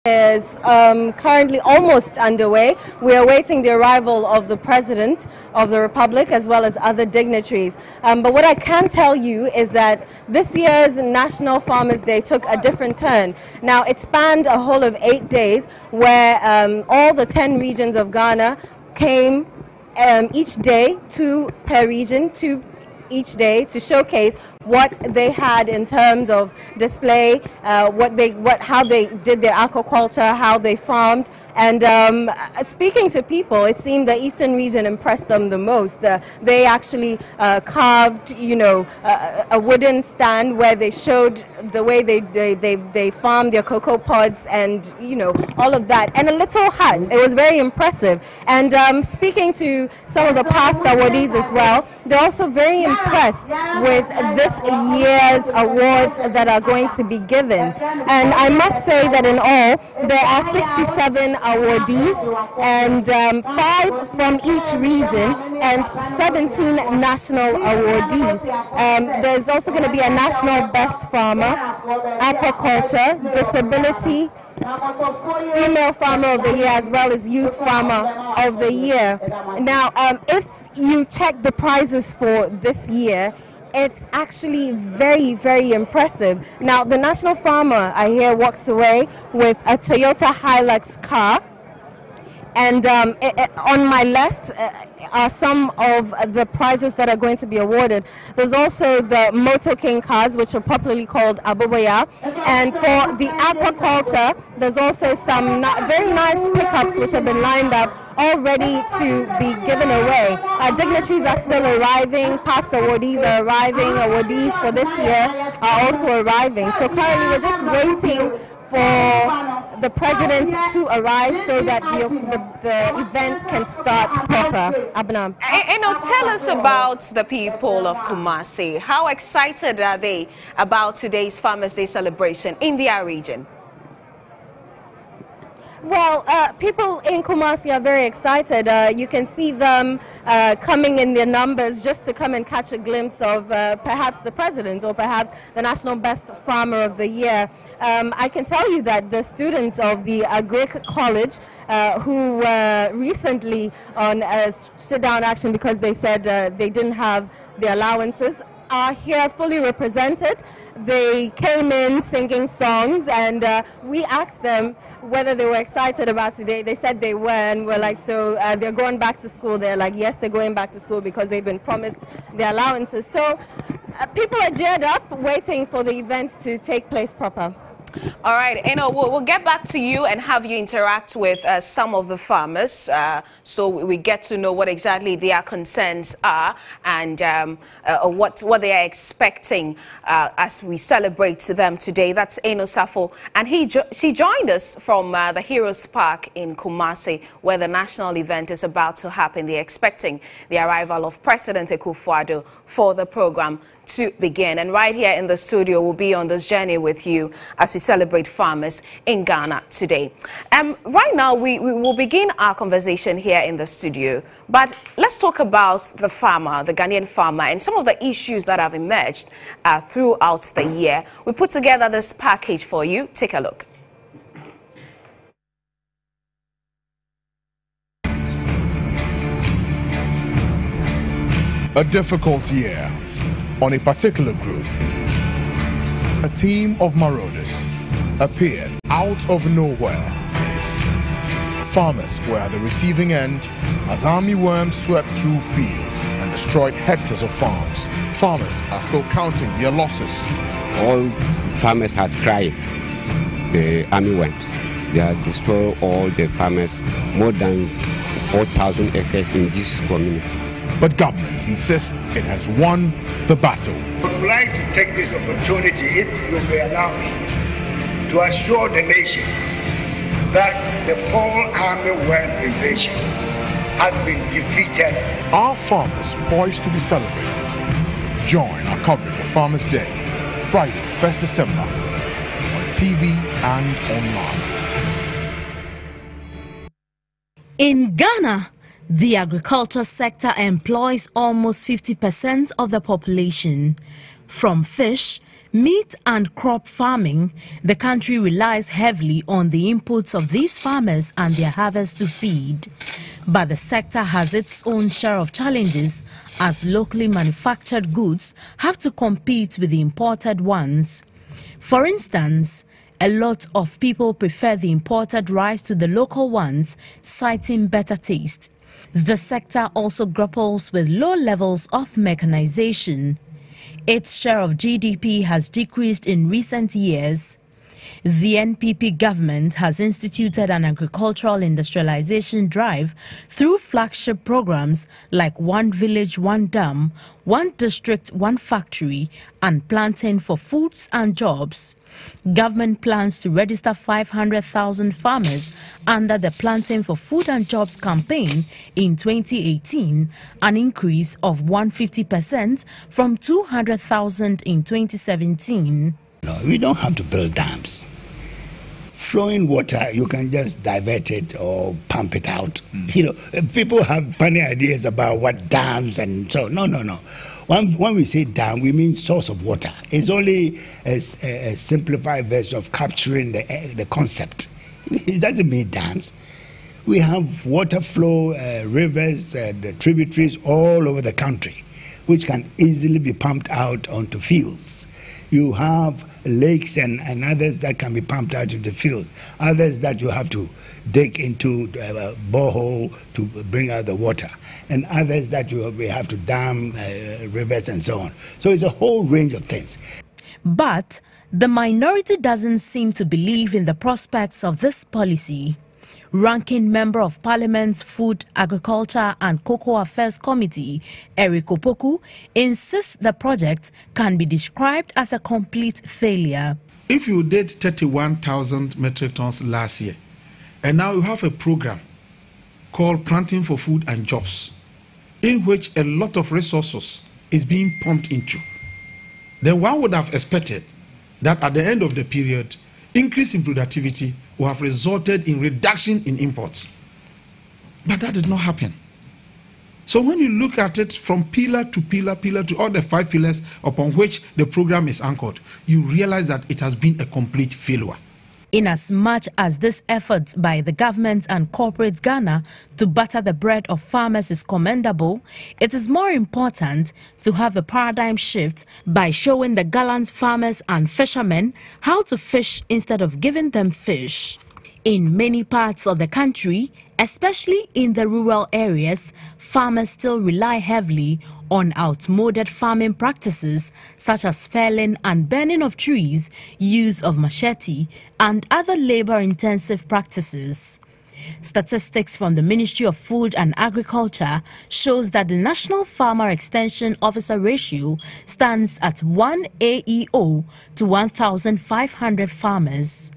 is currently almost underway. We are awaiting the arrival of the President of the Republic as well as other dignitaries. But what I can tell you is that this year's National Farmers' Day took a different turn. Now, it spanned a whole of 8 days where all the 10 regions of Ghana came each day, per region, each day to showcase what they had in terms of display, how they did their aquaculture, how they farmed. And speaking to people, it seemed the Eastern region impressed them the most. They actually carved, a wooden stand where they showed the way they farmed their cocoa pods and, all of that. And a little hut. It was very impressive. And speaking to some of the past awardees as well, they're also very impressed with this year's awards that are going to be given. And I must say that in all, there are 67 awardees and 5 from each region and 17 national awardees. There's also going to be a national best farmer, aquaculture, disability, female farmer of the year, as well as youth farmer of the year. Now, if you check the prizes for this year, it's actually very, very impressive. Now, the national farmer, I hear, walks away with a Toyota Hilux car. And on my left are some of the prizes that are going to be awarded. There's also the Moto King cars, which are popularly called Aboboya. And for the aquaculture, there's also some very nice pickups which have been lined up, all ready to be given away. Dignitaries are still arriving, past awardees are arriving, awardees for this year are also arriving. So currently we're just waiting for the President to arrive so that the event can start proper. Abna. Tell us about the people of Kumasi. How excited are they about today's Farmers' Day celebration in their region? Well, people in Kumasi are very excited. You can see them coming in their numbers just to come and catch a glimpse of perhaps the President or perhaps the National Best Farmer of the Year. I can tell you that the students of the Agric College who were recently on sit-down action because they said they didn't have the allowances are here fully represented. They came in singing songs, and we asked them whether they were excited about today. They said they were, and we're like, so they're going back to school. They're like, yes, they're going back to school because they've been promised their allowances. So people are geared up, waiting for the event to take place proper. All right, we'll get back to you and have you interact with some of the farmers so we get to know what exactly their concerns are and what they are expecting as we celebrate them today. That's Eno Safo, and she joined us from the Heroes Park in Kumasi, where the national event is about to happen. They're expecting the arrival of President Akufo-Addo for the program to begin. And right here in the studio, we'll be on this journey with you as we celebrate farmers in Ghana today. Right now, we will begin our conversation here in the studio, but let's talk about the farmer, the Ghanaian farmer, and some of the issues that have emerged throughout the year. We put together this package for you. Take a look. A difficult year on a particular group. A team of marauders appeared out of nowhere. Farmers were at the receiving end as army worms swept through fields and destroyed hectares of farms. Farmers are still counting their losses. All farmers has cried. The army worms. They have destroyed all the farmers, more than 4,000 acres in this community. But government insists it has won the battle. I would like to take this opportunity, if you may allow me, to assure the nation that the fall army worm invasion has been defeated. Are farmers poised to be celebrated? Join our coverage of Farmers' Day, Friday, 1st December, on TV and online. In Ghana, the agriculture sector employs almost 50% of the population. From fish, Meat and crop farming, the country relies heavily on the inputs of these farmers and their harvest to feed. But the sector has its own share of challenges as locally manufactured goods have to compete with the imported ones. For instance, a lot of people prefer the imported rice to the local ones, citing better taste. The sector also grapples with low levels of mechanization. Its share of GDP has decreased in recent years. The NPP government has instituted an agricultural industrialization drive through flagship programs like One Village, One Dam, One District, One Factory, and Planting for Foods and Jobs. Government plans to register 500,000 farmers under the Planting for Food and Jobs campaign in 2018, an increase of 150% from 200,000 in 2017. No, we don't have to build dams. Flowing water, you can just divert it or pump it out. You know, people have funny ideas about what dams and so. No. When we say dam, we mean source of water. It's only a simplified version of capturing the concept. It doesn't mean dams. We have water flow, rivers, the tributaries all over the country, which can easily be pumped out onto fields. You have lakes and others that can be pumped out into the field, others that you have to dig into a borehole to bring out the water, and others that we have to dam rivers and so on. So it's a whole range of things. But the minority doesn't seem to believe in the prospects of this policy. Ranking Member of Parliament's Food, Agriculture and Cocoa Affairs Committee, Eric Opoku, insists the project can be described as a complete failure. If you did 31,000 metric tons last year, and now you have a program called Planting for Food and Jobs, in which a lot of resources is being pumped into, then one would have expected that at the end of the period, increase in productivity will have resulted in reduction in imports. But that did not happen. So when you look at it from pillar to pillar to all the 5 pillars upon which the program is anchored, you realize that it has been a complete failure. Inasmuch as this effort by the government and corporate Ghana to butter the bread of farmers is commendable, it is more important to have a paradigm shift by showing the gallant farmers and fishermen how to fish instead of giving them fish. In many parts of the country, especially in the rural areas, farmers still rely heavily on outmoded farming practices such as felling and burning of trees, use of machete, and other labor-intensive practices. Statistics from the Ministry of Food and Agriculture shows that the National Farmer Extension Officer ratio stands at 1 AEO to 1,500 farmers.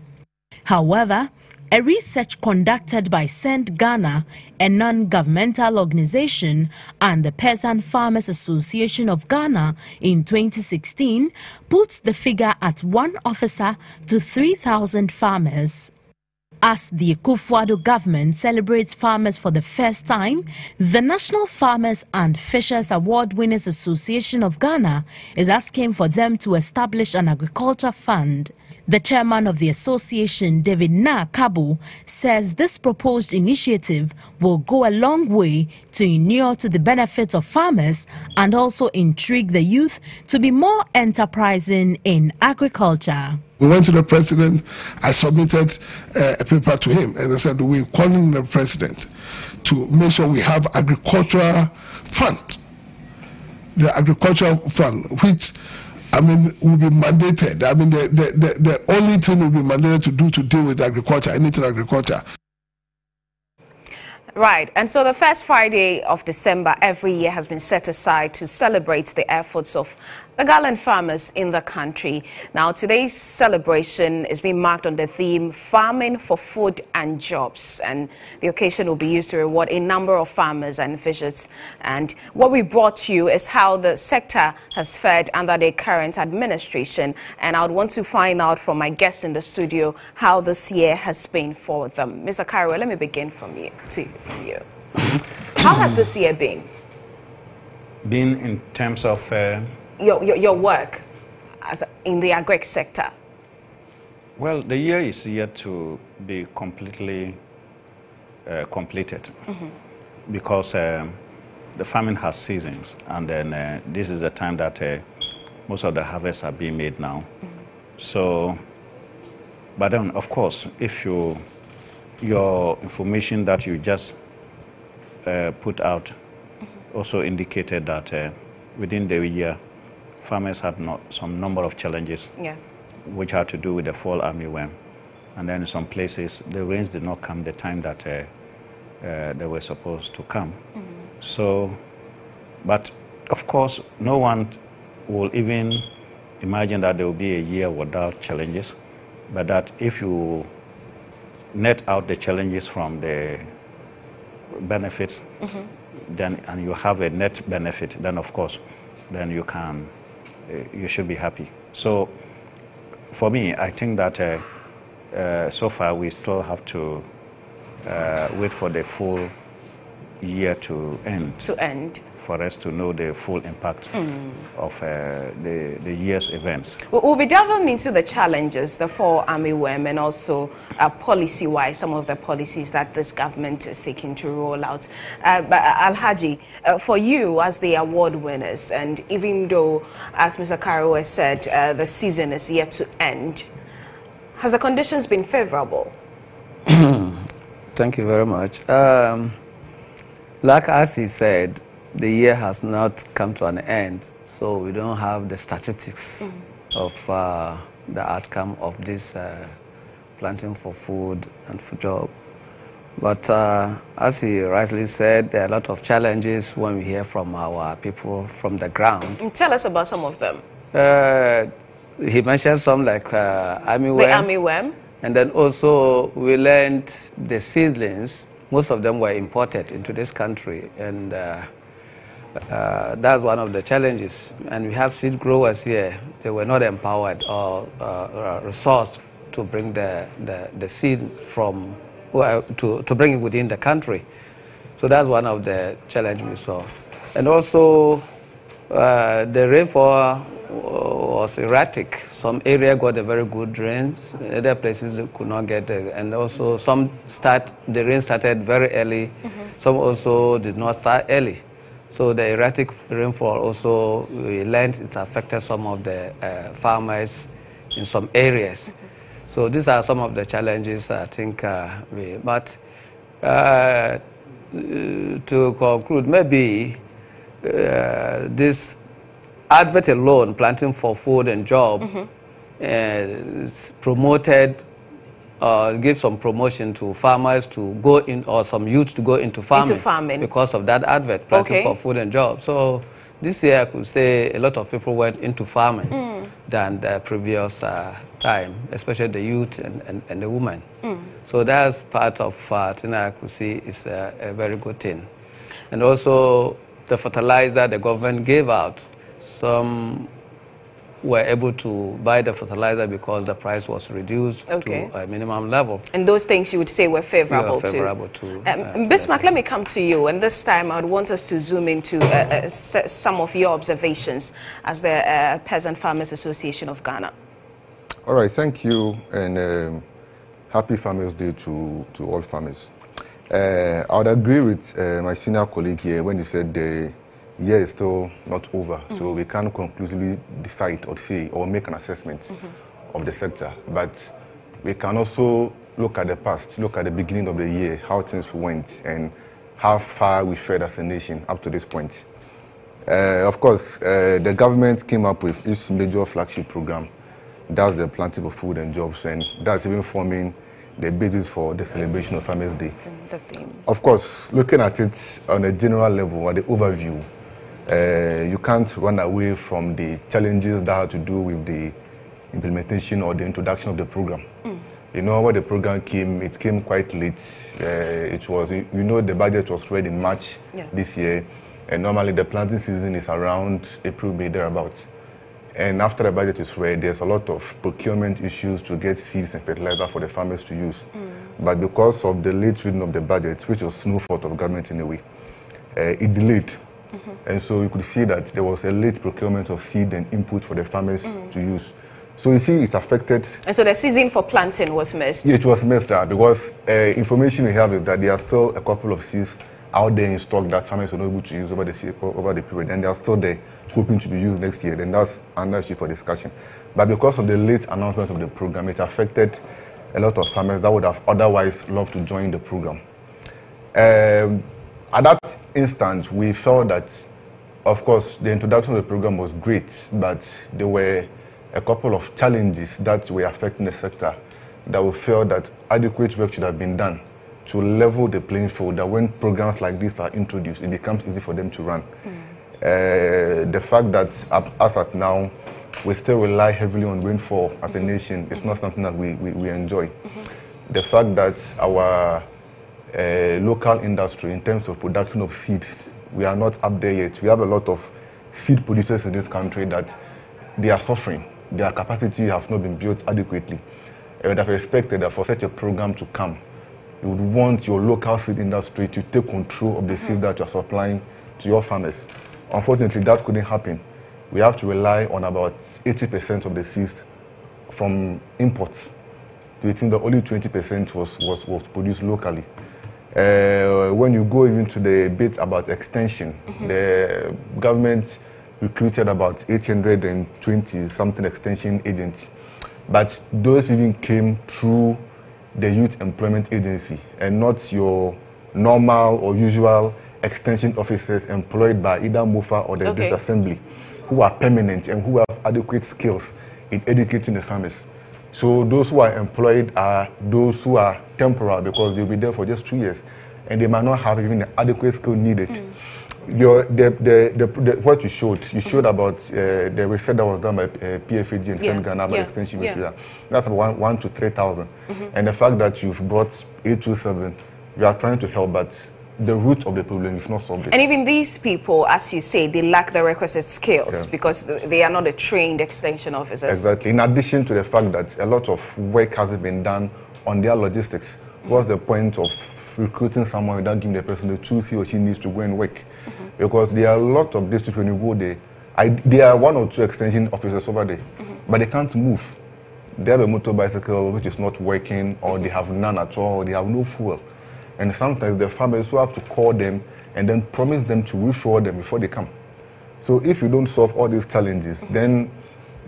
However, a research conducted by Send Ghana, a non-governmental organization, and the Peasant Farmers Association of Ghana in 2016 puts the figure at 1 officer to 3,000 farmers. As the Akufo-Addo government celebrates farmers for the first time, the National Farmers and Fishers Award Winners Association of Ghana is asking for them to establish an agriculture fund. The chairman of the association, David Na Kabo, says this proposed initiative will go a long way to inure to the benefit of farmers and also intrigue the youth to be more enterprising in agriculture. We went to the president. I submitted a paper to him, and I said, we're calling the president to make sure we have agricultural fund. The agricultural fund, which will be mandated. The only thing will be mandated to do to deal with agriculture, anything agriculture. Right, and so the first Friday of December every year has been set aside to celebrate the efforts of the gallant farmers in the country. Now, today's celebration is being marked on the theme Farming for Food and Jobs, and the occasion will be used to reward a number of farmers and fishers. And what we brought you is how the sector has fared under the current administration, and I would want to find out from my guests in the studio how this year has been for them. Mr. Cairo, let me begin from you. How has this year been? Been in terms of your work in the agric sector? Well, the year is yet to be completely completed because the farming has seasons, and then this is the time that most of the harvests are being made now. So, but then of course, if your information that you just put out also indicated that within the year, farmers had some number of challenges, which had to do with the fall armyworm. And then in some places, the rains did not come the time that they were supposed to come. So, but of course, no one will even imagine that there will be a year without challenges, but that if you net out the challenges from the benefits, then, and you have a net benefit, then of course, then you should be happy. So for me, I think that so far we still have to wait for the full year to end. For us to know the full impact of the year's events. We'll be delving into the challenges, the fall armyworm, and also policy-wise, some of the policies that this government is seeking to roll out. But Alhaji, for you as the award winners, and even though, as Mr. Karo has said, the season is yet to end, has the conditions been favorable? Thank you very much. Like as he said, the year has not come to an end, so we don't have the statistics of the outcome of this planting for food and for job. But as he rightly said, there are a lot of challenges when we hear from our people from the ground. And tell us about some of them. He mentioned some like armyworm. The armyworm. And then also we learned the seedlings, most of them were imported into this country, and that's one of the challenges. And we have seed growers here. They were not empowered or resourced to bring the seed from, to bring it within the country. So that's one of the challenges we saw. And also the rainfall was erratic. Some area got a very good rains, other places could not get it. And also the rain started very early, some also did not start early. So the erratic rainfall also, we learned it affected some of the farmers in some areas. So these are some of the challenges I think but to conclude, maybe this advert alone, planting for food and job, promoted, give some promotion to farmers to go in, or some youth to go into farming. Because of that advert, planting for food and job. So this year I could say a lot of people went into farming than the previous time, especially the youth and the women. So that's part of thing I could see is a very good thing. And also the fertilizer the government gave out, some were able to buy the fertilizer because the price was reduced to a minimum level. And those things you would say were favorable, too. Bismarck, let me come to you. And this time I would want us to zoom into some of your observations as the Peasant Farmers Association of Ghana. All right, thank you, and happy Farmers Day to all farmers. I would agree with my senior colleague here when he said the year is still not over, so we can't conclusively decide or say or make an assessment of the sector. But we can also look at the past, look at the beginning of the year, how things went, and how far we fared as a nation up to this point. Of course, the government came up with its major flagship program. That's the planting of food and jobs, and that's even forming the basis for the celebration of Farmers Day. Of course, looking at it on a general level, at the overview, you can't run away from the challenges that have to do with the implementation or the introduction of the program. You know, when the program came, it came quite late. It was, you know, the budget was read in March this year, and normally the planting season is around April, May, thereabouts. And after the budget is read, there's a lot of procurement issues to get seeds and fertilizer for the farmers to use. But because of the late reading of the budget, which was no fault of government in a way, it delayed. And so you could see that there was a late procurement of seed and input for the farmers to use. So you see it affected. And so the season for planting was missed? Yeah, it was missed because information we have is that there are still a couple of seeds out there in stock that farmers were not able to use over the period, and they are still there hoping to be used next year. Then that's another issue for discussion. But because of the late announcement of the program, it affected a lot of farmers that would have otherwise loved to join the program. At that instant, we felt that, of course, the introduction of the program was great, but there were a couple of challenges that were affecting the sector that we felt that adequate work should have been done to level the playing field, that when programs like this are introduced, it becomes easy for them to run. The fact that as at now, we still rely heavily on rainfall as a nation is not something that we enjoy. The fact that our local industry, in terms of production of seeds, we are not up there yet. We have a lot of seed producers in this country that they are suffering. Their capacity has not been built adequately. I would have expected that for such a program to come, you would want your local seed industry to take control of the seed that you are supplying to your farmers. Unfortunately, that couldn't happen. We have to rely on about 80% of the seeds from imports. We think that only 20% was produced locally. When you go even to the bit about extension, the government recruited about 820-something extension agents. But those even came through the Youth Employment Agency and not your normal or usual extension officers employed by either MOFA or the disassembly, who are permanent and who have adequate skills in educating the farmers. So those who are employed are those who are temporal because they'll be there for just 2 years and they might not have even the adequate skill needed. What you showed about the research that was done by PFAG and Central Ghana about extension material. That's about 1 to 3,000. And the fact that you've brought 827, we are trying to help, but the root of the problem is not solved. And even these people, as you say, they lack the requisite skills because they are not the trained extension officers. Exactly. In addition to the fact that a lot of work hasn't been done on their logistics, what's the point of recruiting someone without giving the person the tools he or she needs to go and work? Because there are a lot of districts when you go there, there are 1 or 2 extension officers over there, but they can't move. They have a motor bicycle which is not working, or they have none at all, or they have no fuel. And sometimes the farmers will have to call them and then promise them to refuel them before they come. So if you don't solve all these challenges, then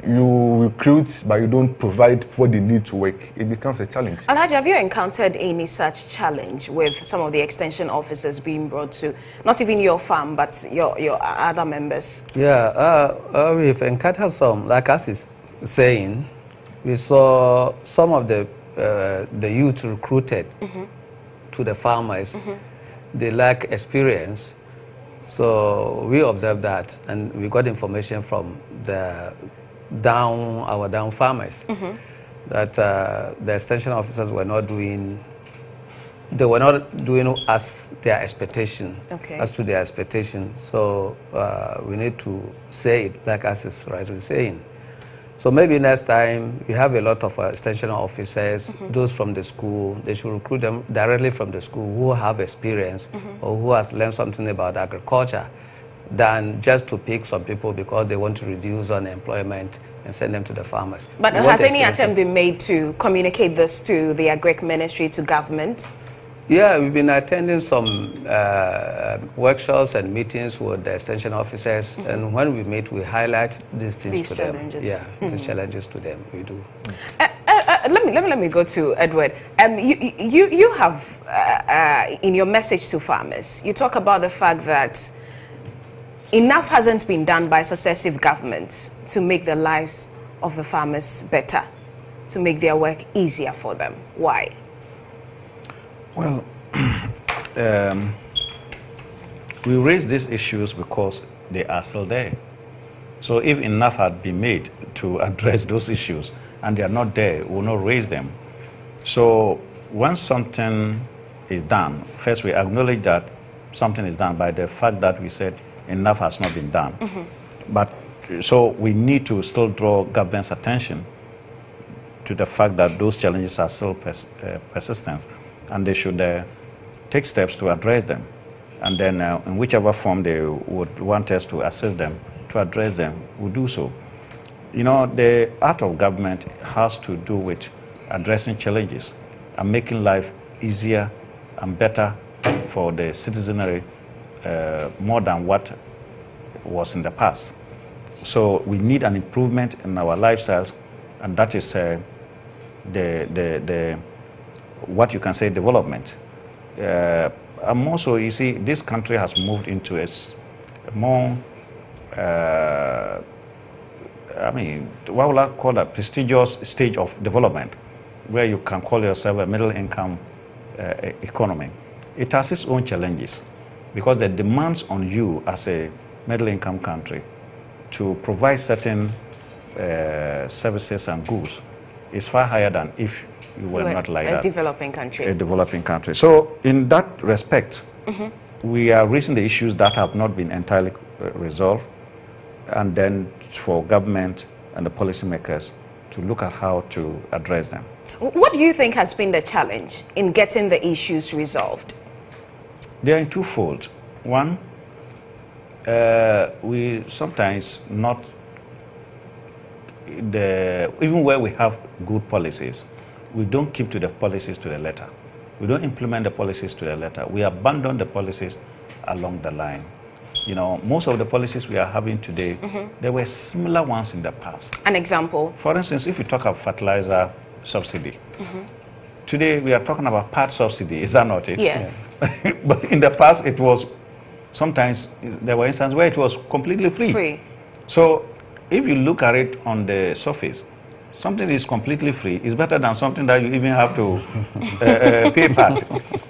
you recruit, but you don't provide what they need to work. It becomes a challenge. Alhaji, have you encountered any such challenge with some of the extension officers being brought to, not even your farm, but your other members? Yeah, we've encountered some, like us is saying, we saw some of the youth recruited to the farmers. They lack experience. So we observed that, and we got information from our down farmers that the extension officers were not doing. They were not doing as their expectation, as to their expectation. So we need to say it like us is rightly saying. So maybe next time you have a lot of extension officers, those from the school, they should recruit them directly from the school who have experience or who has learned something about agriculture, than just to pick some people because they want to reduce unemployment and send them to the farmers. But has any attempt been made to communicate this to the Agric Ministry, to government? Yeah, we've been attending some workshops and meetings with the extension officers, and when we meet, we highlight these things to them. Yeah, these challenges to them, we do. Let me go to Edward. You have, in your message to farmers, you talk about the fact that enough hasn't been done by successive governments to make the lives of the farmers better, to make their work easier for them. Why? Well, we raise these issues because they are still there. So if enough had been made to address those issues and they are not there, we will not raise them. So when something is done, first we acknowledge that something is done by the fact that we said enough has not been done. But so we need to still draw government's attention to the fact that those challenges are still persistent, and they should take steps to address them. And then in whichever form they would want us to assist them, to address them, we'll do so. You know, the art of government has to do with addressing challenges and making life easier and better for the citizenry more than what was in the past. So we need an improvement in our lifestyles, and that is what you can say development. And also, you see, this country has moved into a more, I mean, what would I call a prestigious stage of development, where you can call yourself a middle-income economy. It has its own challenges, because the demands on you as a middle-income country to provide certain services and goods is far higher than if you were not like that. A developing country. A developing country. So in that respect, we are raising the issues that have not been entirely resolved, and then for government and the policymakers to look at how to address them. What do you think has been the challenge in getting the issues resolved? They are in twofold. One, we sometimes not, even where we have good policies, we don't keep to the policies to the letter. We don't implement the policies to the letter. We abandon the policies along the line. You know, most of the policies we are having today, there were similar ones in the past. An example? For instance, if you talk about fertilizer subsidy, today we are talking about part subsidy, is that not it? Yes. But in the past, it was, sometimes there were instances where it was completely free. So if you look at it on the surface, something that is completely free is better than something that you even have to pay part.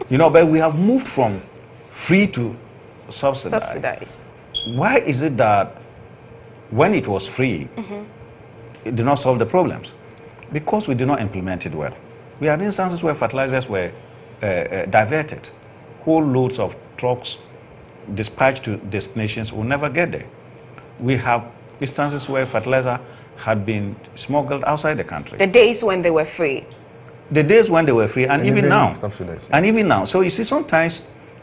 You know, but we have moved from free to subsidized. Why is it that when it was free, it did not solve the problems? Because we did not implement it well. We had instances where fertilizers were diverted. Whole loads of trucks dispatched to destinations will never get there. We have instances where fertilizer had been smuggled outside the country. The days when they were free. The days when they were free, and even now. And even now. So you see, sometimes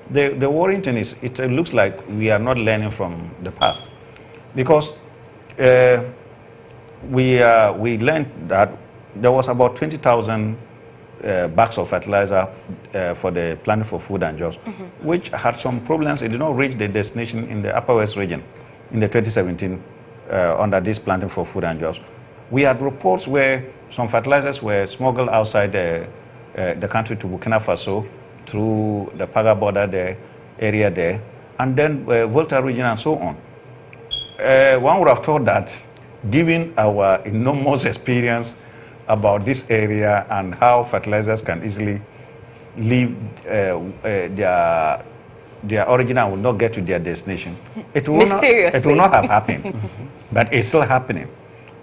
the worrying thing is, it looks like we are not learning from the past. Because we learned that there was about 20,000 bags of fertilizer for the Planning for Food and Jobs, which had some problems. It did not reach the destination in the Upper West region in the 2017 under this Planning for Food and Jobs. We had reports where some fertilizers were smuggled outside the country to Burkina Faso through the Paga border area there, and then Volta region and so on. One would have thought that, given our enormous experience about this area and how fertilizers can easily leave their origin and will not get to their destination, it will not have happened. But it's still happening.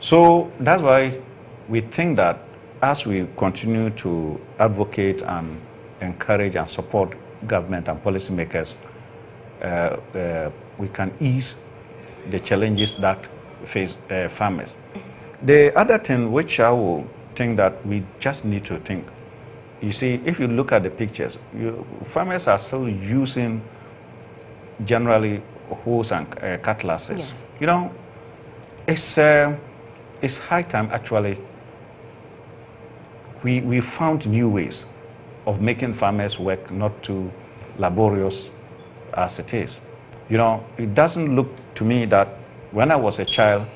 So that's why we think that as we continue to advocate and encourage and support government and policymakers, we can ease the challenges that face farmers. The other thing which I will think that we just need to think, you see, if you look at the pictures, farmers are still using generally hoes and cutlasses. You know, it's high time actually we found new ways of making farmers' work not too laborious as it is. You know, it doesn't look to me that when I was a child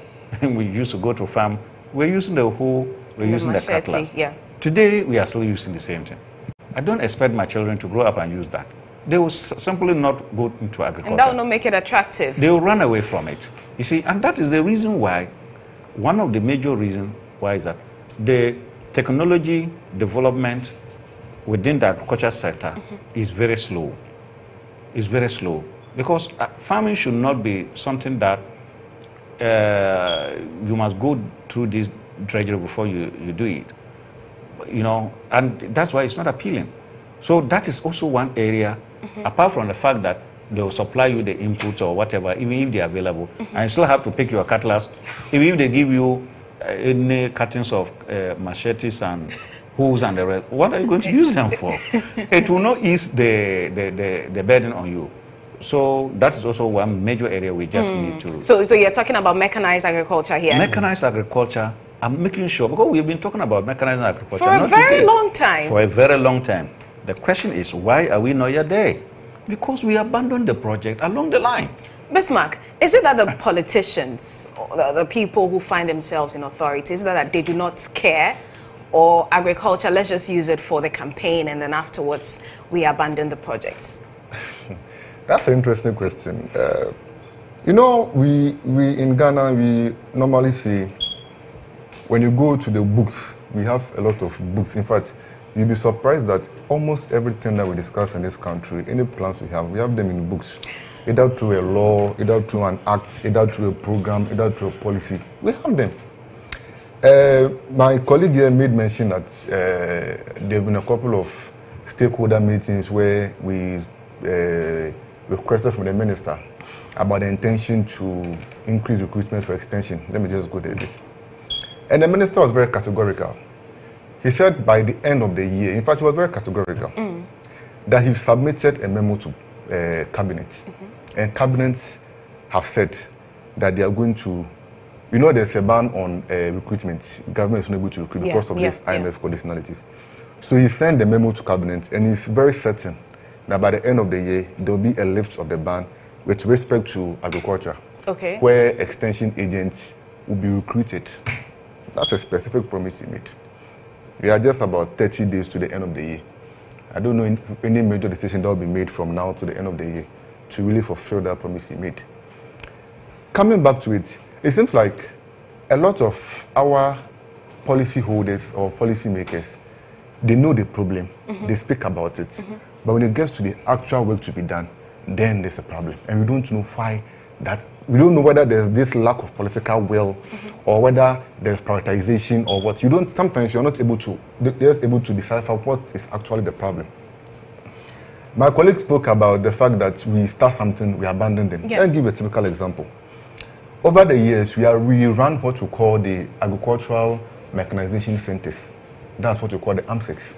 and we used to go to farm, we're using the hoe, we're using the cutlass. Today, we are still using the same thing. I don't expect my children to grow up and use that. They will simply not go into agriculture. And that will not make it attractive. They will run away from it. You see, and that is the reason why, one of the major reasons why is that the technology development within the agriculture sector is very slow. It's very slow. Because farming should not be something that you must go through this drudgery before you do it. You know, and that's why it's not appealing. So that is also one area, apart from the fact that they will supply you the inputs or whatever, even if they are available, and you still have to pick your cutlass. Even if they give you any cuttings of machetes and hoes and the rest, what are you going to use them for? It will not ease the burden on you. So that is also one major area we just need to... So you're talking about mechanized agriculture here? Mechanized agriculture, I'm making sure, because we've been talking about mechanized agriculture for a very long time. For a very long time. The question is, why are we not yet there? Because we abandoned the project along the line. Bismarck, is it that the politicians, the people who find themselves in authority, is it that they do not care? Or agriculture, let's just use it for the campaign and then afterwards we abandon the projects? That's an interesting question. You know, we in Ghana, we normally say, when you go to the books, we have a lot of books. In fact, you'll be surprised that almost everything that we discuss in this country, any plans we have them in books. Either through a law, either through an act, either through a program, either through a policy. We have them. My colleague here made mention that there have been a couple of stakeholder meetings where we requested from the minister about the intention to increase recruitment for extension. Let me just go there a bit. And the minister was very categorical. He said by the end of the year, in fact, he was very categorical, that he submitted a memo to cabinet. And cabinets have said that they are going to, you know, there's a ban on recruitment. Government is not able to recruit because of these IMF conditionalities. So he sent the memo to cabinet, and he's very certain that by the end of the year, there will be a lift of the ban with respect to agriculture, where extension agents will be recruited. That's a specific promise he made. We are just about 30 days to the end of the year. I don't know any major decision that will be made from now to the end of the year to really fulfill that promise he made. Coming back to it, it seems like a lot of our policy holders or policy makers, they know the problem, they speak about it, but when it gets to the actual work to be done, then there's a problem. And we don't know why that, we don't know whether there's this lack of political will or whether there's prioritization or what. You don't, sometimes you're not able to, just able to decipher what is actually the problem. My colleague spoke about the fact that we start something, we abandon them. Let me give a typical example. Over the years, we run what we call the agricultural mechanization centers. That's what we call the AMSECs.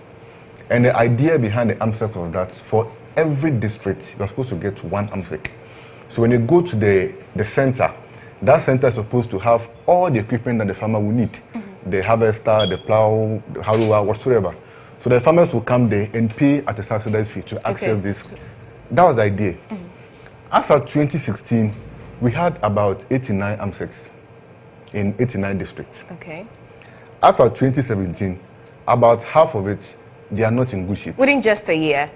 And the idea behind the AMSEC was that for every district, you're supposed to get one AMSEC. So when you go to the center, that center is supposed to have all the equipment that the farmer will need. The harvester, the plow, the harrower, whatsoever. So the farmers will come there and pay at a subsidized fee to access this. That was the idea. After 2016, we had about 89 AMSECs in 89 districts. After 2017, about half of it, they are not in good shape. Within just a year?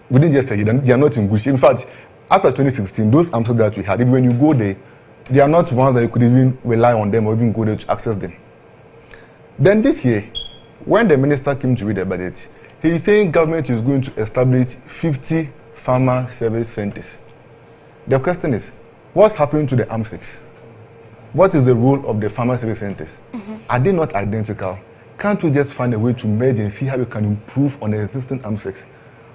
Within just a year, they are not in good shape. In fact, after 2016, those AMSECs that we had, even when you go there, they are not ones that you could even rely on them or even go there to access them. Then this year, when the minister came to read the budget, he is saying government is going to establish 50 farmer service centers. The question is, what's happening to the AMSECs? What is the role of the farmer service centers? Are they not identical? Can't we just find a way to merge and see how we can improve on the existing AMSECs?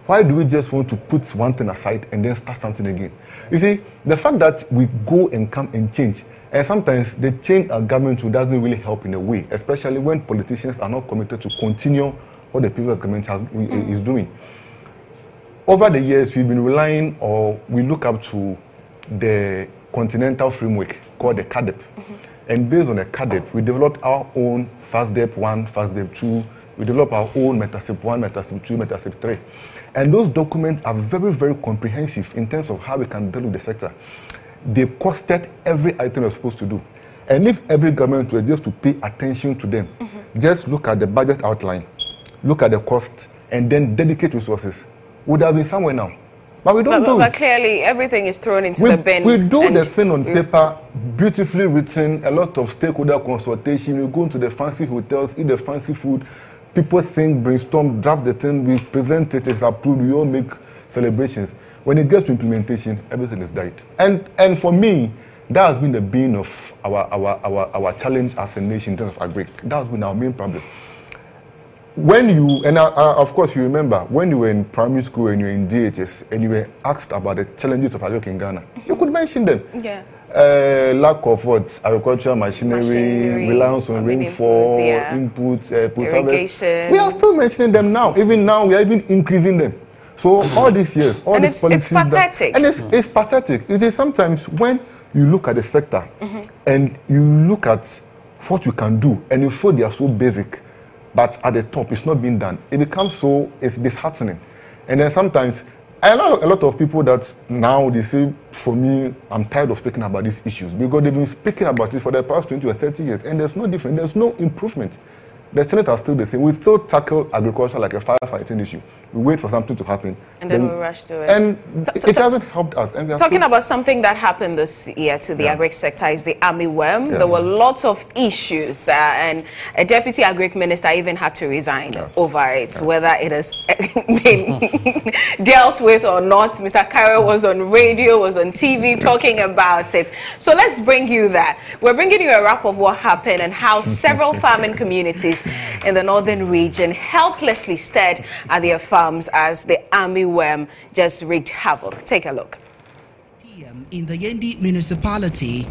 Why do we just want to put one thing aside and then start something again? You see, the fact that we go and come and change, and sometimes the change our government doesn't really help in a way, especially when politicians are not committed to continue what the previous government is doing. Over the years, we've been relying, or we look up to the continental framework called the CADEP. And based on the CADEP, we developed our own FASDEP 1, FASDEP 2, we developed our own METASIP 1, METASIP 2, METASIP 3. And those documents are very, very comprehensive in terms of how we can deal with the sector. They costed every item we're supposed to do. And if every government were just to pay attention to them, just look at the budget outline, look at the cost, and then dedicate resources, would have been somewhere now. But we don't do it. But clearly, everything is thrown into the bin. We do the thing on paper, beautifully written, a lot of stakeholder consultation. We go into the fancy hotels, eat the fancy food. People think, brainstorm, draft the thing, we present it, it's approved, we all make celebrations. When it gets to implementation, everything is died. And for me, that has been the bane of our challenge as a nation in terms of agri. That has been our main problem. When you, and of course you remember, when you were in primary school and you were in DHS and you were asked about the challenges of agriculture in Ghana, you could mention them. Lack of what? Agricultural machinery, reliance on rainfall, inputs, irrigation. We are still mentioning them now. Even now, we are even increasing them. So all these years, all these policies, it's pathetic. It's pathetic. It is sometimes when you look at the sector and you look at what you can do, and you feel they are so basic, but at the top it's not being done. It becomes so disheartening, and then sometimes. A lot of people that now they say, for me, I'm tired of speaking about these issues because they've been speaking about it for the past 20 or 30 years, and there's no difference, there's no improvement. The Senate are still the same. We still tackle agriculture like a firefighting issue. We wait for something to happen. And then we rush to it. And it hasn't helped us. And talking about something that happened this year to the agric sector is the army worm. There were lots of issues and a deputy agric minister even had to resign over it, whether it has been dealt with or not. Mr. Cairo was on radio, was on TV talking about it. So let's bring you that. We're bringing you a wrap of what happened and how several farming communities in the northern region helplessly stared at their farms as the army worm just wreaked havoc. Take a look. PM in the Yendi municipality,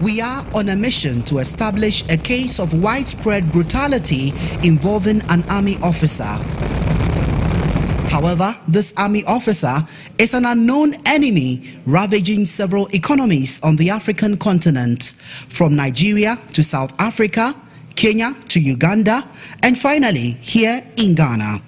we are on a mission to establish a case of widespread brutality involving an army officer. However, this army officer is an unknown enemy ravaging several economies on the African continent, from Nigeria to South Africa, Kenya to Uganda, and finally here in Ghana.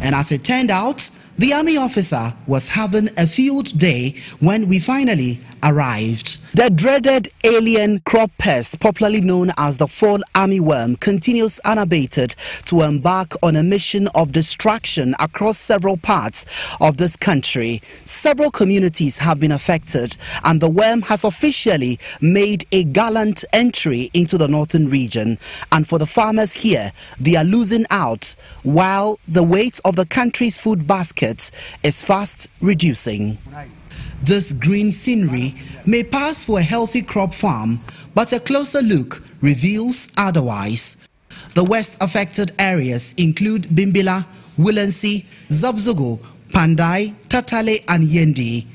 And as it turned out, the army officer was having a field day when we finally arrived. The dreaded alien crop pest, popularly known as the fall armyworm, continues unabated to embark on a mission of destruction across several parts of this country. Several communities have been affected, and the worm has officially made a gallant entry into the northern region. And for the farmers here, they are losing out, while the weight of the country's food basket is fast reducing. This green scenery may pass for a healthy crop farm, but a closer look reveals otherwise. The worst affected areas include Bimbila, Willensi, Zabzogo, Pandai, Tatale and Yendi.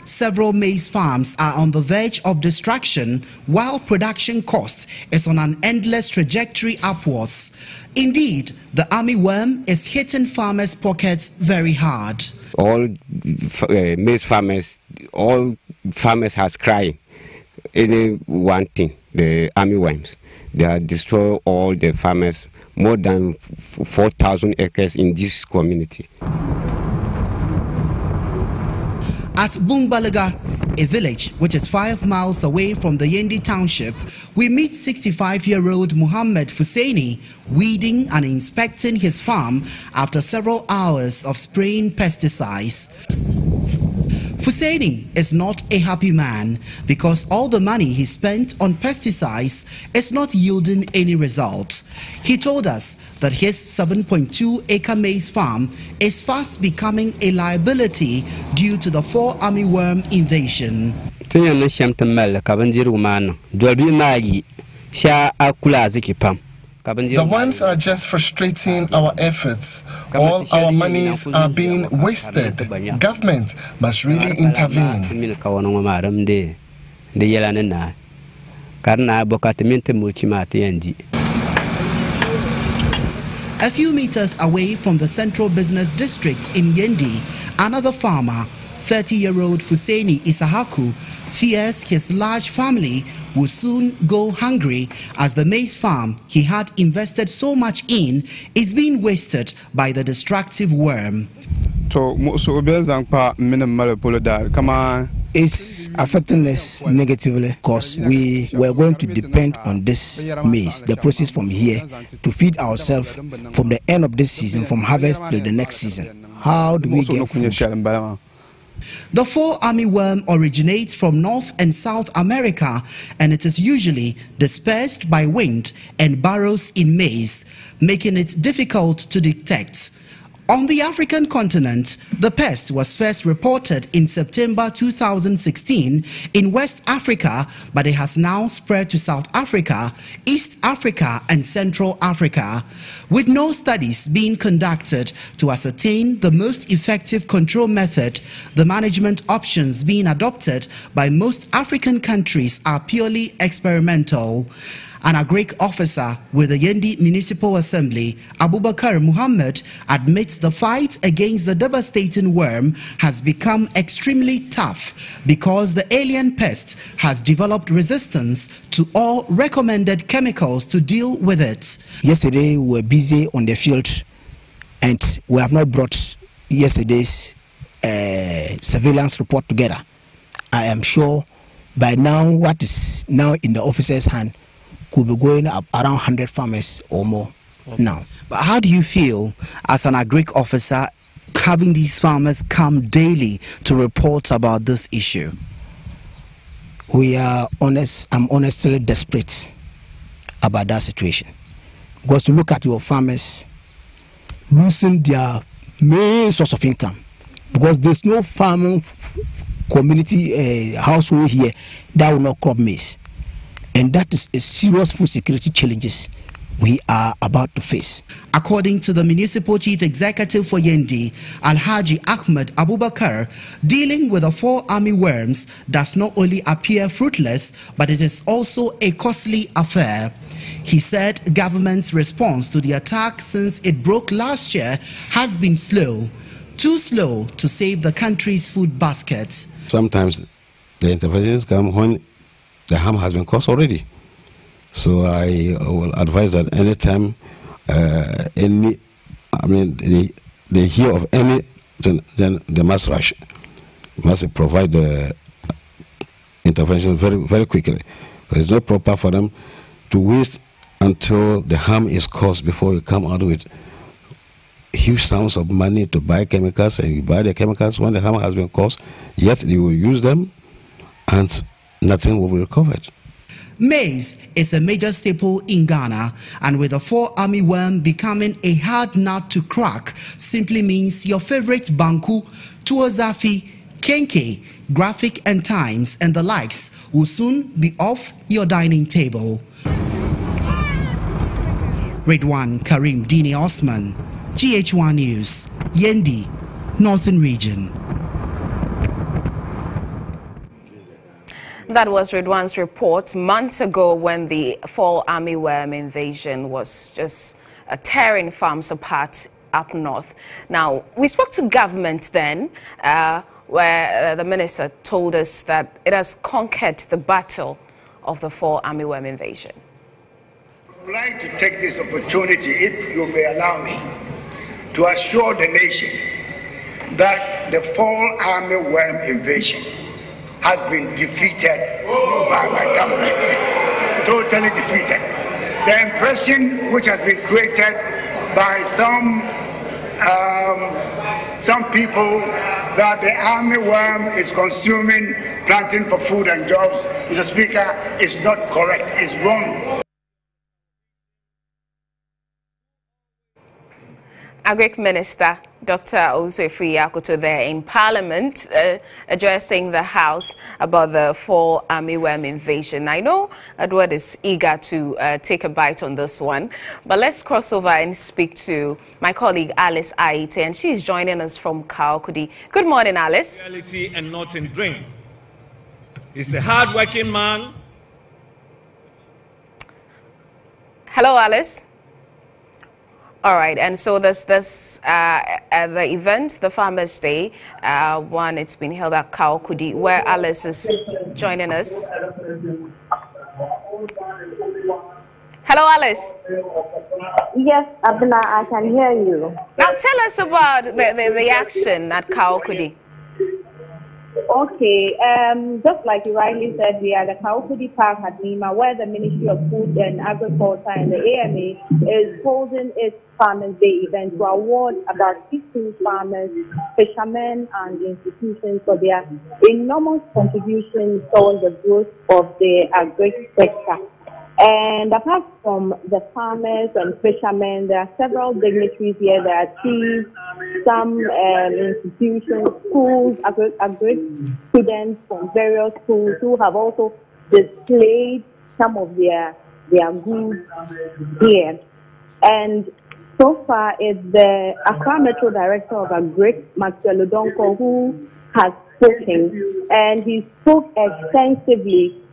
Several maize farms are on the verge of destruction, while production cost is on an endless trajectory upwards. Indeed, the army worm is hitting farmers' pockets very hard. All maize farmers, all farmers has crying. Any one thing, the army worms, they are destroying all the farmers, more than 4,000 acres in this community. At Bungbalaga, a village which is 5 miles away from the Yendi township, we meet 65-year-old Muhammad Fusaini weeding and inspecting his farm after several hours of spraying pesticides. Fusaini is not a happy man because all the money he spent on pesticides is not yielding any result. He told us that his 7.2-acre maize farm is fast becoming a liability due to the fall armyworm invasion. The worms are just frustrating our efforts. All our monies are being wasted. Government must really intervene. A few meters away from the central business district in Yendi, another farmer, 30-year-old Fusaini Isahaku, fears his large family will soon go hungry as the maize farm he had invested so much in is being wasted by the destructive worm. It's affecting us negatively because we were going to depend on this maize, the process from here, to feed ourselves from the end of this season, from harvest till the next season. How do we get food? The fall armyworm originates from North and South America, and it is usually dispersed by wind and burrows in maize, making it difficult to detect. On the African continent, the pest was first reported in September 2016 in West Africa, but it has now spread to South Africa, East Africa and Central Africa, with no studies being conducted to ascertain the most effective control method. The management options being adopted by most African countries are purely experimental. An agric officer with the Yendi Municipal Assembly, Abubakar Muhammad, admits the fight against the devastating worm has become extremely tough because the alien pest has developed resistance to all recommended chemicals to deal with it. Yesterday we were busy on the field and we have not brought yesterday's surveillance report together. I am sure by now what is now in the officer's hand could be going up around 100 farmers or more now. But how do you feel as an agric officer having these farmers come daily to report about this issue? I'm honestly desperate about that situation. Because to look at your farmers losing their main source of income, because there's no farming community household here that will not crop maize, and that is a serious food security challenges we are about to face. According to the Municipal Chief Executive for Yendi, Alhaji Ahmed Abubakar, dealing with the fall army worms does not only appear fruitless, but it is also a costly affair. He said government's response to the attack since it broke last year has been slow, too slow to save the country's food basket. Sometimes the interventions come when the harm has been caused already. So I will advise that anytime they hear of any, then they must rush, must provide the intervention very, very quickly. It's not proper for them to waste until the harm is caused before you come out with huge sums of money to buy chemicals, and you buy the chemicals when the harm has been caused, yet you will use them and nothing will be recovered. Maize is a major staple in Ghana, and with the fall army worm becoming a hard nut to crack, simply means your favorite banku, tuozafi, kenke, graphic and times and the likes will soon be off your dining table. Redwan Karim Dini Osman, GH1 News, Yendi, Northern Region. That was Redwan's report months ago when the fall armyworm invasion was just tearing farms apart up north. Now, we spoke to government then, where the minister told us that it has conquered the battle of the fall armyworm invasion. I would like to take this opportunity, if you may allow me, to assure the nation that the fall armyworm invasion has been defeated by my government, totally defeated. The impression which has been created by some people that the armyworm is consuming planting for food and jobs, Mr. Speaker, is not correct, it's wrong. Agric Minister Dr. Osei Akoto there in Parliament addressing the House about the fall armyworm invasion. I know Edward is eager to take a bite on this one, but let's cross over and speak to my colleague Alice Aite, and she is joining us from Kaokudi. Good morning, Alice. Reality and not in dream. He's a hard-working man. Hello, Alice. All right, and so the event, the Farmers' Day, one, it's been held at Kaokudi, where Alice is joining us. Hello, Alice. Yes, Abna, I can hear you. Now tell us about the action at Kaokudi. Okay, just like you rightly said, we are at the Kaokudi Park at Nima, where the Ministry of Food and Agriculture and the AMA is holding its Farmers' Day event to award about 15 farmers, fishermen, and institutions for their enormous contributions towards the growth of the agri sector. And apart from the farmers and fishermen, there are several dignitaries here. There are chiefs, some institutions, schools, agri students from various schools who have also displayed some of their goods here. And so far, it's the Accra Metro Director of Agri, Maxwell Odonko, who has spoken, and he spoke extensively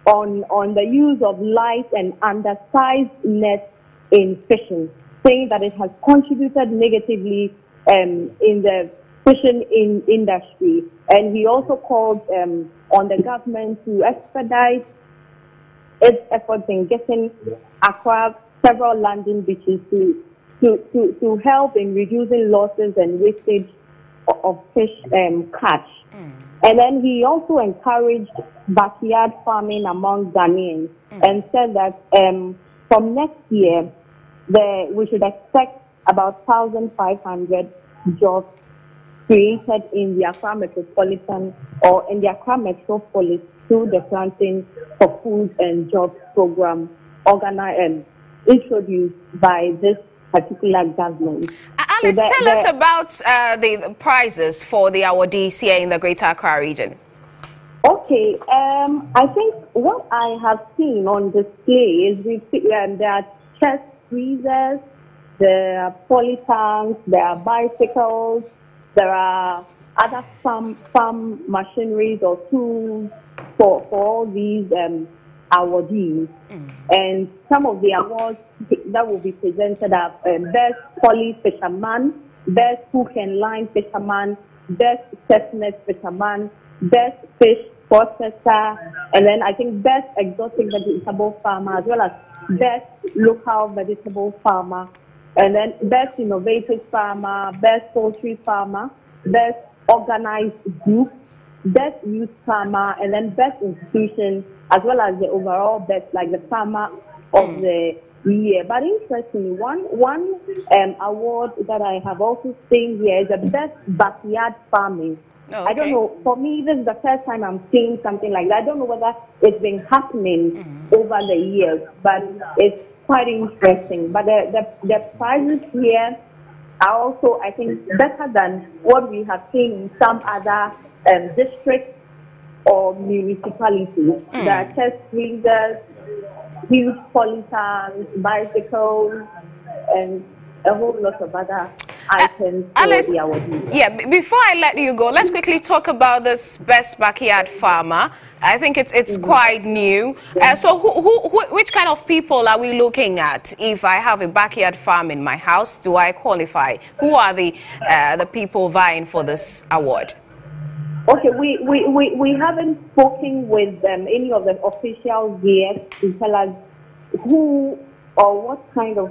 on the use of light and undersized nets in fishing, saying that it has contributed negatively in the fishing industry. And he also called on the government to expedite its efforts in getting Accra several landing beaches to help in reducing losses and wastage of fish catch. And then he also encouraged backyard farming among Ghanaians and said that from next year, we should expect about 1,500 jobs created in the Accra Metropolitan or in the Accra Metropolis through the Planting for Food and Jobs program organized and introduced by this particular government. Alice, tell us about the prizes for the awardees here in the Greater Accra region. Okay, I think what I have seen on display is there are chest freezers, there are polytanks, there are bicycles, there are other farm machineries or tools for all these awardees. And some of the awards that will be presented are Best Poly Fisherman, Best Hook and Line Fisherman, Best Chestnut Fisherman, Best Fish Processor, and then I think Best Exotic Vegetable Farmer, as well as Best Local Vegetable Farmer, and then Best Innovative Farmer, Best Poultry Farmer, Best Organized Group, Best Youth Farmer, and then Best Institution, as well as the overall best, like the Farmer of the Year. But interestingly, one award that I have also seen here is the Best Backyard Farming. Oh, I don't know, for me, this is the first time I'm seeing something like that. I don't know whether it's been happening over the years, but it's quite interesting. But the prizes here are also, I think, better than what we have seen in some other districts or municipalities. There are chest freezers, huge polytanks, bicycles, and a whole lot of other items. Alice, before I let you go, let's quickly talk about this Best Backyard Farmer. I think it's quite new. So which kind of people are we looking at? If I have a backyard farm in my house, do I qualify? Who are the people vying for this award? Okay, we haven't spoken with any of the officials yet to tell us who or what kind of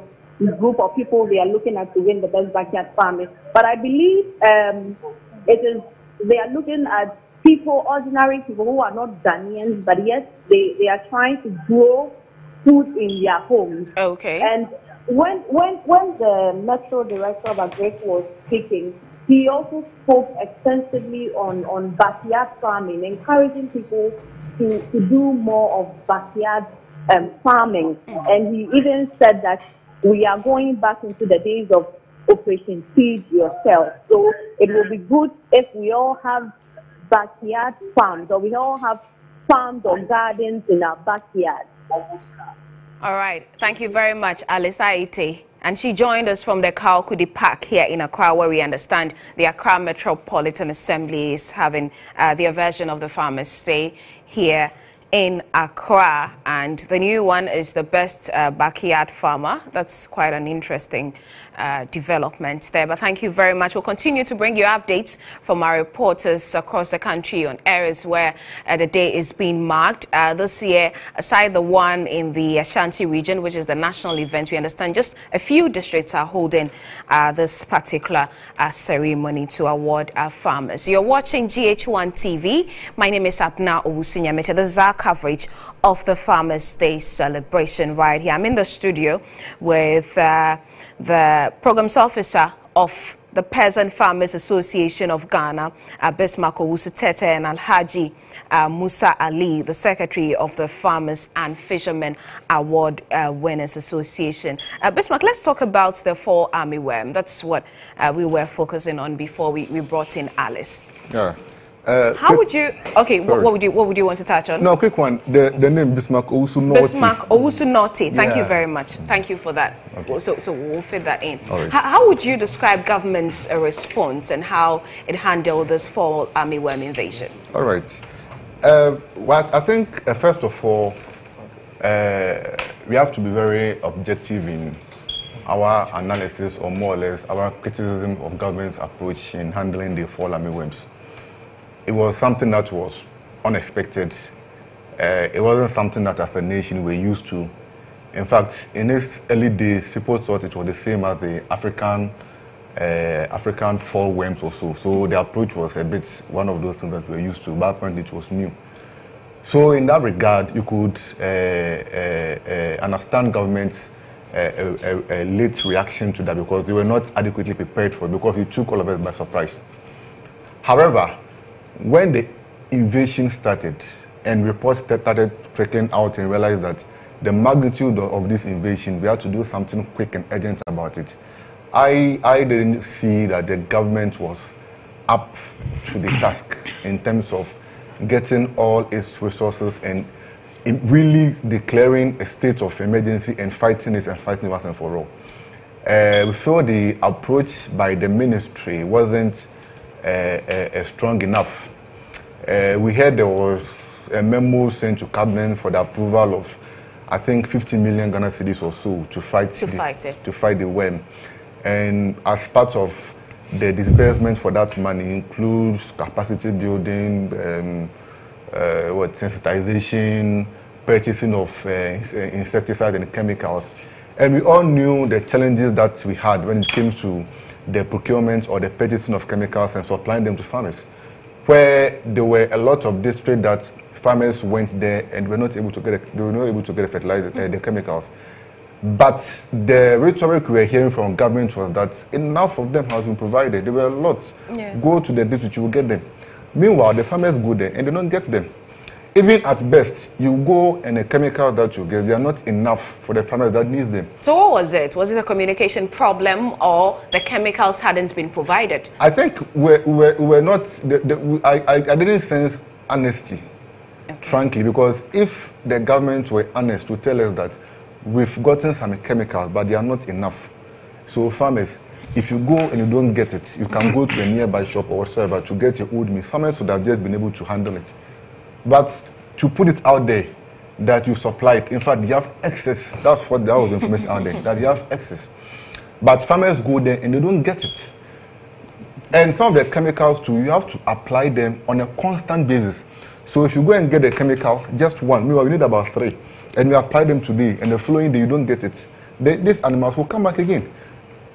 group of people they are looking at to win the Best Backyard Farming. But I believe they are looking at people, ordinary people who are not Ghanaians, but yet they are trying to grow food in their homes. Okay. And when the Metro Director of Agriculture was speaking, he also spoke extensively on backyard farming, encouraging people to do more of backyard farming. And he even said that we are going back into the days of Operation Feed Yourself. So it will be good if we all have backyard farms, or we all have farms or gardens in our backyard. All right. Thank you very much, Alice Aite. And she joined us from the Kaokudi Park here in Accra, where we understand the Accra Metropolitan Assembly is having their version of the Farmers' Day here in Accra. And the new one is the Best Backyard Farmer. That's quite an interesting development there. But thank you very much. We'll continue to bring you updates from our reporters across the country on areas where the day is being marked. This year, aside the one in the Ashanti region, which is the national event, we understand just a few districts are holding this particular ceremony to award farmers. You're watching GH1 TV. My name is Abna Owusu-Nyamiche. This is our coverage of the Farmers' Day celebration right here. I'm in the studio with the Programs Officer of the Peasant Farmers Association of Ghana, Bismarck Owusu-Tete, and Alhaji Musa Ali, the Secretary of the Farmers and Fishermen Award Winners Association. Bismarck, let's talk about the fall armyworm. That's what we were focusing on before we brought in Alice. Yeah. How would you? Okay, what would you want to touch on? No, quick one. The name Bismarck Owusu-Noti. Bismarck Owusu-Noti. Thank you very much. Thank you for that. Okay. So we'll fit that in. Right. How would you describe government's response and how it handled this fall armyworm invasion? All right. Well, I think first of all, we have to be very objective in our analysis, or more or less our criticism of government's approach in handling the fall armyworms. It was something that was unexpected. It wasn't something that as a nation we're used to. In fact, in its early days, people thought it was the same as the African fall worms or so. So the approach was a bit one of those things that we're used to, but apparently it was new. So in that regard, you could understand government's a late reaction to that, because they were not adequately prepared for it, because it took all of us by surprise. However, when the invasion started and reports started trickling out and realized that the magnitude of this invasion, we had to do something quick and urgent about it. I didn't see that the government was up to the task in terms of getting all its resources and really declaring a state of emergency and fighting it once and for all. We feel the approach by the ministry wasn't strong enough. We heard there was a memo sent to cabinet for the approval of, I think, 50 million Ghana cedis or so to fight the worm. And as part of the disbursement for that money includes capacity building, sensitization, purchasing of insecticides and chemicals. And we all knew the challenges that we had when it came to the procurement or the purchasing of chemicals and supplying them to farmers, where there were a lot of districts that farmers went there and were not able to get the fertilizer, the chemicals. But the rhetoric we were hearing from government was that enough of them has been provided. There were lots. Yeah. Go to the district, you will get them. Meanwhile, the farmers go there and they don't get them. Even at best, you go and the chemicals that you get, they are not enough for the farmers that needs them. So what was it? Was it a communication problem, or the chemicals hadn't been provided? I think we're not, I didn't sense honesty, frankly, because if the government were honest to tell us that we've gotten some chemicals, but they are not enough. So farmers, if you go and you don't get it, you can go to a nearby shop or whatever to get your old meat. Farmers would have just been able to handle it. But to put it out there that you supplied, in fact, you have excess. That was the information out there, that you have excess. But farmers go there and they don't get it. And some of the chemicals too, you have to apply them on a constant basis. So if you go and get a chemical, just one, meanwhile we need about 3, and you apply them today, and the following day you don't get it, these animals will come back again.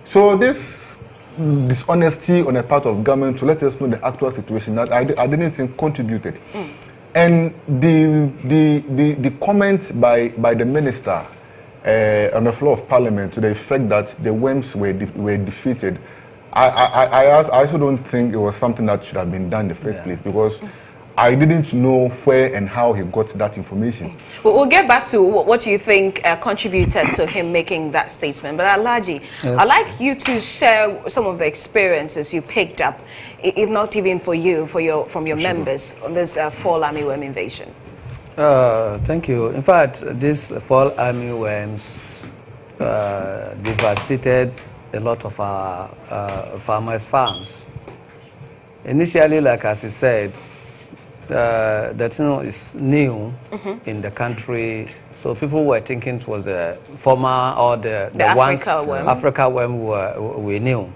So this dishonesty on the part of government to let us know the actual situation, that I didn't think contributed. And the comments by the minister on the floor of parliament to the effect that the worms were defeated, I also don't think it was something that should have been done in the first place, because I didn't know where and how he got that information. We'll get back to what you think contributed to him making that statement. But Alhaji, yes, I'd like you to share some of the experiences you picked up, if not even from your members, on this fall armyworm invasion. Thank you. In fact, this fall armyworms devastated a lot of our farmers' farms. Initially, like as he said, that is new in the country, so people were thinking it was the former or the Africa worm we knew.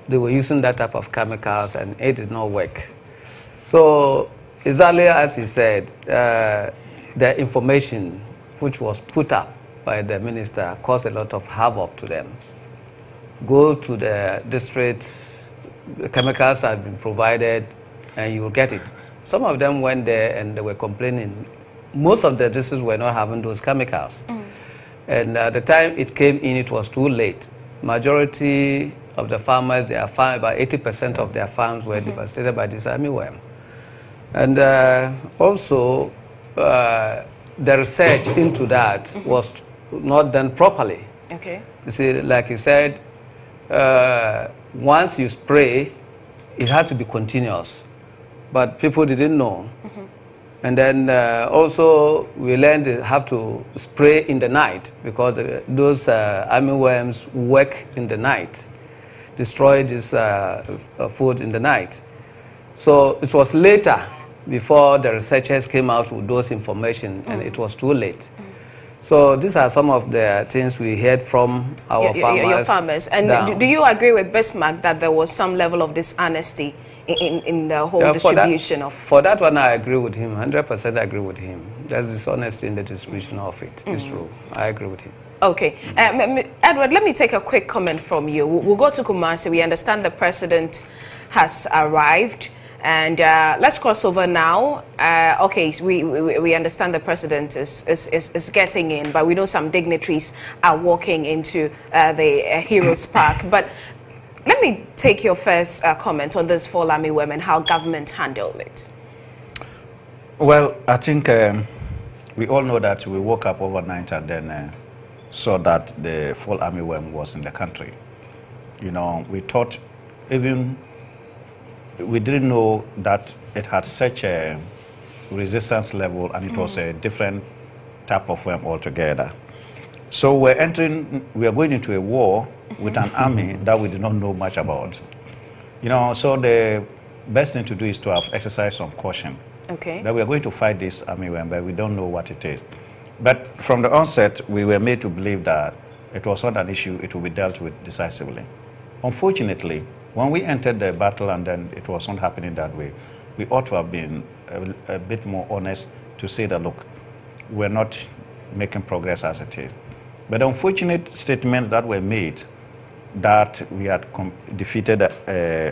They were using that type of chemicals and it did not work. So exactly as he said, the information which was put up by the minister caused a lot of havoc to them. Go to the district, the chemicals have been provided and you will get it. Some of them went there and they were complaining. Most of the districts were not having those chemicals. And at the time it came in, it was too late. Majority of the farmers, about 80% of their farms were devastated by this armyworm. And also, the research into that was not done properly. Okay. You see, like he said, once you spray, it had to be continuous. But people didn't know. And then also we learned they have to spray in the night, because those armyworms work in the night, destroy this food in the night. So it was later before the researchers came out with those information, and it was too late. So these are some of the things we heard from our farmers. And do you agree with Bismarck that there was some level of dishonesty in the whole distribution of... For that one, I agree with him, 100% agree with him. There's dishonesty in the distribution of it. It's true. I agree with him. Okay. Edward, let me take a quick comment from you. We'll go to Kumasi. We understand the president has arrived. And let's cross over now. Okay, so we understand the president is getting in, but we know some dignitaries are walking into the Heroes Park. But let me take your first comment on this Fall Army women, how government handled it. Well, I think we all know that we woke up overnight and then saw that the Fall Army women was in the country. You know, we thought we didn't know that it had such a resistance level, and it was a different type of worm altogether. So we are going into a war with an army that we did not know much about. You know, so the best thing to do is to have exercised some caution. Okay. That we are going to fight this army worm, but we don't know what it is. But from the onset, we were made to believe that it was not an issue, it will be dealt with decisively. Unfortunately, when we entered the battle and then it was not happening that way, we ought to have been a bit more honest to say that, look, we're not making progress as it is. But the unfortunate statements that were made that we had defeated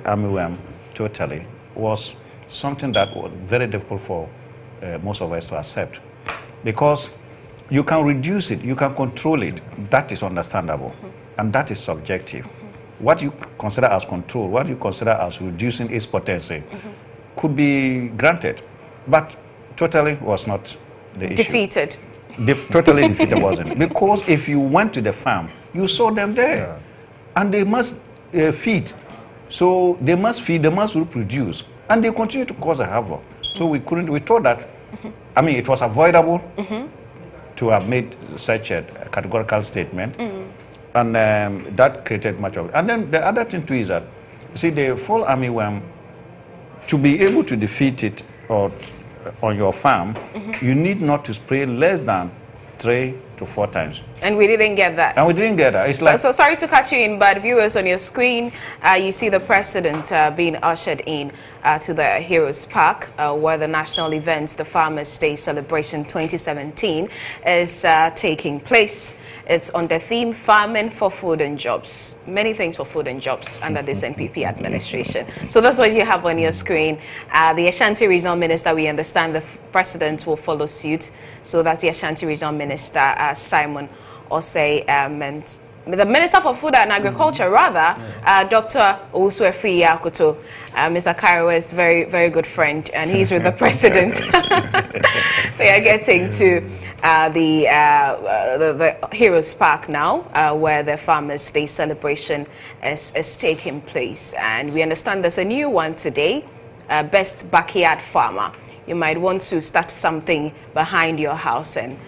Army worm totally was something that was very difficult for most of us to accept. Because you can reduce it, you can control it, that is understandable, and that is subjective. What you consider as control, what you consider as reducing its potency could be granted, but totally was not the issue. Defeated. Totally defeated wasn't. Because if you went to the farm, you saw them there, and they must feed. So they must feed, they must reproduce, and they continue to cause a havoc. So we thought that, I mean, it was avoidable to have made such a categorical statement. And that created much of it. And then the other thing too is that, see, the Fall Army worm, to be able to defeat it on your farm, you need not to spray less than 3 to 4 times. And we didn't get that. And we didn't get that. It's so sorry to cut you in, but viewers, on your screen, you see the president being ushered in to the Heroes Park, where the national event, the Farmers' Day Celebration 2017, is taking place. It's on the theme Farming for Food and Jobs. Many things for food and jobs under this NPP administration. So that's what you have on your screen. The Ashanti Regional Minister, we understand the president will follow suit. So that's the Ashanti Regional Minister, Simon Osei, and the Minister for Food and Agriculture, Dr. Owusu-Efriyi Akoto. Mr. Cairo is very, very good friend, and he's with the president. We are getting to the Heroes Park now, where the Farmers' Day celebration is taking place. And we understand there's a new one today, Best Backyard Farmer. You might want to start something behind your house and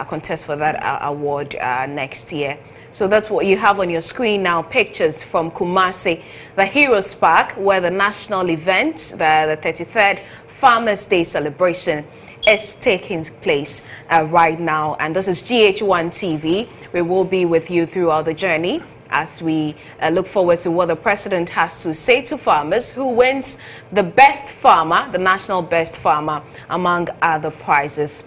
contest for that award next year. So that's what you have on your screen now, pictures from Kumasi, the Heroes Park, where the national event, the 33rd Farmers' Day celebration, is taking place right now. And this is GH1 TV. We will be with you throughout the journey as we look forward to what the president has to say to farmers, who wins the best farmer, the national best farmer, among other prizes.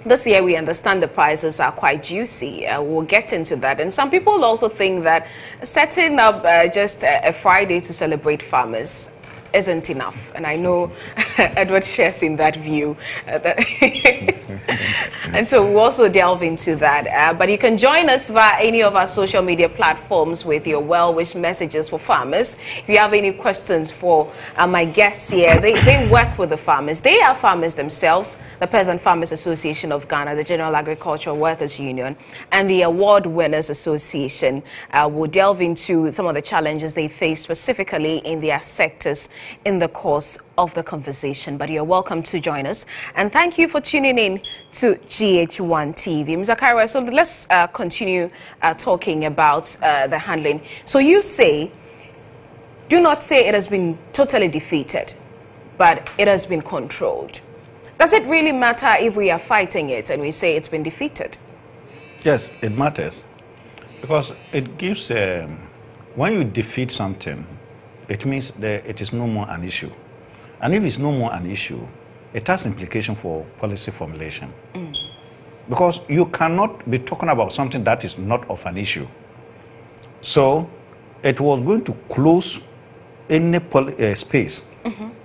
This year, we understand the prizes are quite juicy. We'll get into that. And some people also think that setting up just a Friday to celebrate farmers isn't enough. And I know Edward shares in that view. And so we'll also delve into that. But you can join us via any of our social media platforms with your well-wish messages for farmers. If you have any questions for my guests here, they work with the farmers. They are farmers themselves, the Peasant Farmers Association of Ghana, the General Agricultural Workers Union, and the Award Winners Association. We'll delve into some of the challenges they face specifically in their sectors in the course of the conversation. But you're welcome to join us. And thank you for tuning in to GH1 TV. Mr. Kaira, so let's continue talking about the handling. So you say, do not say it has been totally defeated. but it has been controlled. Does it really matter if we are fighting it and we say it's been defeated? Yes, it matters, because it gives, when you defeat something, it means that it is no more an issue. And if it's no more an issue, it has implication for policy formulation. Because you cannot be talking about something that is not of an issue. So it was going to close any space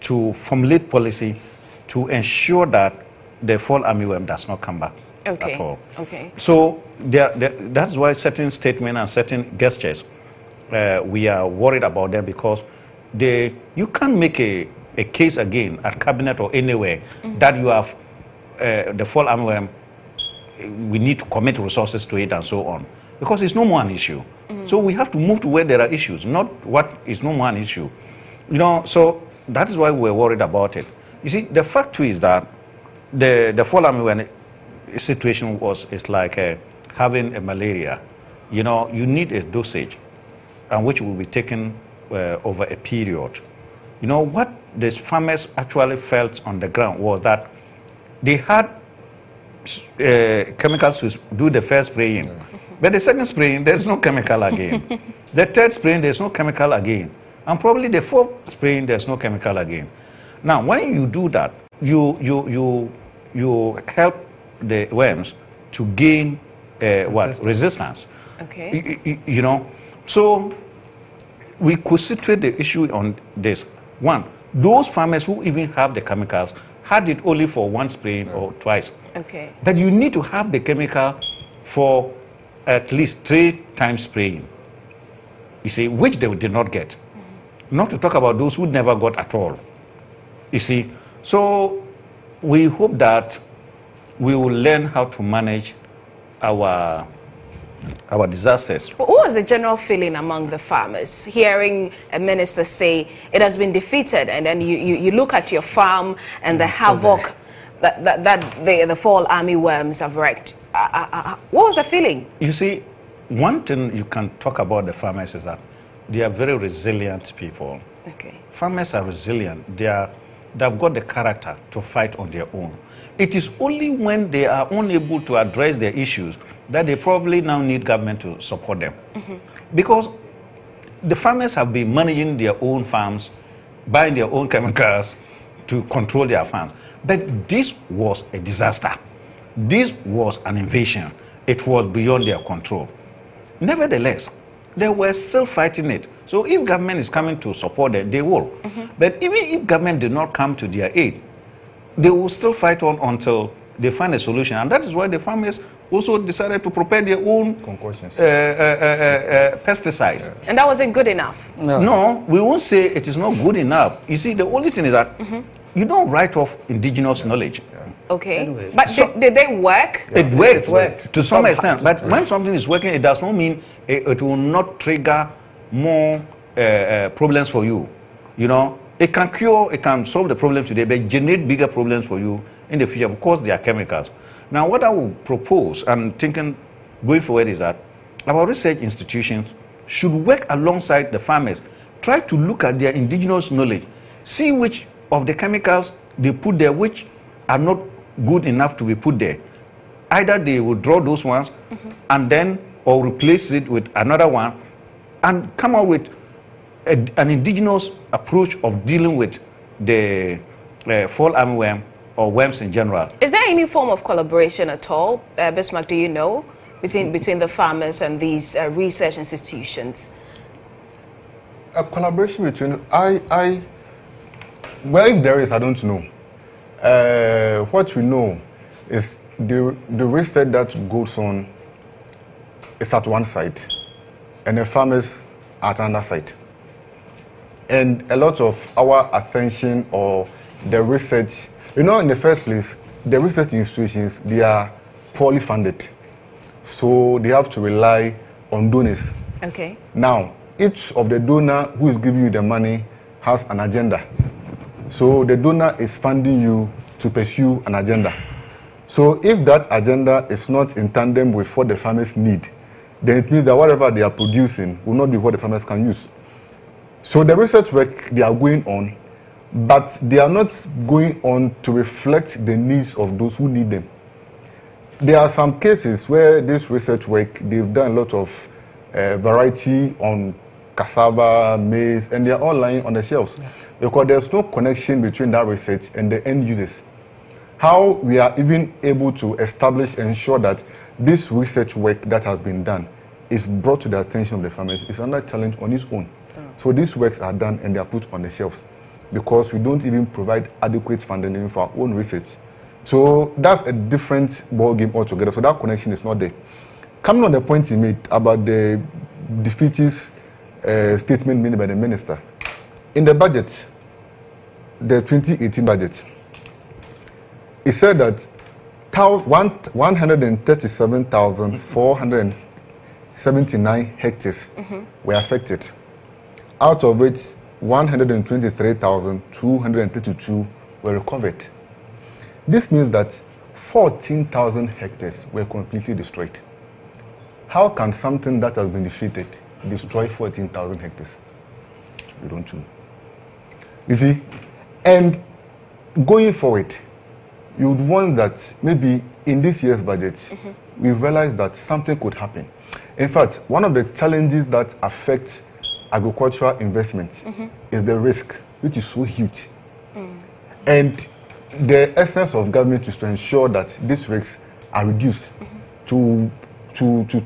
to formulate policy to ensure that the fall armyworm does not come back at all. So that's why certain statements and certain gestures, we are worried about them, because you can't make a case again at cabinet or anywhere that you have the fall armyworm, we need to commit resources to it and so on, because it's no more an issue. So we have to move to where there are issues, not what is no more an issue. So that is why we're worried about it. You see, the fact is that the fall armyworm situation is like having a malaria. You need a dosage, and which will be taken over a period. What the farmers actually felt on the ground was that they had chemicals to do the first spraying, but the second spraying, there's no chemical again. The third spraying, there's no chemical again. And probably the fourth spraying, there's no chemical again. Now, when you do that, you help the worms to gain resistance. So we could situate the issue on this. One, those farmers who even have the chemicals had it only for one spraying or twice. But you need to have the chemical for at least 3 times spraying, you see, which they did not get. Not to talk about those who never got at all. You see, so we hope that we will learn how to manage our disasters. But what was the general feeling among the farmers, hearing a minister say it has been defeated, and then you look at your farm and the havoc that the fall armyworms have wreaked? What was the feeling? You see, one thing you can talk about the farmers is that they are very resilient people. Farmers are resilient. They've got the character to fight on their own. It is only when they are unable to address their issues that they probably now need government to support them. Because the farmers have been managing their own farms, buying their own chemicals to control their farms. But this was a disaster. This was an invasion. It was beyond their control. Nevertheless, they were still fighting it. So if government is coming to support them, they will. But even if government did not come to their aid, they will still fight on until they find a solution. And that is why the farmers also decided to prepare their own pesticides. And that wasn't good enough? No, we won't say it is not good enough. You see, the only thing is that you don't write off indigenous knowledge. Anyway, but did they work? It worked to some extent. But when something is working, it does not mean it will not trigger more problems for you. It can cure, it can solve the problem today, but generate bigger problems for you in the future because they are chemicals. Now, what I will propose and thinking going forward is that our research institutions should work alongside the farmers, try to look at their indigenous knowledge, see which of the chemicals they put there which are not good enough to be put there. Either they withdraw those ones and then or replace it with another one and come up with an indigenous approach of dealing with the fall armyworm or worms in general. Is there any form of collaboration at all, Bismarck, do you know, between the farmers and these research institutions? A collaboration between, well, if there is, I don't know. What we know is the research that goes on is at one side and the farmers at another side. And a lot of our attention or the research, in the first place, the research institutions, they are poorly funded. So they have to rely on donors. Now, each of the donor who is giving you the money has an agenda. So the donor is funding you to pursue an agenda. So if that agenda is not in tandem with what the farmers need, then it means that whatever they are producing will not be what the farmers can use. So the research work they are going on but they are not going on to reflect the needs of those who need them. There are some cases where this research work, they've done a lot of variety on cassava, maize, and they are all lying on the shelves because there's no connection between that research and the end users. How we are even able to establish and ensure that this research work that has been done is brought to the attention of the farmers is another challenge on its own. So these works are done and they are put on the shelves because we don't even provide adequate funding for our own research. So that's a different ballgame altogether. So that connection is not there. Coming on the point he made about the defeatist statement made by the minister, in the budget, the 2018 budget, he said that 137,479 hectares were affected, out of which 123,232 were recovered. This means that 14,000 hectares were completely destroyed. How can something that has been defeated destroy 14,000 hectares? We don't know. You see, and going forward, you would want that maybe in this year's budget, we realize that something could happen. In fact, one of the challenges that affect agricultural investment is the risk, which is so huge. And the essence of government is to ensure that these risks are reduced to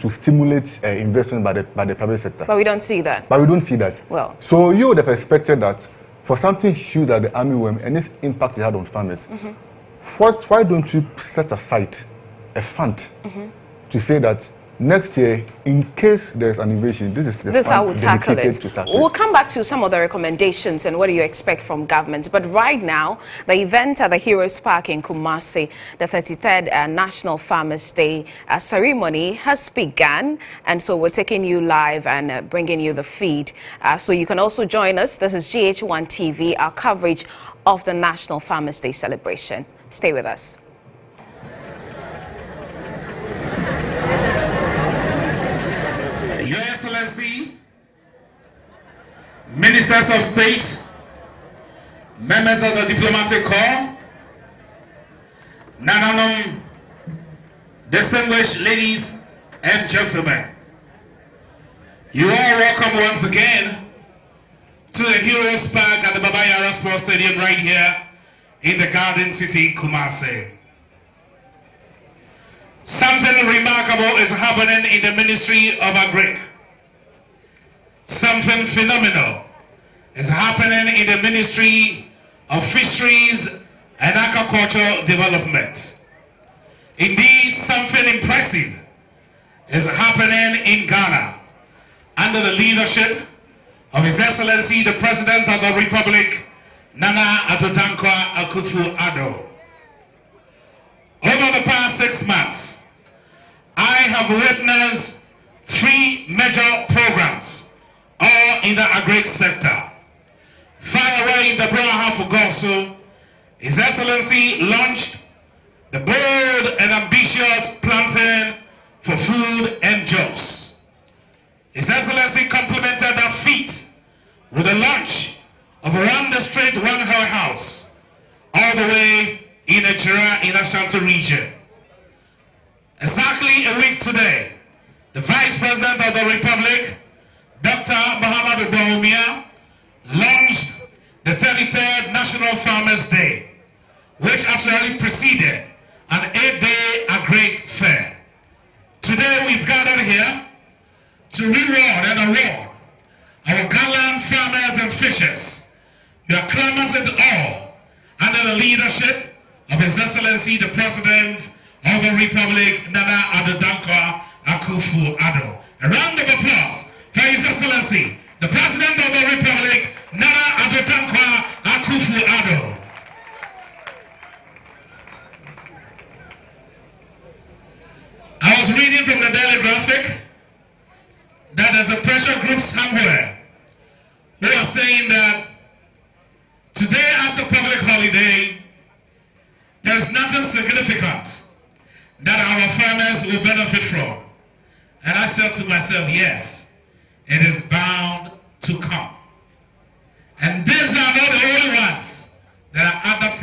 stimulate investment by the private sector. But we don't see that. But we don't see that. Well, so you would have expected that for something huge like the armyworm and its impact it had on farmers, why don't you set aside a fund to say that next year, in case there's an invasion, this is the fund how we'll tackle it. to tackle We'll come back to some of the recommendations and what do you expect from government. But right now, the event at the Heroes Park in Kumasi, the 33rd National Farmers Day ceremony has begun. And so we're taking you live and bringing you the feed. So you can also join us. This is GH1 TV, our coverage of the National Farmers Day celebration. Stay with us. Your Excellency, Ministers of State, members of the Diplomatic Corps, Nananum, distinguished ladies and gentlemen, you are welcome once again to the Heroes Park at the Baba Yara Sports Stadium right here in the Garden City, Kumasi. Something remarkable is happening in the Ministry of Agric. Something phenomenal is happening in the Ministry of Fisheries and Aquaculture Development. Indeed, something impressive is happening in Ghana under the leadership of His Excellency, the President of the Republic, Nana Addo-Dankwa Akufo-Addo. Over the past 6 months, I have witnessed 3 major programs, all in the agric sector. Far away in the Brahafugoso, His Excellency launched the bold and ambitious planting for food and jobs. His Excellency complemented that feat with the launch of Around the Street One Her House, all the way in Echira in Ashanti region. Exactly a week today, the Vice President of the Republic, Dr. Muhammadu Bawumia, launched the 33rd National Farmers Day, which actually preceded an 8-day agric fair. Today we've gathered here to reward and award our gallant farmers and fishers. You are claimants it all under the leadership of His Excellency the President of the Republic, Nana Addo-Dankwa Akufo-Addo. A round of applause for His Excellency the President of the Republic, Nana Addo-Dankwa Akufo-Addo. I was reading from the Daily Graphic that there's a pressure group somewhere who are saying that today as a public holiday, there's nothing significant that our farmers will benefit from. And I said to myself, yes, it is bound to come. And these are not the only ones.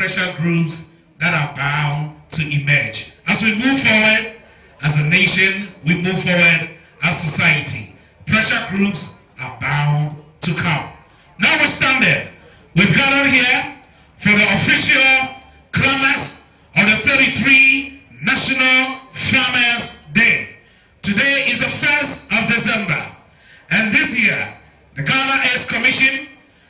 pressure groups that are bound to emerge. As we move forward as a nation, we move forward as society. Pressure groups are bound to come. Notwithstanding, we've gathered here for the official climax of the 33 National Farmers Day. Today is the 1st of December, and this year, the Ghana AIDS Commission,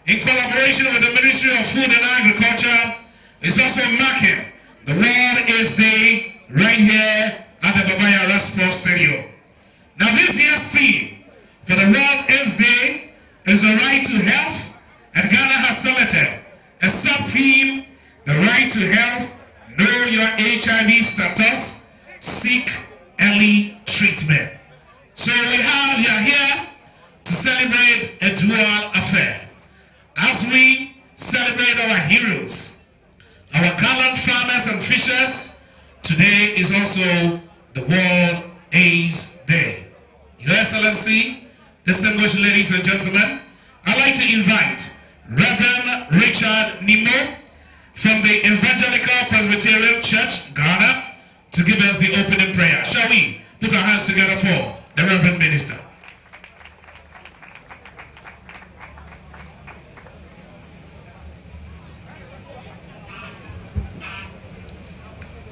in collaboration with the Ministry of Food and Agriculture, is also marking the World AIDS Day right here at the Babaya Sports Stadium. Now, this year's theme for the World AIDS Day is the right to health, and Ghana has selected a sub-theme, the right to health, know your HIV status, seek early treatment. So you are here to celebrate a dual affair. As we celebrate our heroes, our gallant farmers and fishers, today is also the World AIDS Day. Your Excellency, distinguished ladies and gentlemen, I'd like to invite Reverend Richard Nimo from the Evangelical Presbyterian Church, Ghana, to give us the opening prayer. Shall we put our hands together for the Reverend Minister?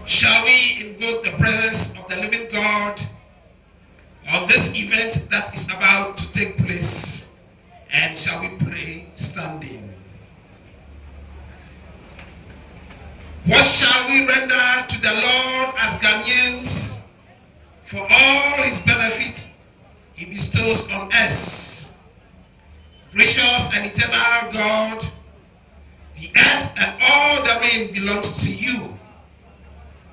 Shall we invoke the presence of the living God on this event that is about to take place? And shall we pray standing? What shall we render to the Lord as Ghanaians for all his benefits he bestows on us? Gracious and eternal God, the earth and all therein belongs to you.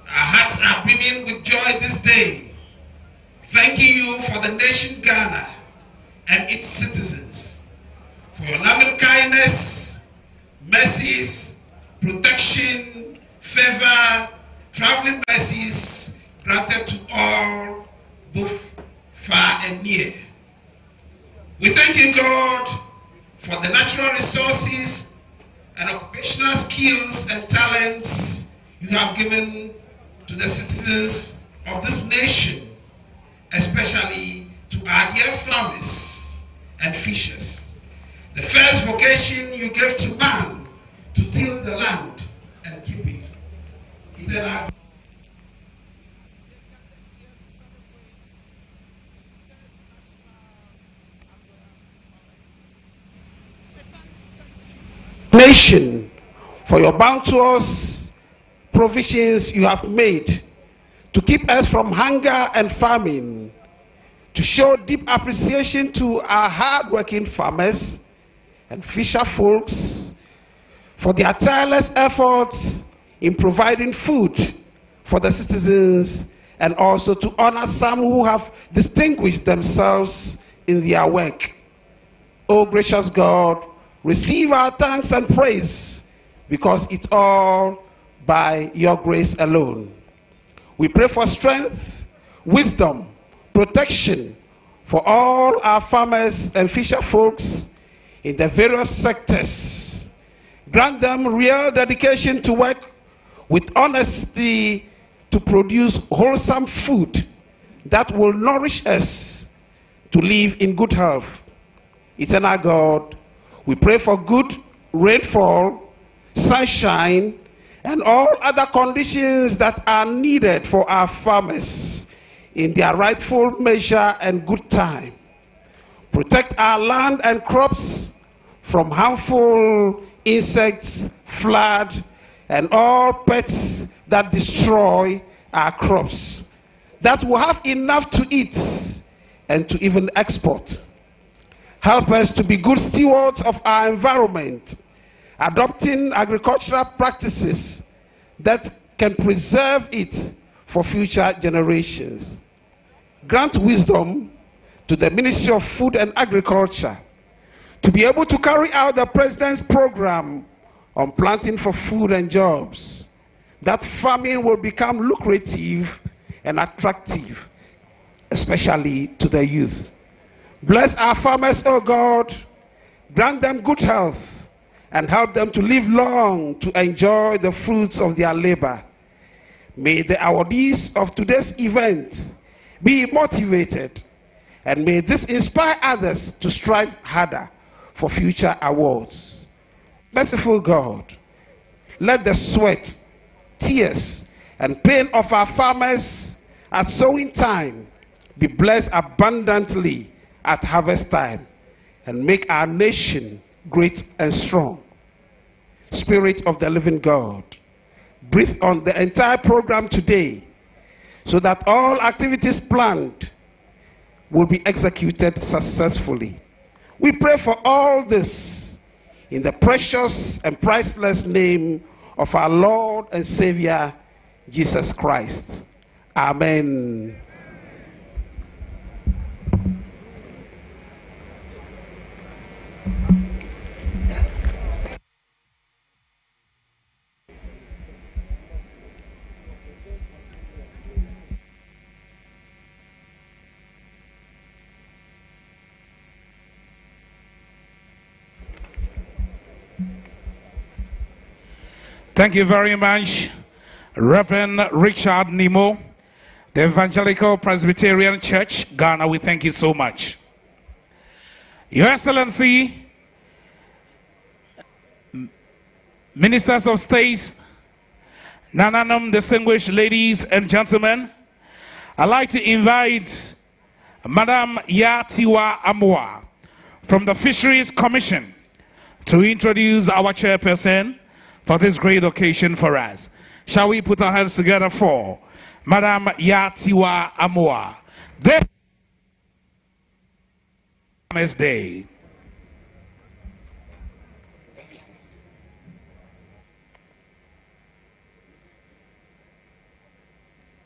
Our hearts are beaming with joy this day, thanking you for the nation Ghana and its citizens, for your loving kindness, mercies, protection, favor, traveling mercies granted to all, both far and near. We thank you, God, for the natural resources and occupational skills and talents you have given to the citizens of this nation, especially to our dear farmers and fishers. The first vocation you gave to man, to till the land and keep it. Eternal nation for your bounteous provisions you have made to keep us from hunger and famine, to show deep appreciation to our hard-working farmers and fisher folks for their tireless efforts in providing food for the citizens, and also to honor some who have distinguished themselves in their work. Oh, gracious God, receive our thanks and praise, because it's all by your grace alone. We pray for strength, wisdom, protection for all our farmers and fisher folks in the various sectors. Grant them real dedication to work with honesty to produce wholesome food that will nourish us to live in good health. Eternal God, we pray for good rainfall, sunshine, and all other conditions that are needed for our farmers in their rightful measure and good time. Protect our land and crops from harmful insects, flood, and all pests that destroy our crops, that will have enough to eat and to even export. Help us to be good stewards of our environment, adopting agricultural practices that can preserve it for future generations. Grant wisdom to the Ministry of Food and Agriculture to be able to carry out the President's program on planting for food and jobs, that farming will become lucrative and attractive, especially to the youth. Bless our farmers, O God, grant them good health, and help them to live long to enjoy the fruits of their labor. May the awardees of today's event be motivated, and may this inspire others to strive harder for future awards. Merciful God, let the sweat, tears, and pain of our farmers at sowing time be blessed abundantly at harvest time, and make our nation great and strong. Spirit of the living God, breathe on the entire program today so that all activities planned will be executed successfully. We pray for all this in the precious and priceless name of our Lord and Savior, Jesus Christ. Amen. Thank you very much, Reverend Richard Nimo, the Evangelical Presbyterian Church, Ghana. We thank you so much. Your Excellency, Ministers of State, Nananum, distinguished ladies and gentlemen, I'd like to invite Madam Yatiwa Amwa from the Fisheries Commission to introduce our chairperson for this great occasion for us. Shall we put our hands together for Madam Yatiwa Amwa? This Farmers Day.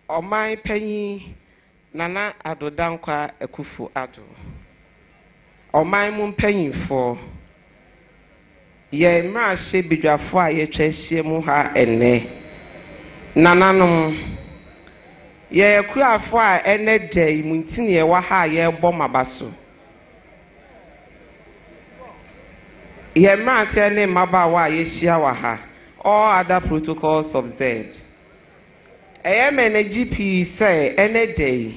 Omai penyi Nana Adodankwa Ekufu Ado. Omai mun penyi for ye mra she bidwafo a ye twahie mu ha enne nananom ye kuafo a enne dai muntini ye wa ha ye bɔ mabaso ye mra te ne maba wa ye hia wa ha all other protocols observed me GP say enne dai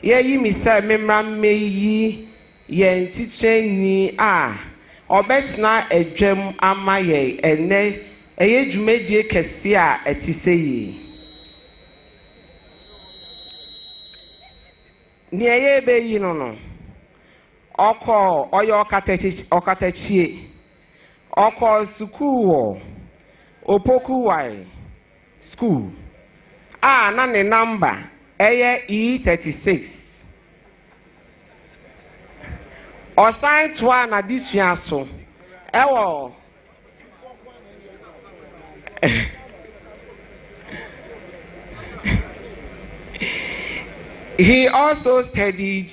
ye yi mi say memra meyi ye ntitweni a Obetna edwem amaye ene eye dwumedie kese a etise yi ni eye be yi no oko oyo okatachie oko school opoku wai school na ne number eye E36 Osign to one addition so. Ewo. He also studied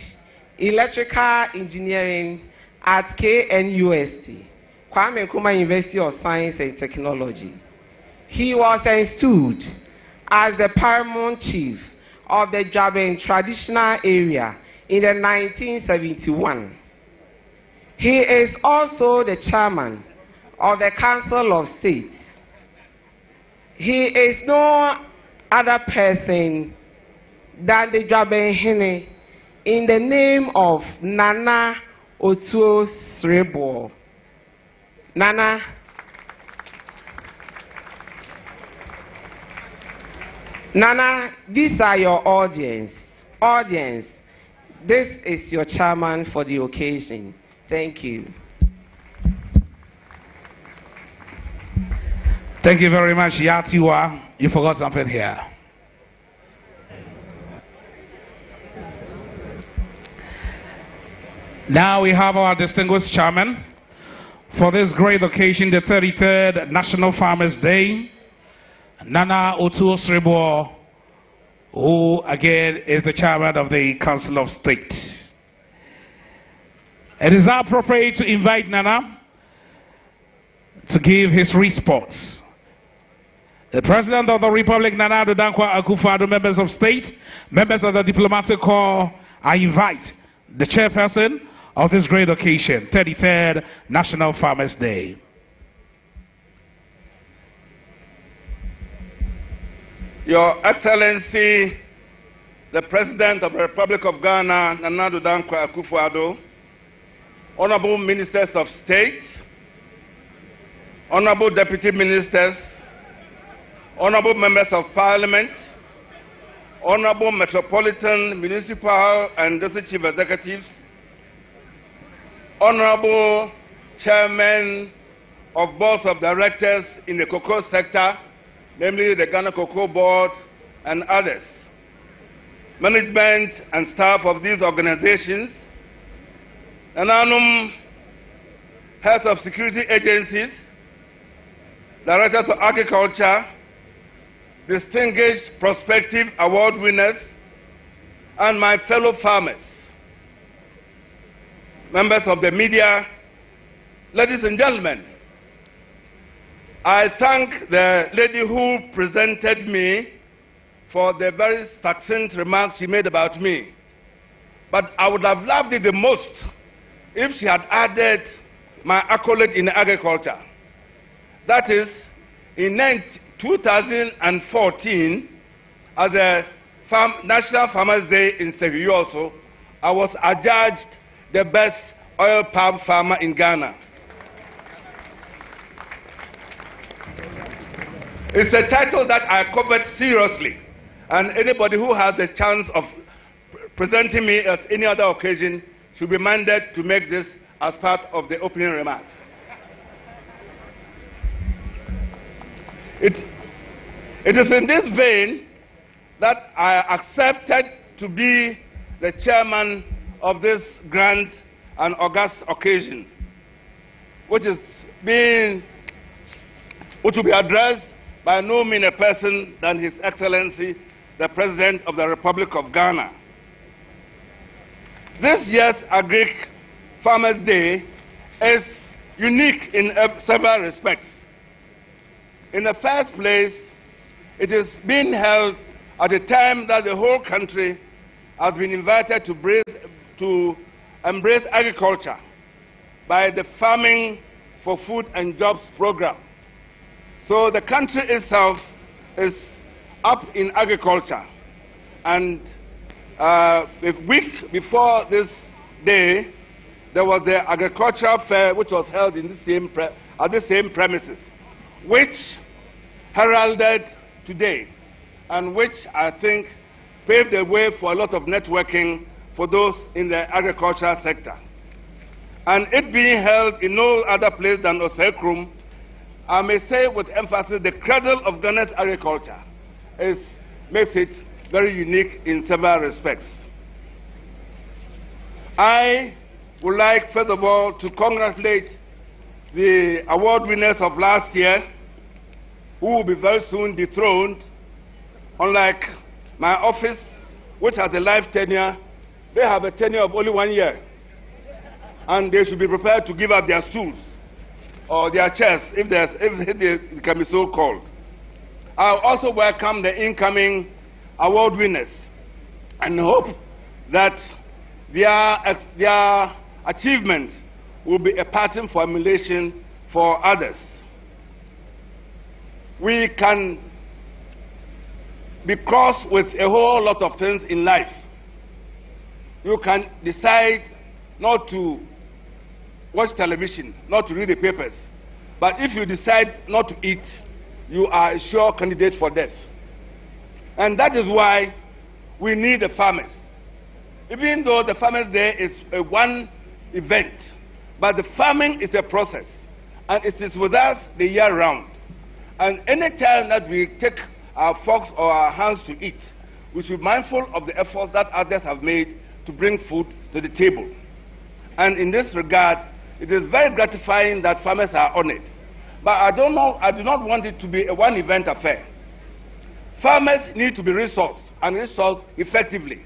electrical engineering at KNUST, Kwame Nkrumah University of Science and Technology. He was installed as the paramount chief of the Jaben traditional area in the 1971. He is also the chairman of the Council of States. He is no other person than the Jaben Hene in the name of Nana Otuo Srebo. Nana, these are your audience. Audience, this is your chairman for the occasion. Thank you. Thank you very much, Yatiwa. You forgot something here. Now we have our distinguished chairman for this great occasion, the 33rd National Farmers Day, Nana Otuo Srebo, who again is the chairman of the Council of State. It is appropriate to invite Nana to give his response. The President of the Republic, Nana Dankwa Akufo-Addo, members of state, members of the diplomatic corps, I invite the chairperson of this great occasion, 33rd National Farmers Day. Your Excellency, the President of the Republic of Ghana, Nana Addo Dankwa Akufo-Addo, Honorable Ministers of State, Honorable Deputy Ministers, Honorable Members of Parliament, Honorable Metropolitan, Municipal and District Chief Executives, Honorable Chairmen of Boards of Directors in the cocoa sector, namely the Ghana Cocoa Board and others, management and staff of these organizations, and heads of security agencies, directors of agriculture, distinguished prospective award winners, and my fellow farmers, members of the media, ladies and gentlemen, I thank the lady who presented me for the very succinct remarks she made about me. But I would have loved it the most if she had added my accolade in agriculture. That is, in 2014, at the National Farmers Day in Sevier also, I was adjudged the best oil palm farmer in Ghana. It's a title that I covered seriously, and anybody who has the chance of presenting me at any other occasion should be minded to make this as part of the opening remarks. It is in this vein that I accepted to be the chairman of this grand and august occasion, which will be addressed by no meaner person than His Excellency, the President of the Republic of Ghana. This year's Agric Farmers' Day is unique in several respects. In the first place, it is being held at a time that the whole country has been invited to embrace agriculture by the Farming for Food and Jobs program. So the country itself is up in agriculture. And a week before this day, there was the agricultural fair which was held in at the same premises, which heralded today and which I think paved the way for a lot of networking for those in the agricultural sector. And it being held in no other place than Osekrum, I may say with emphasis, the cradle of Ghana's agriculture makes it very unique in several respects. I would like, first of all, to congratulate the award winners of last year, who will be very soon dethroned. Unlike my office, which has a life tenure, they have a tenure of only 1 year. And they should be prepared to give up their stools or their chairs, if they can be so called. I also welcome the incoming award winners and hope that their achievements will be a pattern for emulation for others. We can be crossed with a whole lot of things in life. You can decide not to watch television, not to read the papers. But if you decide not to eat, you are a sure candidate for death. And that is why we need the farmers. Even though the Farmers' Day is one event, but the farming is a process, and it is with us the year round. And any time that we take our forks or our hands to eat, we should be mindful of the effort that others have made to bring food to the table. And in this regard, it is very gratifying that farmers are honored. But I do not want it to be a one-event affair. Farmers need to be resourced, and resourced effectively.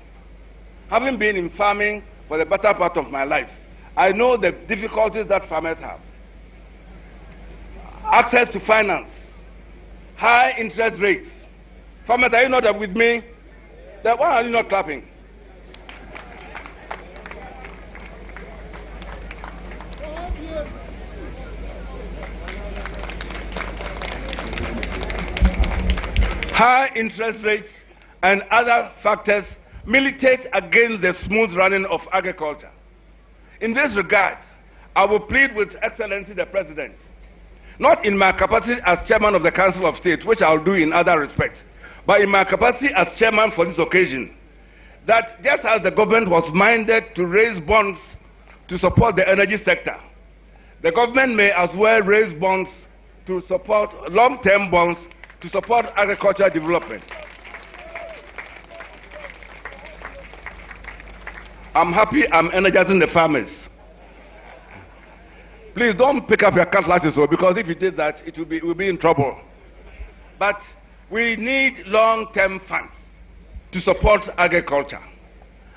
Having been in farming for the better part of my life, I know the difficulties that farmers have. Access to finance, high interest rates. Farmers, are you not with me? Then why are you not clapping? high interest rates, and other factors militate against the smooth running of agriculture. In this regard, I will plead with Excellency the President, not in my capacity as Chairman of the Council of State, which I'll do in other respects, but in my capacity as Chairman for this occasion, that just as the government was minded to raise bonds to support the energy sector, the government may as well raise bonds to support long-term bonds to support agricultural development. I'm happy I'm energizing the farmers. Please don't pick up your cutlasses, because if you did that, we'll be in trouble. But we need long-term funds to support agriculture.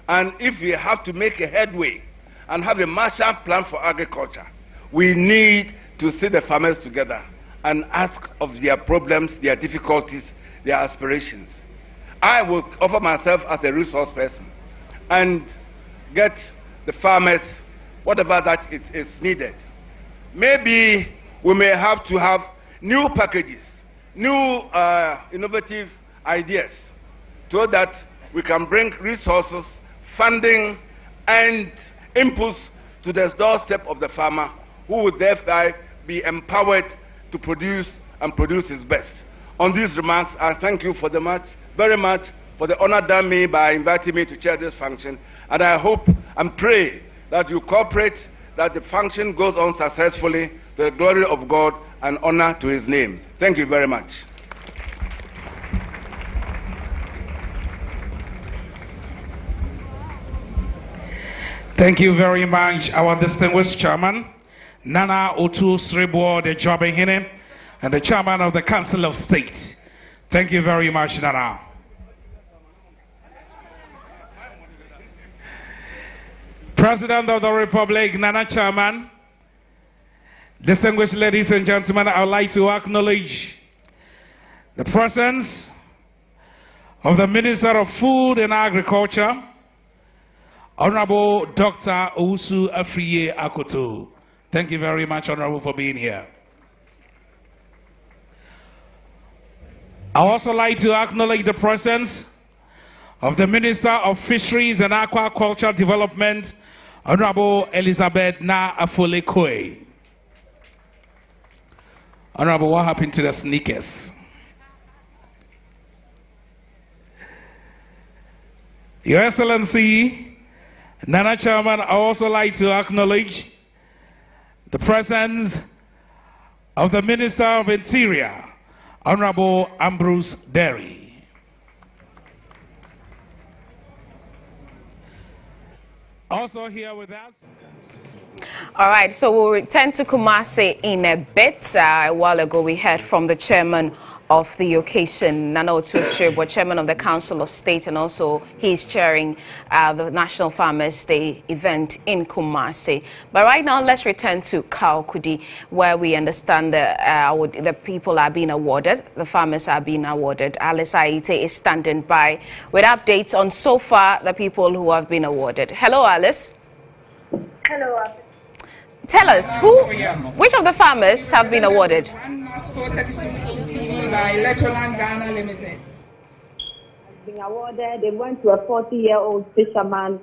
And if we have to make a headway and have a Marshall Plan for agriculture, we need to sit the farmers together and ask of their problems, their difficulties, their aspirations. I will offer myself as a resource person and get the farmers whatever that is needed. Maybe we may have to have new packages, new innovative ideas, so that we can bring resources, funding, and inputs to the doorstep of the farmer, who would thereby be empowered to produce and produce his best. On these remarks, I thank you very much for the honor done me by inviting me to chair this function, and I hope and pray that you cooperate, that the function goes on successfully to the glory of God and honor to his name. Thank you very much. Thank you very much, our distinguished chairman, Nana Otu Sribo de Jobehine, and the chairman of the Council of State. Thank you very much, Nana. President of the Republic, Nana Chairman, distinguished ladies and gentlemen, I would like to acknowledge the presence of the Minister of Food and Agriculture, Honorable Dr. Owusu Afriye Akoto. Thank you very much, Honorable, for being here. I would also like to acknowledge the presence of the Minister of Fisheries and Aquaculture Development, Honorable Elizabeth Na Afolekoe. Honorable, what happened to the sneakers? Your Excellency, Nana Chairman, I also like to acknowledge the presence of the Minister of Interior, Honorable Ambrose Derry. Also here with us. All right, so we'll return to Kumasi in a bit. A while ago, we heard from the chairman of the occasion, Nana Otu Sribo, chairman of the Council of State, and also he's chairing the National Farmers Day event in Kumasi. But right now, let's return to Kudi, where we understand the people are being awarded, the farmers are being awarded. Alice Aite is standing by with updates on so far the people who have been awarded. Hello, Alice. Hello. Tell us, which of the farmers have been awarded? By Electroland Ghana Limited. Being awarded, they went to a 40-year-old fisherman,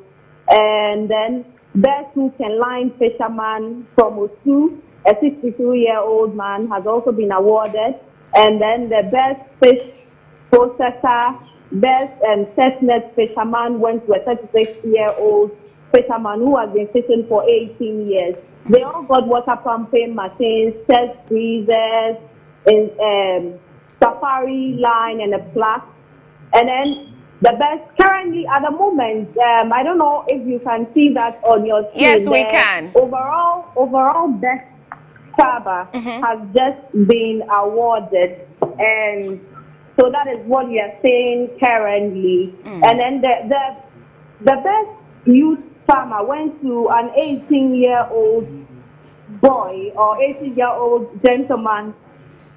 and then best hook and line fisherman from Osu, a 62-year-old man, has also been awarded, and then the best fish processor, best set net fisherman went to a 36-year-old fisherman who has been fishing for 18 years. They all got water pumping machines, test freezers, in safari line and a plaque. And then the best currently at the moment, I don't know if you can see that on your screen. Yes, we can. Overall best farmer has just been awarded, and so that is what we are saying currently. And then the best youth farmer went to an 18-year-old boy or 18-year-old gentleman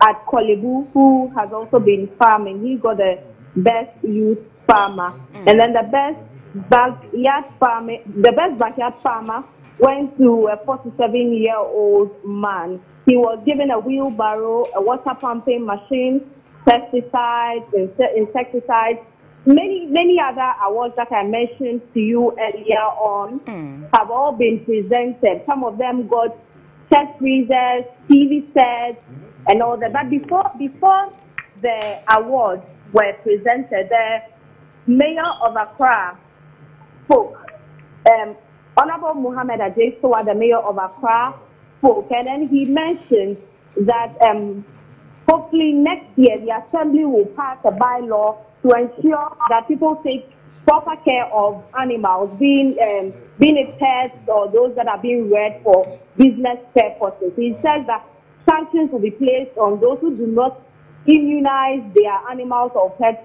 at Kolebu, who has also been farming. He got the best youth farmer. And then the best backyard farmer went to a 47-year-old man. He was given a wheelbarrow, a water pumping machine, pesticides, insecticides, many other awards that I mentioned to you earlier on have all been presented. Some of them got chest freezers, TV sets, and all that. But before the awards were presented, the mayor of Accra spoke. Honorable Mohammed Adesowa, the mayor of Accra, spoke, and then he mentioned that hopefully next year the assembly will pass a bylaw to ensure that people take proper care of animals, being it pets or those that are being reared for business purposes. He says that sanctions will be placed on those who do not immunize their animals or pets,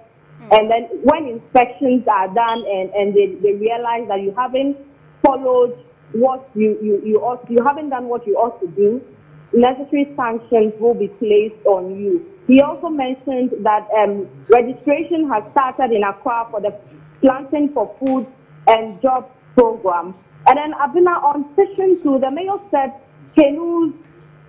and then when inspections are done and they realize that you haven't followed what you haven't done what you ought to do, necessary sanctions will be placed on you. He also mentioned that registration has started in Accra for the Planting for Food and Jobs program. And then Abina, on session 2, the mayor said canoes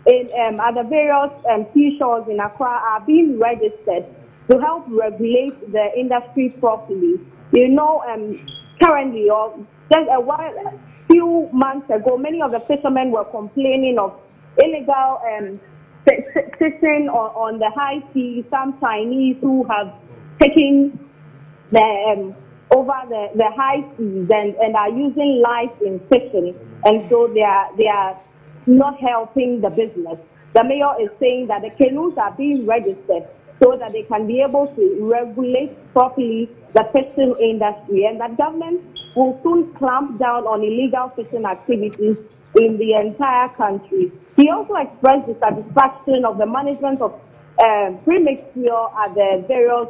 at the various seashores in Accra are being registered to help regulate the industry properly. You know, currently, or just a few months ago, many of the fishermen were complaining of illegal fishing on the high seas. Some Chinese who have taken over the high seas and are using lights in fishing, and so they are not helping the business. The mayor is saying that the canoes are being registered so that they can be able to regulate properly the fishing industry, and that government will soon clamp down on illegal fishing activities in the entire country. He also expressed dissatisfaction of the management of pre-mixture at the various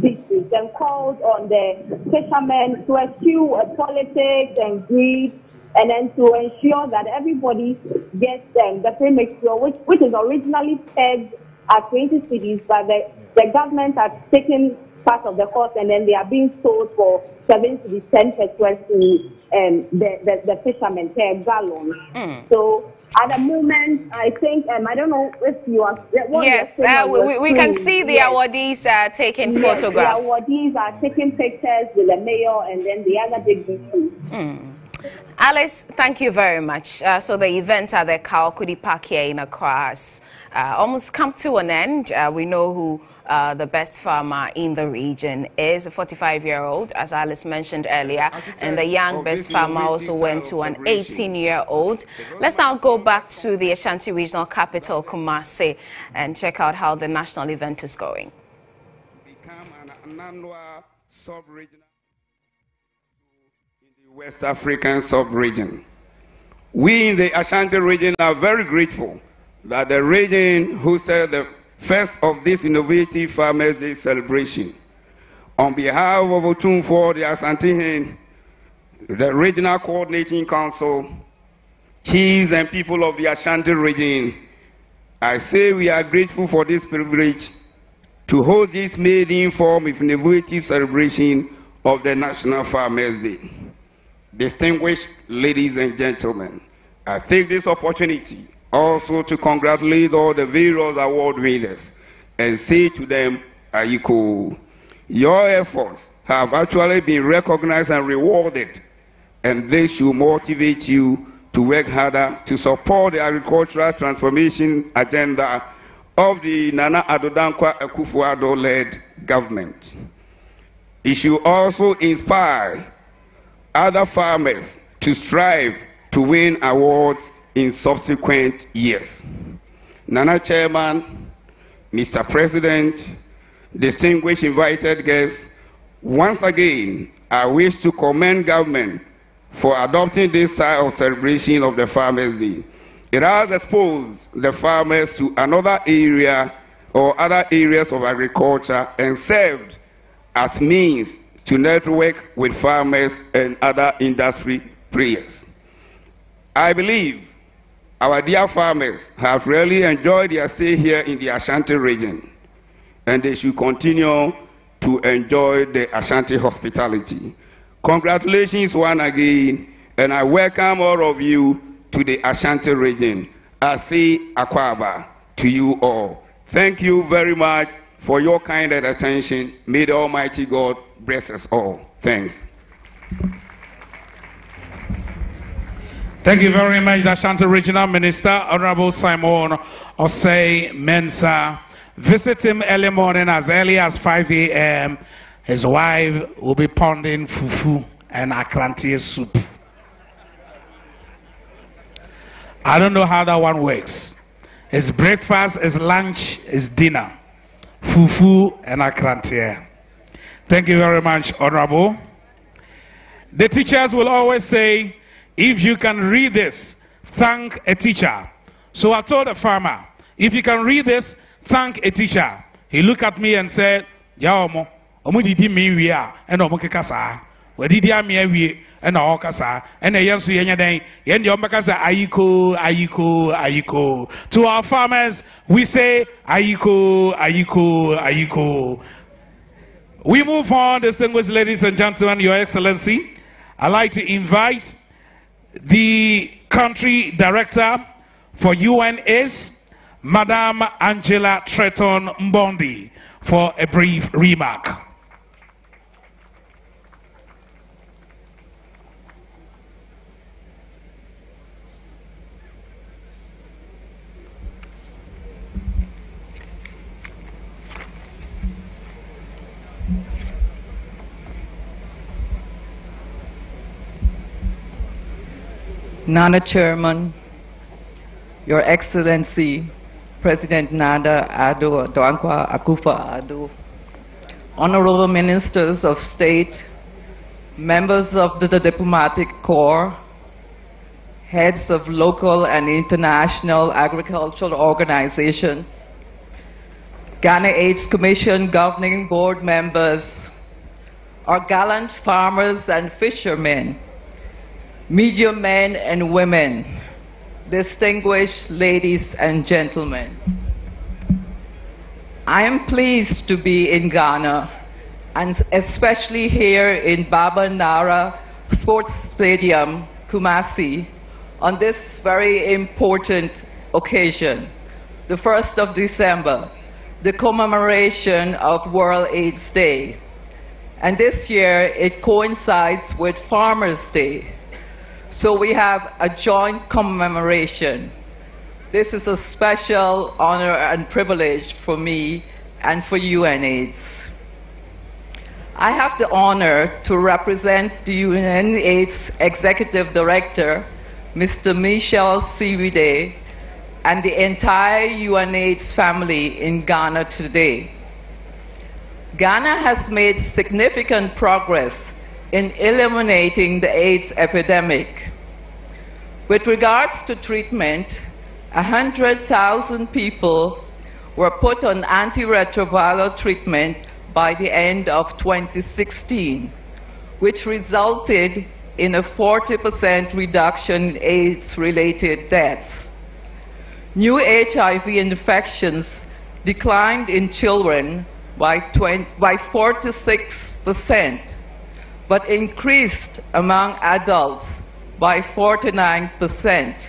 districts and called on the fishermen to eschew politics and greed, and then to ensure that everybody gets the pre-mixture, which is originally pegged at 20 cities, but the government has taken part of the cost, and then they are being sold for 7 to 10 pesos to the fishermen per gallon. So at the moment, I think, I don't know if you are... Yes, we can see the awardees taking photographs. The awardees are taking pictures with the mayor and then the other dignitaries. Alice, thank you very much. So the event at the Kaokudi Park here in Accra has almost come to an end. We know who the best farmer in the region is, a 45-year-old, as Alice mentioned earlier, and the young best farmer also went to an 18-year-old. Let's now go back to the Ashanti regional capital, Kumasi, and check out how the national event is going. Become an annual sub-regional in the West African sub-region. We in the Ashanti region are very grateful that the region hosted the first of this innovative Farmers' Day celebration. On behalf of Otumfor, the Asante, the Regional Coordinating Council, chiefs and people of the Ashanti region, I say we are grateful for this privilege to hold this maiden form of innovative celebration of the National Farmers' Day. Distinguished ladies and gentlemen, I take this opportunity also to congratulate all the various award winners and say to them, Ayiko, your efforts have actually been recognized and rewarded, and they should motivate you to work harder to support the agricultural transformation agenda of the Nana Addo Dankwa Akufo-Addo-led government. It should also inspire other farmers to strive to win awards in subsequent years. Nana Chairman, Mr. President, distinguished invited guests, once again, I wish to commend government for adopting this style of celebration of the Farmers' Day. It has exposed the farmers to another area or other areas of agriculture and served as means to network with farmers and other industry players. I believe our dear farmers have really enjoyed their stay here in the Ashanti region, and they should continue to enjoy the Ashanti hospitality. Congratulations once again, and I welcome all of you to the Ashanti region. I say Akwaba to you all. Thank you very much, for your kind attention. May the Almighty God bless us all. Thanks. Thank you very much, the Ashanti Regional Minister, Honorable Simon Osei Mensah. Visit him early morning, as early as 5 a.m. His wife will be pounding fufu and akrantie soup. I don't know how that one works. His breakfast, his lunch, his dinner. Fufu and akrantie. Thank you very much, Honorable. The teachers will always say, if you can read this, thank a teacher. So I told the farmer, if you can read this, thank a teacher. He looked at me and said, Yaomo, omudidi mi wia, and omukekasa. Wedidi ami ewi, and okasa. And a yansu yenyaden, yen yomakasa ayiko, ayiko, ayiko. To our farmers, we say ayiko, ayiko, ayiko. We move on, distinguished ladies and gentlemen, Your Excellency. I'd like to invite the country director for UNAIDS, Madam Angela Tretton Mbondi, for a brief remark. Nana Chairman, Your Excellency, President Nana Addo Dankwa Akufo-Addo, Honorable Ministers of State, members of the Diplomatic Corps, heads of local and international agricultural organizations, Ghana AIDS Commission Governing Board members, our gallant farmers and fishermen, media men and women, distinguished ladies and gentlemen. I am pleased to be in Ghana, and especially here in Baba Nara Sports Stadium, Kumasi, on this very important occasion, the 1st of December, the commemoration of World AIDS Day. And this year, it coincides with Farmers' Day. So we have a joint commemoration. This is a special honor and privilege for me and for UNAIDS. I have the honor to represent the UNAIDS Executive Director, Mr. Michel Siwide, and the entire UNAIDS family in Ghana today. Ghana has made significant progress in eliminating the AIDS epidemic. With regards to treatment, 100,000 people were put on antiretroviral treatment by the end of 2016, which resulted in a 40% reduction in AIDS-related deaths. New HIV infections declined in children by 46%, but increased among adults by 49%,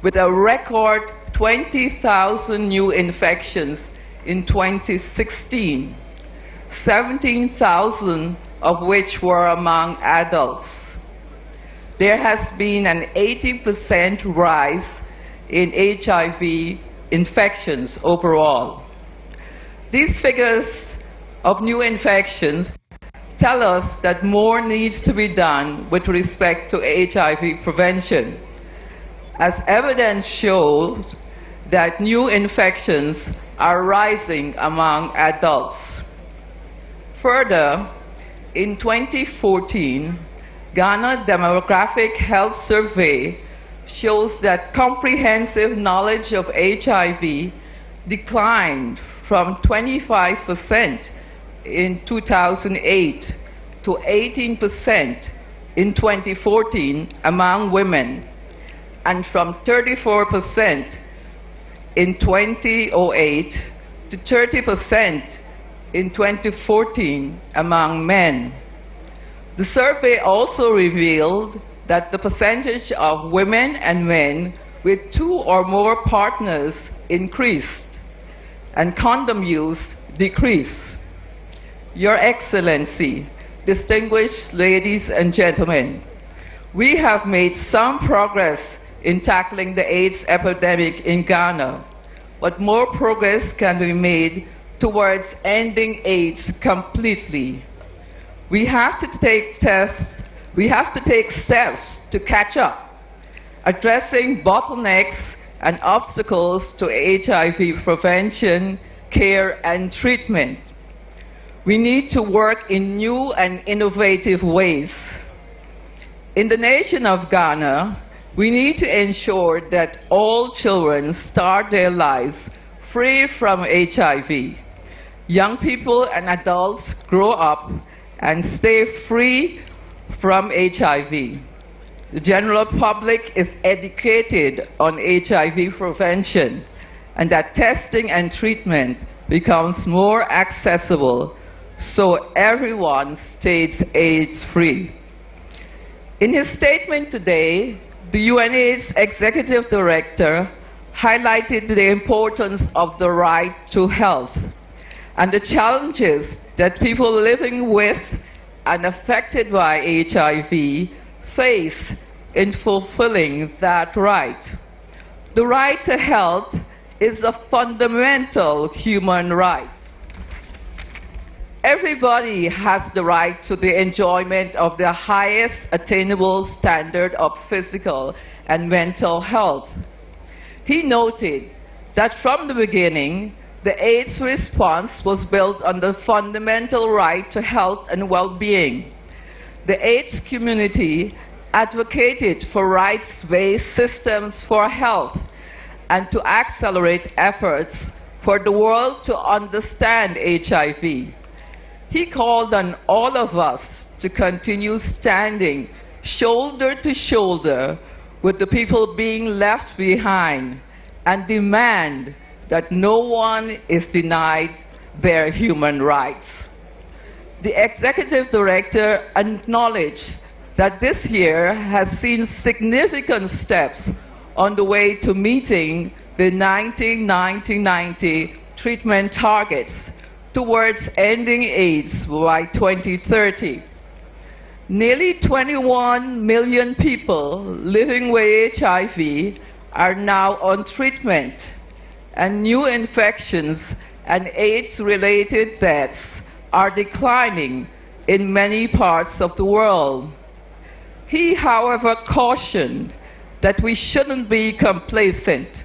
with a record 20,000 new infections in 2016, 17,000 of which were among adults. There has been an 80% rise in HIV infections overall. These figures of new infections tell us that more needs to be done with respect to HIV prevention, as evidence shows that new infections are rising among adults. Further, in 2014, Ghana Demographic Health Survey shows that comprehensive knowledge of HIV declined from 25% in 2008 to 18% in 2014 among women, and from 34% in 2008 to 30% in 2014 among men. The survey also revealed that the percentage of women and men with 2 or more partners increased, and condom use decrease. Your Excellency, distinguished ladies and gentlemen, we have made some progress in tackling the AIDS epidemic in Ghana, but more progress can be made towards ending AIDS completely. We have to take steps to catch up, addressing bottlenecks and obstacles to HIV prevention, care, and treatment. We need to work in new and innovative ways. In the nation of Ghana, we need to ensure that all children start their lives free from HIV. Young people and adults grow up and stay free from HIV. The general public is educated on HIV prevention, and that testing and treatment becomes more accessible so everyone stays AIDS-free. In his statement today, the UNAIDS Executive Director highlighted the importance of the right to health and the challenges that people living with and affected by HIV face in fulfilling that right. The right to health is a fundamental human right. Everybody has the right to the enjoyment of the highest attainable standard of physical and mental health. He noted that from the beginning, the AIDS response was built on the fundamental right to health and well-being. The AIDS community advocated for rights-based systems for health and to accelerate efforts for the world to understand HIV. He called on all of us to continue standing shoulder to shoulder with the people being left behind and demand that no one is denied their human rights. The Executive Director acknowledged that this year has seen significant steps on the way to meeting the 1990 treatment targets towards ending AIDS by 2030. Nearly 21 million people living with HIV are now on treatment, and new infections and AIDS-related deaths are declining in many parts of the world. He, however, cautioned that we shouldn't be complacent,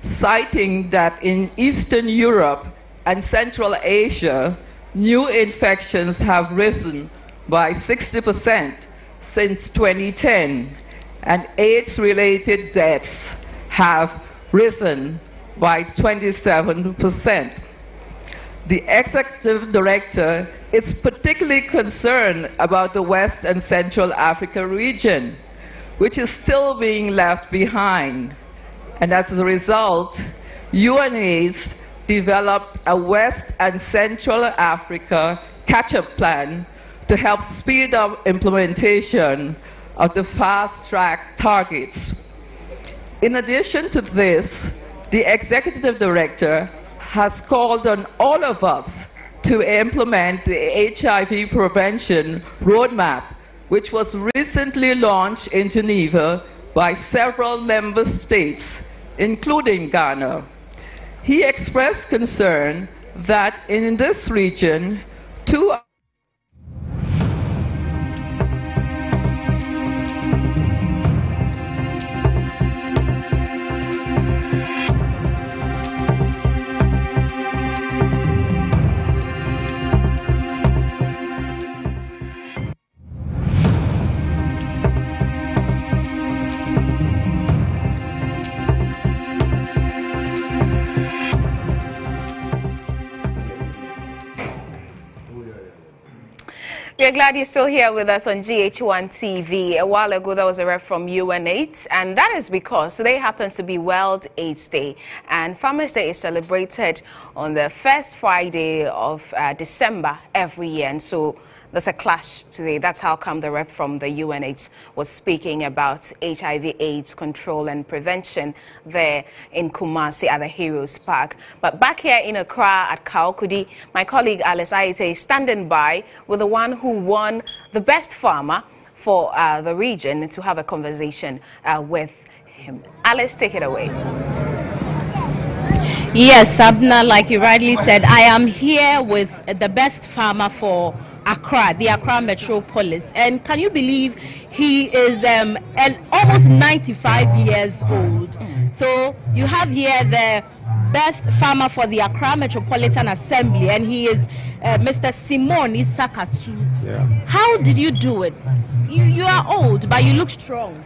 citing that in Eastern Europe and Central Asia, new infections have risen by 60% since 2010, and AIDS-related deaths have risen by 27%. The Executive Director is particularly concerned about the West and Central Africa region, which is still being left behind. And as a result, UNAIDS developed a West and Central Africa catch-up plan to help speed up implementation of the fast-track targets. In addition to this, the Executive Director has called on all of us to implement the HIV prevention roadmap, which was recently launched in Geneva by several member states, including Ghana. He expressed concern that in this region, We are glad you're still here with us on GH1 TV. A while ago, there was a rep from UNAIDS, and that is because today happens to be World AIDS Day, and Farmers' Day is celebrated on the first Friday of December every year. And so there's a clash today. That's how come the rep from the UNAIDS was speaking about HIV/AIDS control and prevention there in Kumasi at the Heroes Park. But back here in Accra at Kaokudi, my colleague Alice Aite is standing by with the one who won the best farmer for the region to have a conversation with him. Alice, take it away. Yes, Sabna, like you rightly said, I am here with the best farmer for Accra, the Accra Metropolis. And can you believe he is almost 95 years old? So you have here the best farmer for the Accra Metropolitan Assembly, and he is Mr. Simon Isakatu. Yeah. How did you do it? You are old, but you look strong.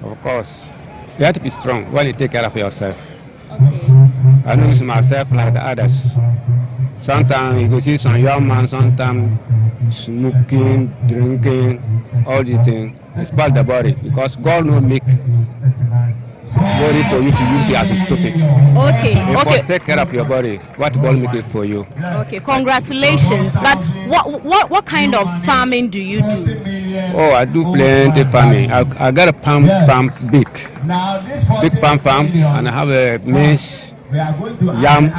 Of course. You have to be strong when you take care of yourself. Okay. I know myself like the others. Sometimes you go see some young man, sometimes smoking, drinking, all these things. It's part of the body because God will make body for you to use it as a stupid. Okay. Therefore, take care of your body. What God make it for you. Okay, congratulations. But what kind of farming do you do? Oh, I do plenty farming. I got a palm farm, big palm farm, and I have a maize, yam,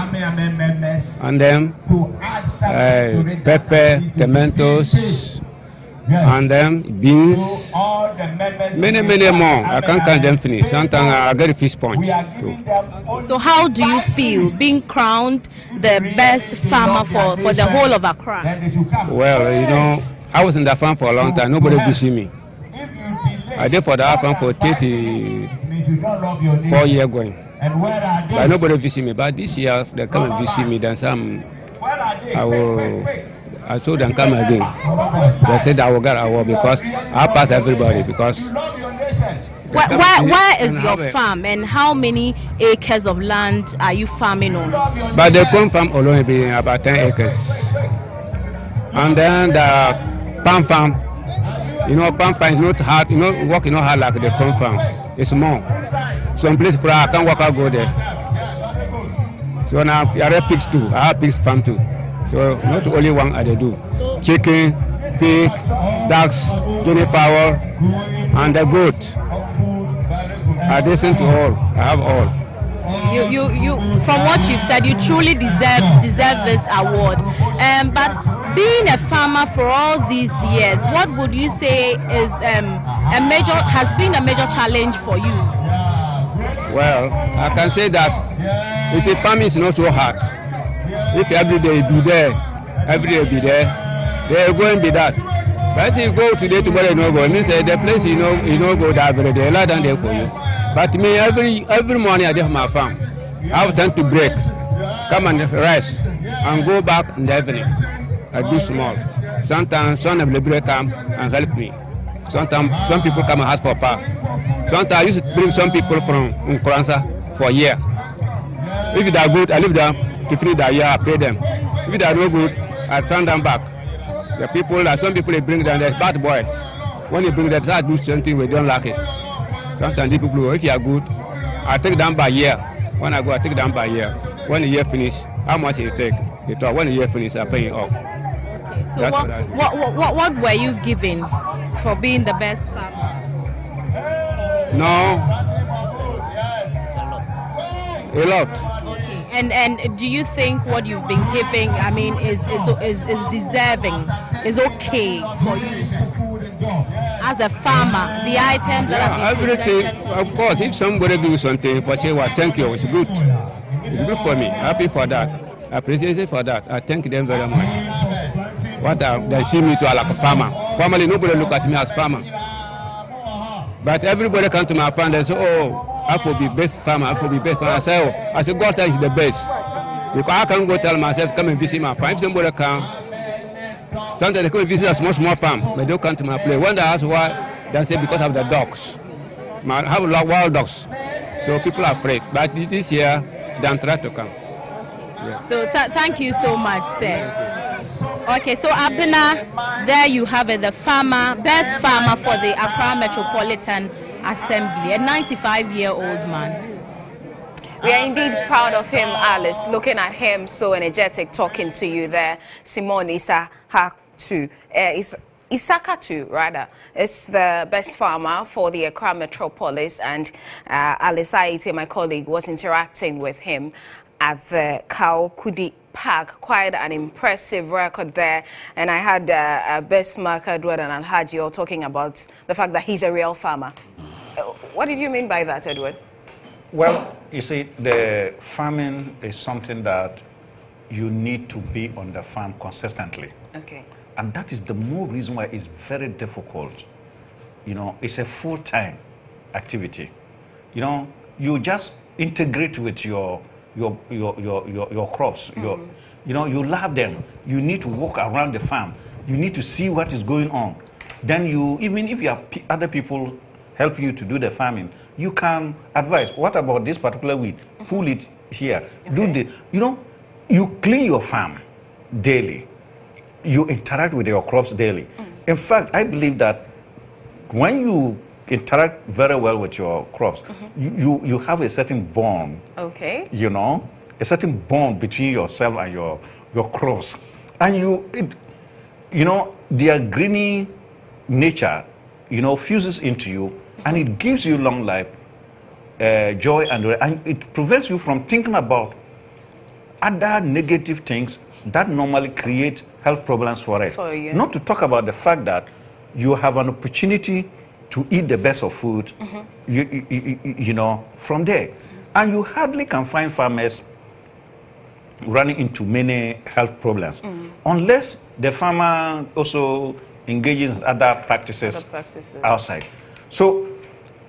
and then pepper, tomatoes, and then beans, many more. I can't count them finish. Sometimes I get a fish sponge too. So how do you feel being crowned the best farmer for the whole of Accra? Well, you know, I was in that farm for a long time. Nobody visit me. I did for that farm for 34 years going. But nobody visit me. But this year they come and visit me. Then some, I told them come again. They said I will get award because I pass everybody because. Where is your farm and how many acres of land are you farming on? But the corn farm alone be about 10 acres. And then the palm farm, you know, palm farm is not hard, you know, working not hard like the corn farm. It's more. Some place I can't walk out go there. So now I have pigs too. I have pigs farm too. So not only one I do. Chicken, pig, ducks, guinea fowl, and the goat. I listen to all. I have all. You from what you've said, you truly deserve this award. But being a farmer for all these years, what would you say is has been a major challenge for you? Well, I can say that you see, farming is not so hard. If every day be there, every day be there, they go and be that. But if you go today, tomorrow you no go. It means the place you know go that every day, lie down there for you. But me every morning I do my farm. I have time to break, come and rest, and go back in the evening. I do small. Sometimes some of the break come and help me. Sometimes some people come and ask for power. Sometimes I used to bring some people from Nkoranza for a year. If they are good, I leave them to finish the year, I pay them. If they are no good, I turn them back. The people, some people they bring them, they're bad boys. When you bring them, I do something we don't like it. Sometimes the people, if you are good, I take them by year. When I go, I take them by year. When the year finish, how much you take? They talk. When the year finish, I pay it off. Okay, so what were you giving for being the best farmer? No, a lot. Okay. And do you think what you've been giving, I mean, is deserving, is okay for you as a farmer? The items that have been everything, presented? of course. If somebody do something, for say, well, thank you, it's good. It's good for me. Happy for that. I appreciate it for that. I thank them very much. What they see me to like a farmer. Formerly, nobody look at me as farmer. But everybody come to my farm and say, oh, I will be best farmer, I will be best farmer. I say, God is the best. Because I can't go tell myself, come and visit my farm. If somebody come, sometimes they come and visit a small farm, but they don't come to my place. When they ask why, they say because of the dogs. I have a lot of wild dogs. So people are afraid. But this year, they try to come. Yeah. So thank you so much, sir. Okay, so Abena, there you have it, the best farmer for the Accra Metropolitan Assembly, a 95-year-old man. We are indeed proud of him, Alice. Looking at him so energetic, talking to you there, Simon Issa to Isaka rather, is the best farmer for the Accra metropolis, and Alice Aite, my colleague, was interacting with him at the Kaokudi Park. Quite an impressive record there. And I had Best Mark Edward and Alhaji all talking about the fact that he's a real farmer. What did you mean by that, Edward? Well, you see, the farming is something that you need to be on the farm consistently. Okay. And that is the more reason why it's very difficult. You know, it's a full-time activity. You know, you just integrate with your crops. You know, you love them. You need to walk around the farm. You need to see what is going on. Then you, even if you have other people help you to do the farming, you can advise, what about this particular weed? Pull it here. Okay. Do the, you know, you clean your farm daily. You interact with your crops daily. In fact, I believe that when you interact very well with your crops, you have a certain bond. Okay. You know, a certain bond between yourself and your crops. And you know, their greeny nature, you know, fuses into you, and it gives you long life, joy, and it prevents you from thinking about other negative things that normally create health problems for us. Not to talk about the fact that you have an opportunity to eat the best of food, you know, from there. And you hardly can find farmers running into many health problems, unless the farmer also engages in other practices outside. So,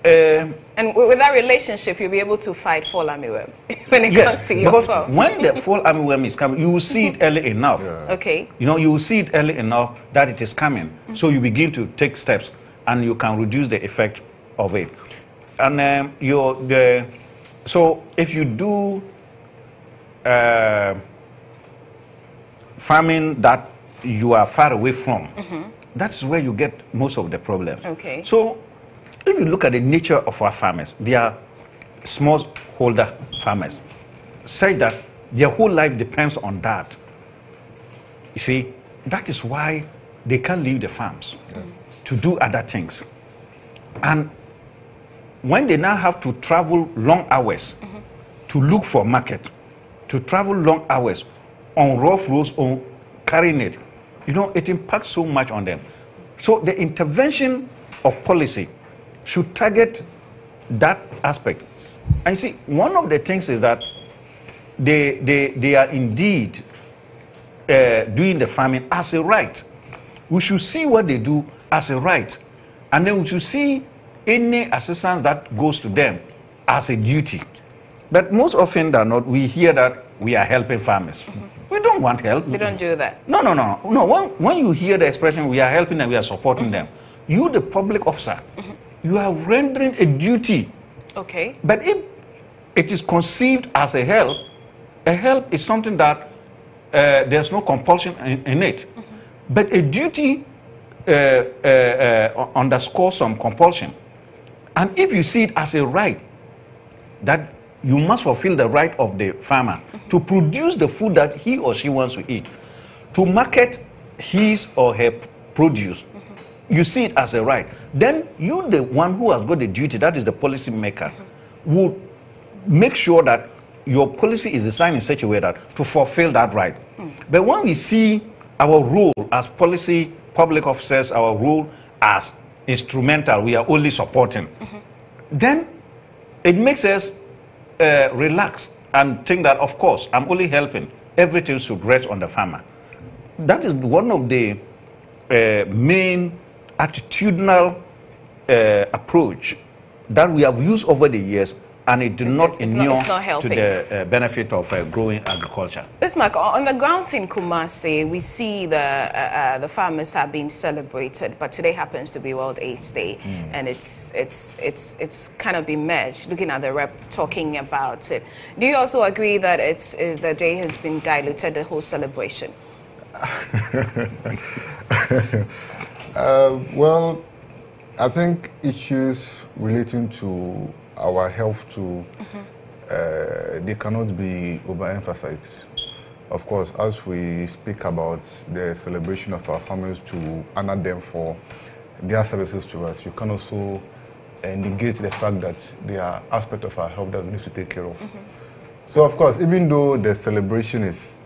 and with that relationship, you'll be able to fight fall armyworm when it comes to your because when the fall armyworm is coming, you will see it early enough. Okay. You know, you will see it early enough that it is coming. So you begin to take steps, and you can reduce the effect of it. And so if you do farming that you are far away from, that's where you get most of the problems. Okay. So if you look at the nature of our farmers, they are smallholder farmers. Say that their whole life depends on that. You see, that is why they can't leave the farms to do other things. And when they now have to travel long hours to look for market, to travel long hours on rough roads or carrying it, you know, it impacts so much on them. So the intervention of policy should target that aspect. And you see, one of the things is that they are indeed doing the farming as a right. We should see what they do as a right, and then we should see any assistance that goes to them as a duty. But most often than not, we hear that we are helping farmers. We don't want help. We don't do that. No. When you hear the expression, we are helping them, we are supporting them, you, the public officer, you are rendering a duty. Okay. But if it is conceived as a help is something that there's no compulsion in it. But a duty underscores some compulsion. And if you see it as a right, that you must fulfill the right of the farmer to produce the food that he or she wants to eat, to market his or her produce, you see it as a right. Then you, the one who has got the duty, that is the policy maker, would make sure that your policy is designed in such a way that to fulfill that right. But when we see our role as policy public officers, our role as instrumental, we are only supporting, then it makes us relax and think that, of course, I'm only helping. Everything should rest on the farmer. That is one of the main attitudinal approach that we have used over the years, and it did not inure to the benefit of growing agriculture. Bismarck, on the ground in Kumasi, we see the farmers have been celebrated, but today happens to be World AIDS Day, and it's kind of been merged. Looking at the rep talking about it, do you also agree that the day has been diluted, the whole celebration? Well, I think issues relating to our health too, they cannot be overemphasized. of course, as we speak about the celebration of our farmers to honor them for their services to us, you can also negate the fact that there are aspects of our health that we need to take care of. So, of course, even though the celebration is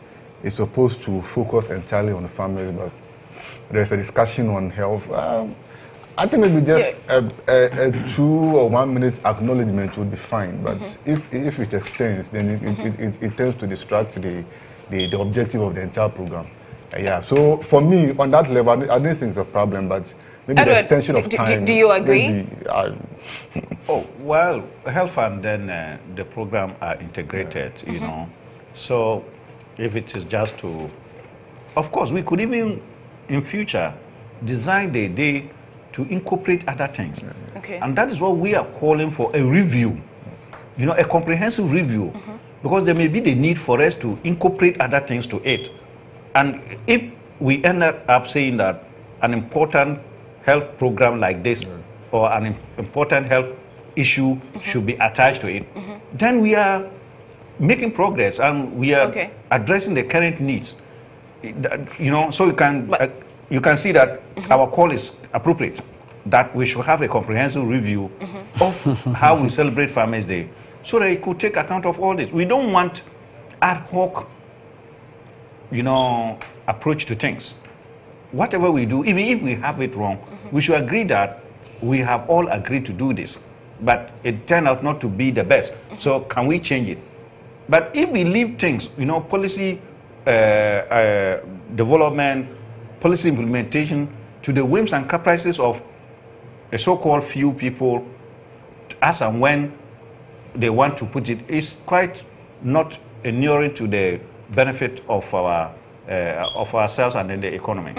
supposed to focus entirely on the family, but there's a discussion on health, I think maybe just a 2 or 1 minute acknowledgement would be fine. But if it extends, then it tends to distract the objective of the entire program. Yeah. So for me, on that level, I don't think it's a problem. But maybe Edward, the extension of time. Do you agree? Maybe, oh well, health and then the program are integrated. You know, so if it is just to, of course, we could even in future design the day to incorporate other things. Okay. And that is what we are calling for, a review, you know, a comprehensive review, because there may be the need for us to incorporate other things to it. And if we end up saying that an important health program like this or an important health issue should be attached to it, then we are making progress and we are addressing the current needs. You know, so you can see that our call is appropriate, that we should have a comprehensive review of how we celebrate Farmers' Day, so that it could take account of all this. We don't want ad hoc, you know, approach to things. Whatever we do, even if we have it wrong, we should agree that we have all agreed to do this, but it turned out not to be the best. So can we change it? But if we leave things, you know, policy development, policy implementation to the whims and caprices of a so-called few people, as and when they want to put it, is quite not inuring to the benefit of ourselves and then the economy.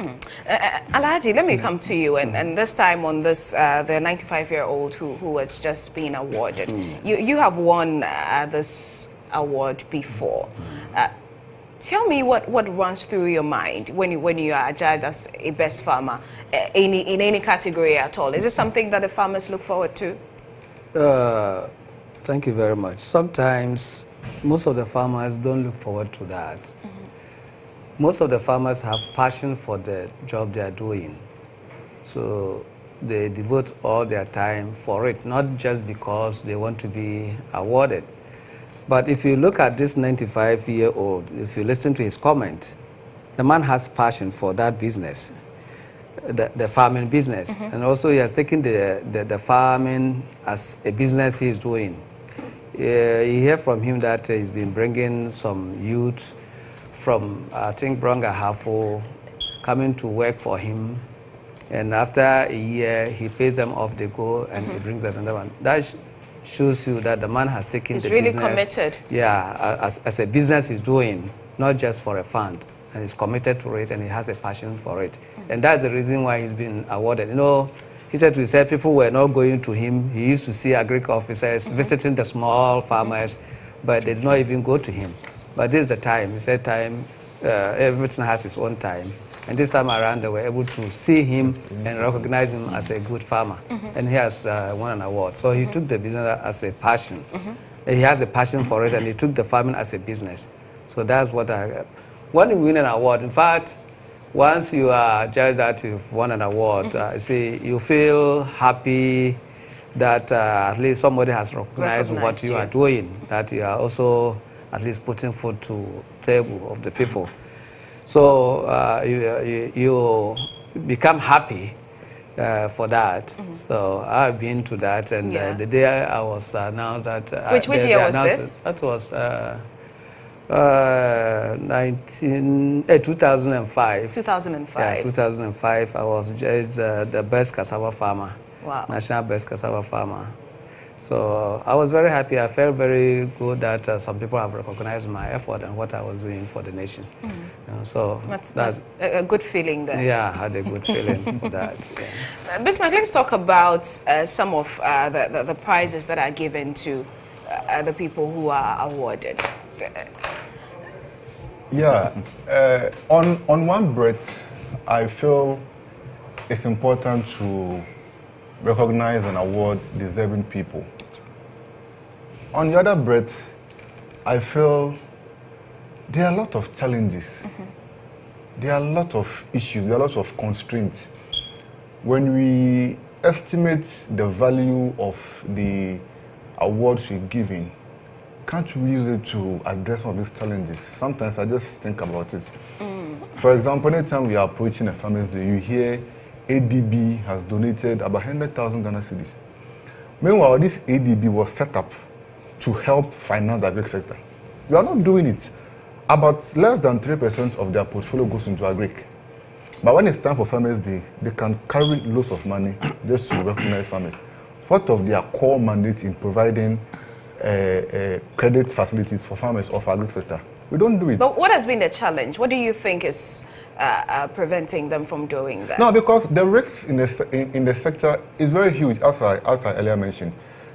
Alhaji, let me come to you, and this time on this, the 95-year-old who has just been awarded. You have won this award before. Tell me what runs through your mind when you are judged as a best farmer in any category at all. Is it something that the farmers look forward to? Thank you very much. Sometimes most of the farmers don't look forward to that. Most of the farmers have passion for the job they are doing. So they devote all their time for it, not just because they want to be awarded. But if you look at this 95-year-old, if you listen to his comment, the man has passion for that business, the farming business. And also he has taken the farming as a business he is doing. You hear from him that he's been bringing some youth from, I think, Bronga Hafo, coming to work for him. And after a year, he pays them off, they go, and he brings another one. That shows you that the man has taken the really business. Committed. Yeah, as a business he's doing, not just for a fund. And he's committed to it, and he has a passion for it. And that's the reason why he's been awarded. You know, he said to say people were not going to him. He used to see agric officers visiting the small farmers, but they did not even go to him. But this is the time. He said time, everything has its own time. And this time around, they were able to see him and recognize him as a good farmer. And he has won an award. So he took the business as a passion. He has a passion for it, and he took the farming as a business. So that's what when you win an award, in fact, once you are judged that you've won an award, you feel happy that at least somebody has recognized what you are doing, that you are also at least putting food to the table of the people. So you become happy for that. So I've been to that, and the day I was announced that... Which year was this? That was 2005. 2005. Yeah, 2005. I was judged the best cassava farmer. Wow. National best cassava farmer. So I was very happy. I felt very good that some people have recognized my effort and what I was doing for the nation. You know, so that's a good feeling there. Yeah, I had a good feeling for that. Yeah. Bismarck, let's talk about some of the prizes that are given to the people who are awarded. Yeah, on one breath, I feel it's important to recognize and award deserving people. On the other breath, I feel there are a lot of challenges. There are a lot of issues, there are lots of constraints. When we estimate the value of the awards we're giving, can't we use it to address some of these challenges? Sometimes I just think about it. For example, anytime we are approaching a Farmers Day, you hear ADB has donated about 100,000 Ghana cedis. Meanwhile, this ADB was set up to help finance the agri sector. You are not doing it. About less than 3% of their portfolio goes into agri. But when it's time for Farmers Day, they can carry loads of money just to recognize farmers. What of their core mandate in providing credit facilities for farmers of agri sector? We don't do it. But what has been the challenge? What do you think is preventing them from doing that? No, because the risks in the sector is very huge, as I earlier mentioned.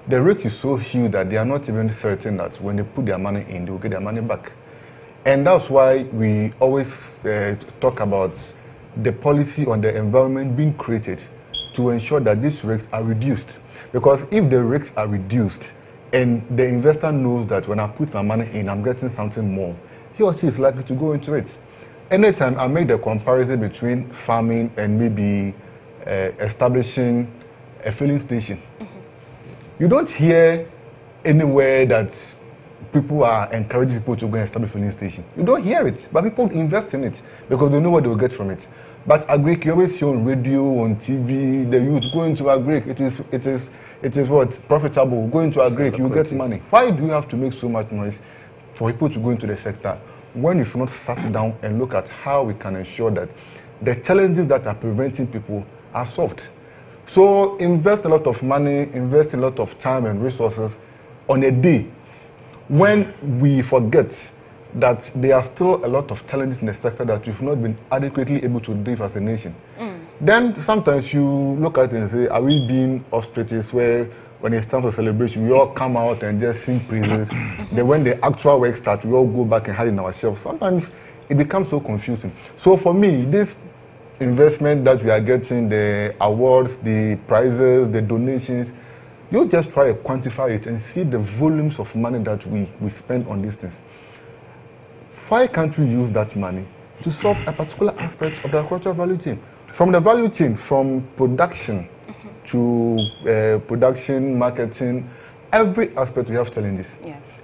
The risk is so huge that they are not even certain that when they put their money in, they will get their money back. And that's why we always talk about the policy on the environment being created to ensure that these risks are reduced. Because if the risks are reduced and the investor knows that when I put my money in, I'm getting something more, he or she is likely to go into it. Anytime I make the comparison between farming and maybe establishing a filling station, you don't hear anywhere that people are encouraging people to go and establish a filling station. You don't hear it, but people invest in it because they know what they will get from it. But agric, you always see on radio, on TV, the youth go into agric. It is what? Profitable. Go into agric, you get money. Why do you have to make so much noise for people to go into the sector when you've not sat down and look at how we can ensure that the challenges that are preventing people are solved? So invest a lot of money, invest a lot of time and resources on a day when we forget that there are still a lot of challenges in the sector that we've not been adequately able to deal with as a nation. Then sometimes you look at it and say, are we being ostriches where when it's time for celebration, we all come out and just sing praises. Then when the actual work starts, we all go back and hide in ourselves. Sometimes it becomes so confusing. So for me, this investment that we are getting, the awards, the prizes, the donations, you just try to quantify it and see the volumes of money that we spend on these things. Why can't we use that money to solve a particular aspect of the agricultural value chain? From the value chain, from production to production, marketing, every aspect we have challenges.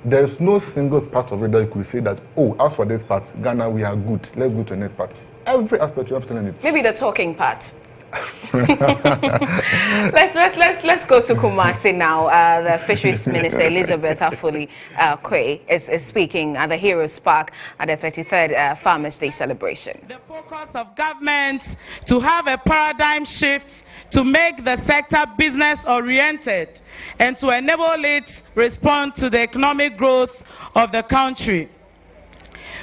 There's no single part of it that you could say that, oh, as for this part, Ghana, we are good. Let's go to the next part. Every aspect you have challenges. Maybe the talking part. Let's go to Kumasi now. The Fisheries Minister Elizabeth Afoli Quay is speaking at the Heroes Park at the 33rd Farmers Day celebration. The focus of government to have a paradigm shift to make the sector business oriented and to enable it respond to the economic growth of the country.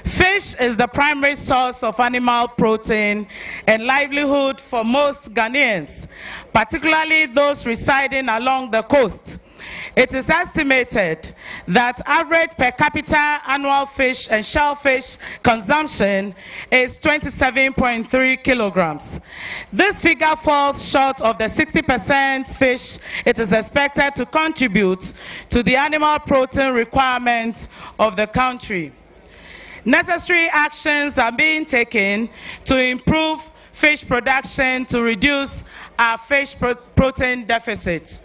Fish is the primary source of animal protein and livelihood for most Ghanaians, particularly those residing along the coast. It is estimated that average per capita annual fish and shellfish consumption is 27.3 kilograms. This figure falls short of the 60% fish it is expected to contribute to the animal protein requirement of the country. Necessary actions are being taken to improve fish production to reduce our fish protein deficit.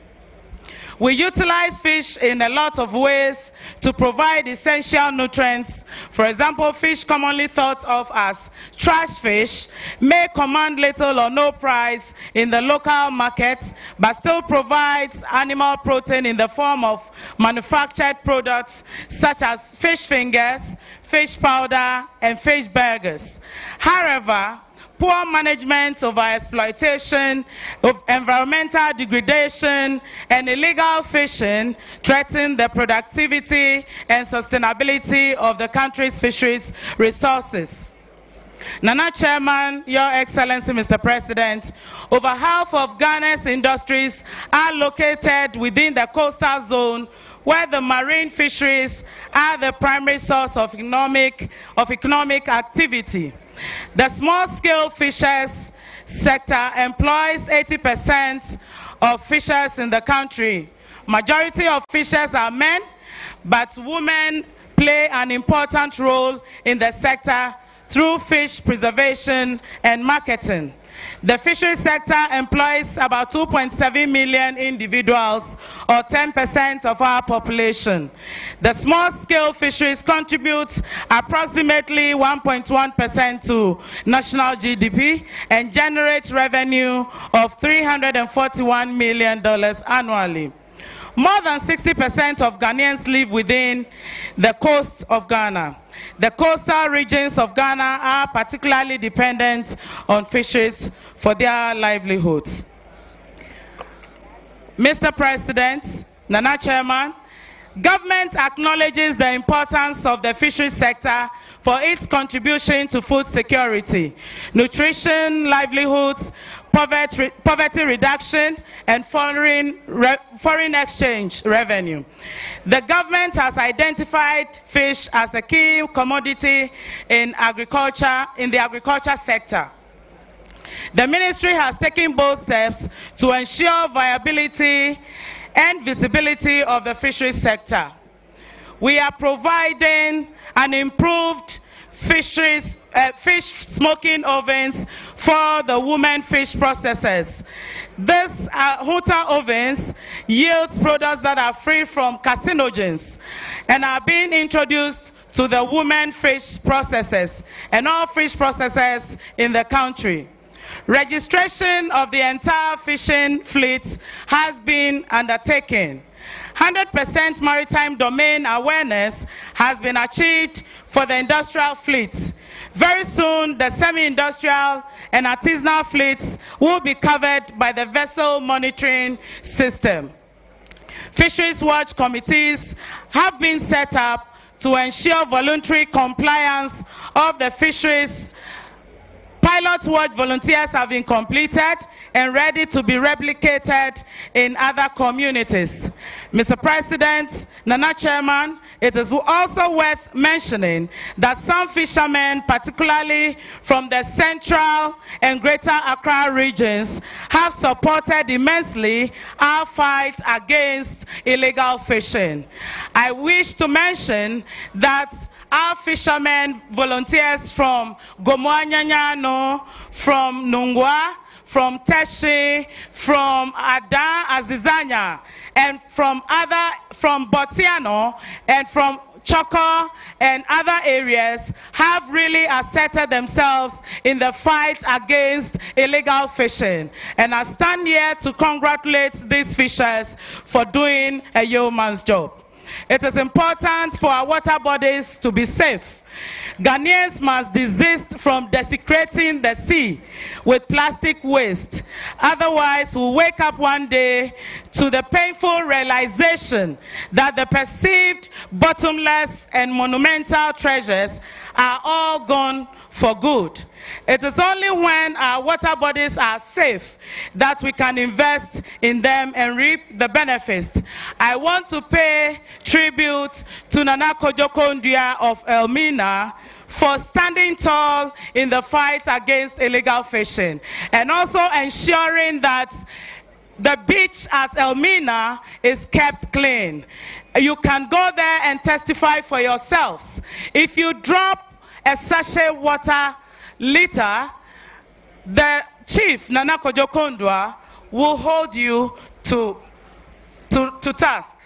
We utilize fish in a lot of ways to provide essential nutrients. For example, fish commonly thought of as trash fish may command little or no price in the local market, but still provides animal protein in the form of manufactured products such as fish fingers, fish powder, and fish burgers. However, poor management of our exploitation, of environmental degradation, and illegal fishing threaten the productivity and sustainability of the country's fisheries resources. Nana Chairman, Your Excellency, Mr. President, over half of Ghana's industries are located within the coastal zone, where the marine fisheries are the primary source of economic activity. The small-scale fishers sector employs 80% of fishers in the country. Majority of fishers are men, but women play an important role in the sector through fish preservation and marketing. The fisheries sector employs about 2.7 million individuals, or 10% of our population. The small-scale fisheries contribute approximately 1.1% to national GDP and generate revenue of $341 million annually. More than 60% of Ghanaians live within the coast of Ghana. The coastal regions of Ghana are particularly dependent on fisheries for their livelihoods. Mr. President, Nana Chairman, government acknowledges the importance of the fisheries sector for its contribution to food security, nutrition, livelihoods, poverty reduction, and foreign exchange revenue. The government has identified fish as a key commodity in the agriculture sector. The ministry has taken bold steps to ensure viability and visibility of the fisheries sector. We are providing an improved fish smoking ovens for the women fish processors. These Huta ovens yield products that are free from carcinogens and are being introduced to the women fish processors and all fish processors in the country. Registration of the entire fishing fleet has been undertaken. 100% maritime domain awareness has been achieved for the industrial fleets. Very soon, the semi-industrial and artisanal fleets will be covered by the vessel monitoring system. Fisheries watch committees have been set up to ensure voluntary compliance of the fisheries. Pilot watch volunteers have been completed and ready to be replicated in other communities. Mr. President, Nana Chairman, it is also worth mentioning that some fishermen, particularly from the central and greater Accra regions, have supported immensely our fight against illegal fishing. I wish to mention that our fishermen volunteers from Gomoanyanyano, from Nungwa, from Teshi, from Ada Azizanya, and from Botiano, and from Choco and other areas have really asserted themselves in the fight against illegal fishing. And I stand here to congratulate these fishers for doing a yeoman's job. It is important for our water bodies to be safe. Ghanaians must desist from desecrating the sea with plastic waste. Otherwise, we'll wake up one day to the painful realization that the perceived bottomless and monumental treasures are all gone for good. It is only when our water bodies are safe that we can invest in them and reap the benefits. I want to pay tribute to Nana Kojokondria of Elmina for standing tall in the fight against illegal fishing and also ensuring that the beach at Elmina is kept clean. You can go there and testify for yourselves. If you drop a sachet water litter, the chief, Nana Kojokondwa, will hold you to task.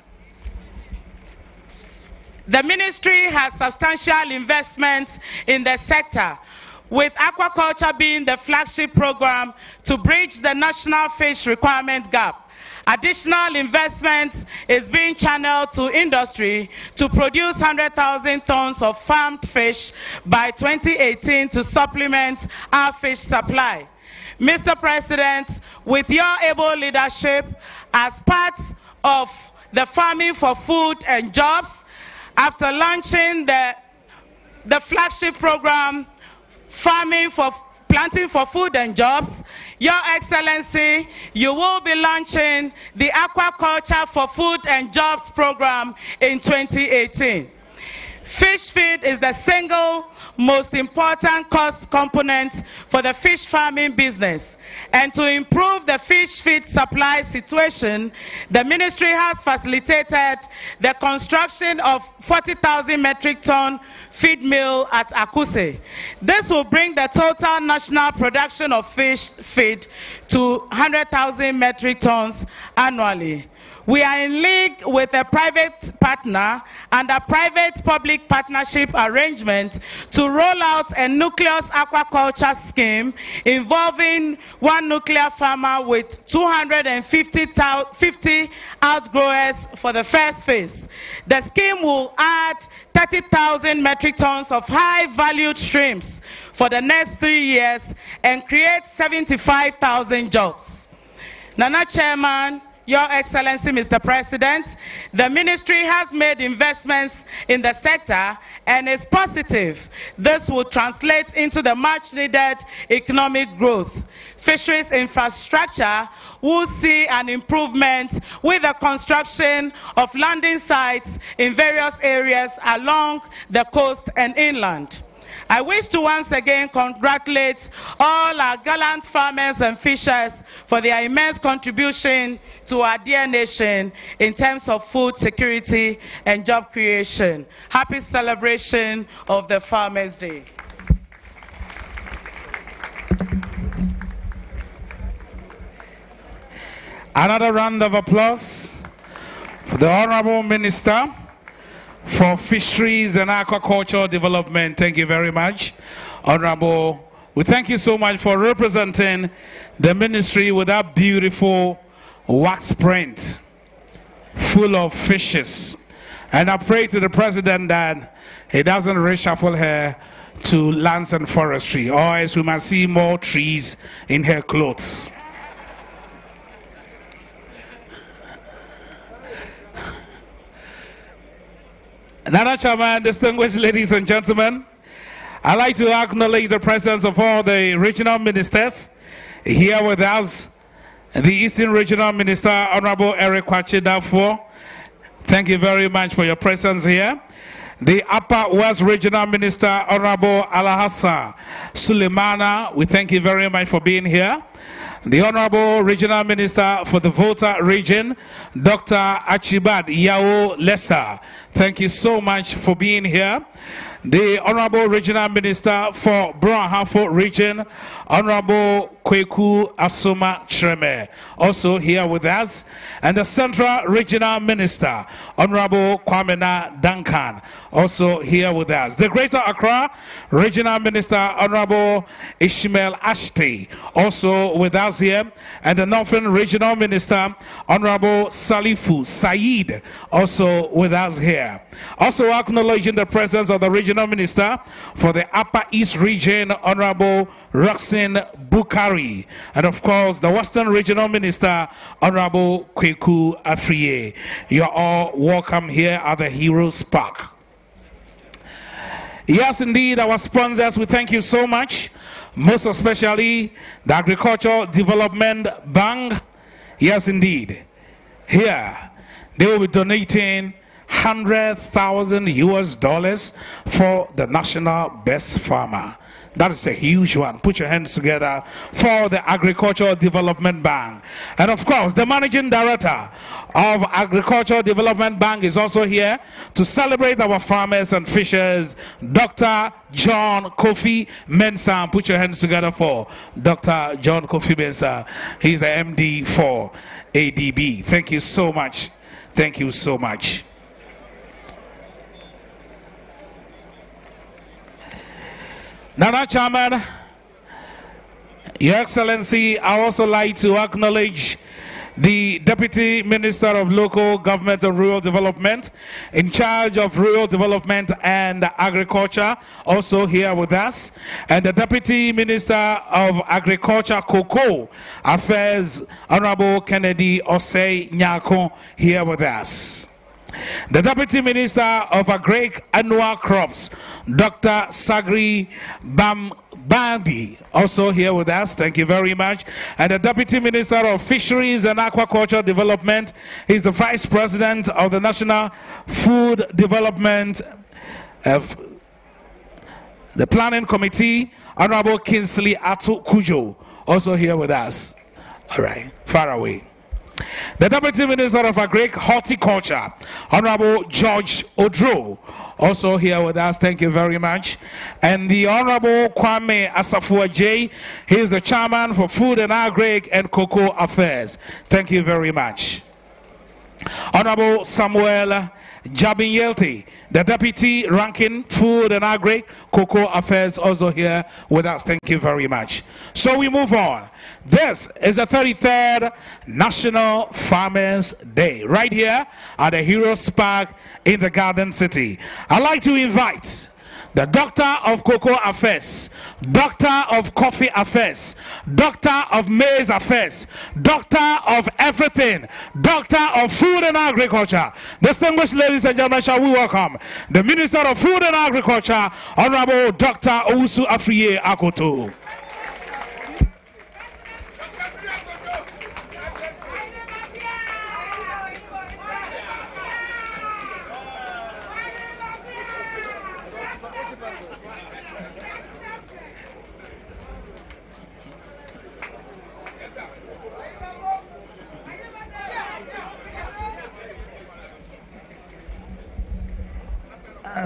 The ministry has substantial investments in the sector, with aquaculture being the flagship program to bridge the national fish requirement gap. Additional investment is being channeled to industry to produce 100,000 tons of farmed fish by 2018 to supplement our fish supply. Mr. President, with your able leadership as part of the Farming for Food and Jobs, after launching the flagship program, Planting for Food and Jobs, Your Excellency, you will be launching the Aquaculture for Food and Jobs program in 2018. Fish feed is the single most important cost component for the fish farming business. And to improve the fish feed supply situation, the ministry has facilitated the construction of 40,000 metric ton feed mill at Akuse. This will bring the total national production of fish feed to 100,000 metric tons annually. We are in league with a private partner and a private-public partnership arrangement to roll out a nucleus aquaculture scheme involving one nuclear farmer with 250 outgrowers for the first phase. The scheme will add 30,000 metric tons of high-valued shrimps for the next 3 years and create 75,000 jobs. Nana Chairman, Your Excellency, Mr. President, the ministry has made investments in the sector and is positive this will translate into the much-needed economic growth. Fisheries infrastructure will see an improvement with the construction of landing sites in various areas along the coast and inland. I wish to once again congratulate all our gallant farmers and fishers for their immense contribution to our dear nation in terms of food security and job creation. Happy celebration of the Farmers' Day. Another round of applause for the Honorable Minister for Fisheries and Aquaculture Development. Thank you very much, Honorable. We thank you so much for representing the ministry with that beautiful wax print full of fishes. And I pray to the President that he doesn't reshuffle her to lands and forestry, or else we must see more trees in her clothes. Nana Chairman, distinguished ladies and gentlemen, I'd like to acknowledge the presence of all the regional ministers here with us. The Eastern Regional Minister, Honorable Eric Kwachi-Dafo, thank you very much for your presence here. The Upper West Regional Minister, Honorable Alhassan Suleimana, we thank you very much for being here. The Honorable Regional Minister for the Volta region, Dr. Achibad Yao Lester, thank you so much for being here. The Honorable Regional Minister for Brahafo region, Honorable Kweku Asuma Treme, also here with us. And the Central Regional Minister, Honorable Kwamena Duncan, also here with us. The Greater Accra Regional Minister, Honorable Ishmael Ashti, also with us here. And the Northern Regional Minister, Honorable Salifu Saeed, also with us here. Also acknowledging the presence of the Regional Minister for the Upper East region, Honorable Roxin Bukari, and of course the Western Regional Minister, Honorable Kweku Afriye. You are all welcome here at the Heroes Park. Yes, indeed, our sponsors, we thank you so much, most especially the Agricultural Development Bank. Yes, indeed, here they will be donating $100,000 for the National Best Farmer. That is a huge one. Put your hands together for the Agricultural Development Bank. And of course, the Managing Director of Agricultural Development Bank is also here to celebrate our farmers and fishers, Dr. John Kofi Mensah. Put your hands together for Dr. John Kofi Mensah. He's the MD for ADB. Thank you so much. Thank you so much. Nana Chairman, Your Excellency, I also like to acknowledge the Deputy Minister of Local Government and Rural Development in charge of Rural Development and Agriculture, also here with us, and the Deputy Minister of Agriculture, Cocoa Affairs, Honorable Kennedy Osei Nyako, here with us. The Deputy Minister of Agric Annual Crops, Dr. Sagri Bandi, also here with us. Thank you very much. And the Deputy Minister of Fisheries and Aquaculture Development is the Vice President of the National Food Development the Planning Committee, Honorable Kingsley Atu Kujo, also here with us. All right, far away. The Deputy Minister of Horticulture, Honorable George Odro, also here with us. Thank you very much. And the Honorable Kwame Asafua J, he is the Chairman for Food and Agri and Cocoa Affairs. Thank you very much. Honorable Samuel Jabin-Yelty, the Deputy Ranking Food and Agri Cocoa Affairs, also here with us. Thank you very much. So we move on. This is the 33rd National Farmers Day, right here at the Heroes Park in the Garden City. I'd like to invite the Doctor of Cocoa Affairs, Doctor of Coffee Affairs, Doctor of Maize Affairs, Doctor of Everything, Doctor of Food and Agriculture. Distinguished ladies and gentlemen, shall we welcome the Minister of Food and Agriculture, Honorable Dr. Owusu Afriye Akoto.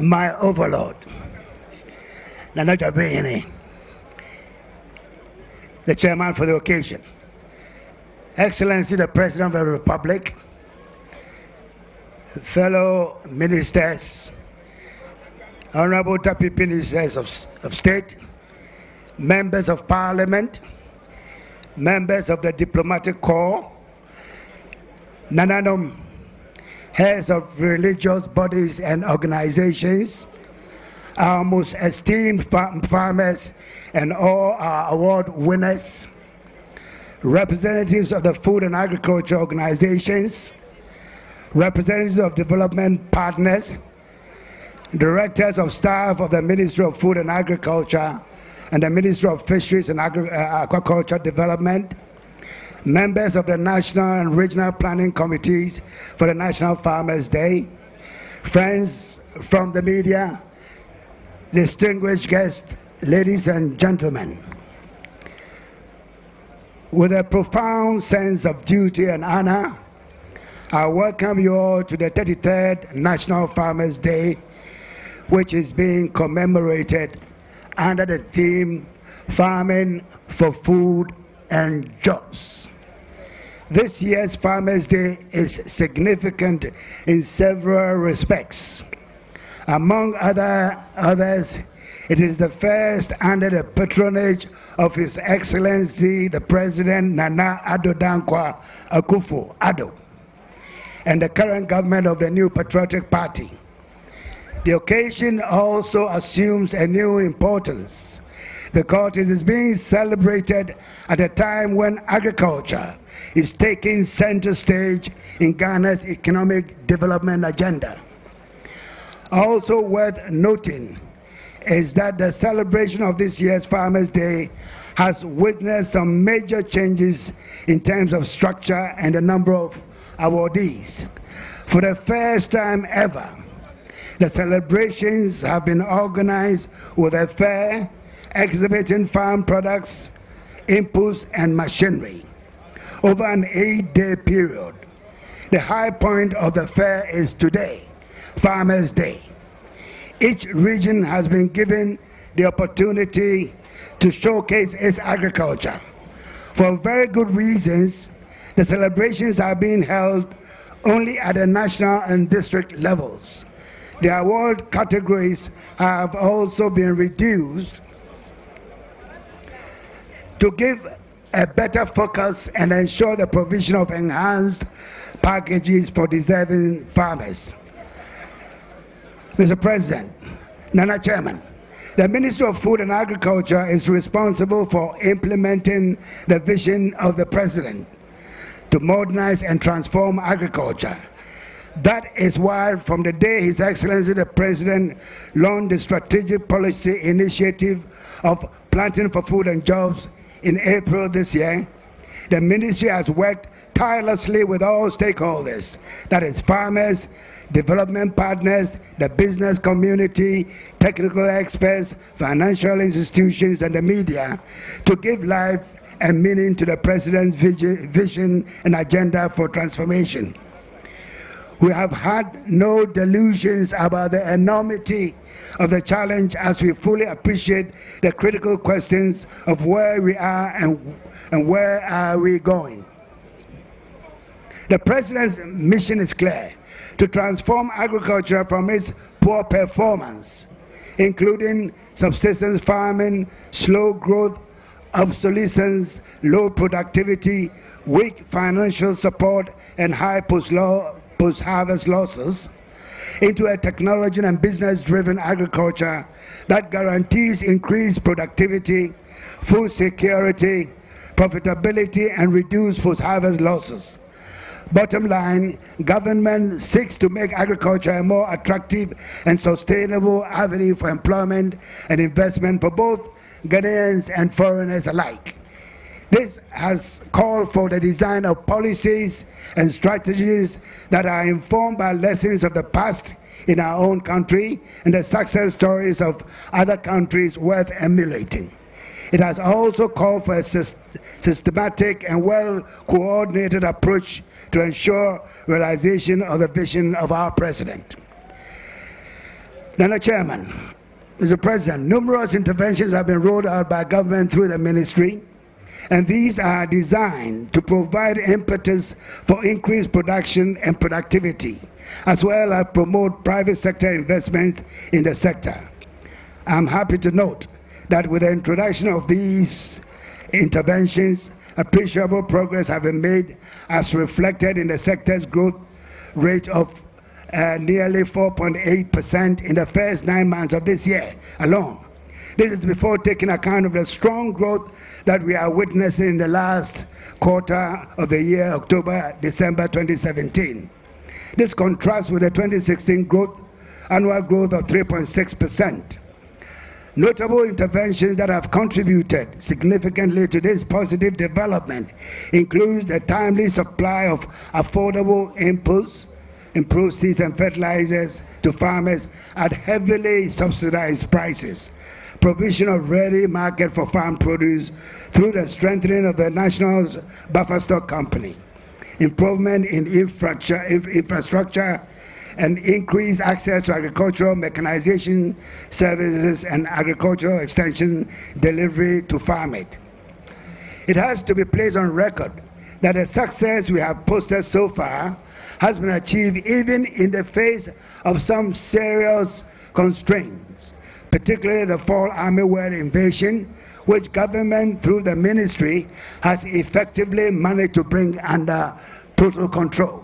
My overlord, Nana Jabrini, the chairman for the occasion, Excellency the President of the Republic, fellow ministers, honorable deputy ministers of state, members of parliament, members of the diplomatic corps, Nananum, heads of religious bodies and organizations, our most esteemed farmers and all our award winners, representatives of the food and agriculture organizations, representatives of development partners, directors of staff of the Ministry of Food and Agriculture and the Ministry of Fisheries and Aquaculture Development, members of the National and Regional Planning Committees for the National Farmers Day, friends from the media, distinguished guests, ladies and gentlemen. With a profound sense of duty and honor, I welcome you all to the 33rd National Farmers Day, which is being commemorated under the theme, Farming for Food and Jobs. This year's Farmers' Day is significant in several respects. Among others, it is the first under the patronage of His Excellency the President Nana Addo Dankwa Akufo-Addo and the current government of the New Patriotic Party. The occasion also assumes a new importance because it is being celebrated at a time when agriculture is taking center stage in Ghana's economic development agenda. Also worth noting is that the celebration of this year's Farmers' Day has witnessed some major changes in terms of structure and the number of awardees. For the first time ever, the celebrations have been organized with a fair exhibiting farm products, inputs, and machinery over an 8-day period. The high point of the fair is today, Farmers' Day. Each region has been given the opportunity to showcase its agriculture. For very good reasons, the celebrations are being held only at the national and district levels. The award categories have also been reduced to give a better focus and ensure the provision of enhanced packages for deserving farmers. Mr. President, Nana Chairman, the Ministry of Food and Agriculture is responsible for implementing the vision of the President to modernize and transform agriculture. That is why from the day His Excellency the President launched the strategic policy initiative of Planting for Food and Jobs in April this year, the ministry has worked tirelessly with all stakeholders, that is farmers, development partners, the business community, technical experts, financial institutions, and the media to give life and meaning to the President's vision and agenda for transformation. We have had no delusions about the enormity of the challenge, as we fully appreciate the critical questions of where we are and where are we going. The President's mission is clear: to transform agriculture from its poor performance, including subsistence farming, slow growth, obsolescence, low productivity, weak financial support, and high post-harvest losses, into a technology and business-driven agriculture that guarantees increased productivity, food security, profitability, and reduced post-harvest losses. Bottom line, government seeks to make agriculture a more attractive and sustainable avenue for employment and investment for both Ghanaians and foreigners alike. This has called for the design of policies and strategies that are informed by lessons of the past in our own country and the success stories of other countries worth emulating. It has also called for a systematic and well-coordinated approach to ensure realization of the vision of our President. Mr. Chairman, Mr. President, numerous interventions have been rolled out by government through the ministry, and these are designed to provide impetus for increased production and productivity, as well as promote private sector investments in the sector. I'm happy to note that with the introduction of these interventions, appreciable progress has been made, as reflected in the sector's growth rate of nearly 4.8% in the first 9 months of this year alone. This is before taking account of the strong growth that we are witnessing in the last quarter of the year, October-December 2017. This contrasts with the 2016 annual growth of 3.6%. Notable interventions that have contributed significantly to this positive development include the timely supply of affordable inputs, improved seeds and fertilizers to farmers at heavily subsidized prices, provision of ready market for farm produce through the strengthening of the National Buffer Stock Company, improvement in infrastructure, and increased access to agricultural mechanization services and agricultural extension delivery to farmers. It has to be placed on record that the success we have posted so far has been achieved even in the face of some serious constraints, particularly the fall armyworm invasion, which government through the ministry has effectively managed to bring under total control.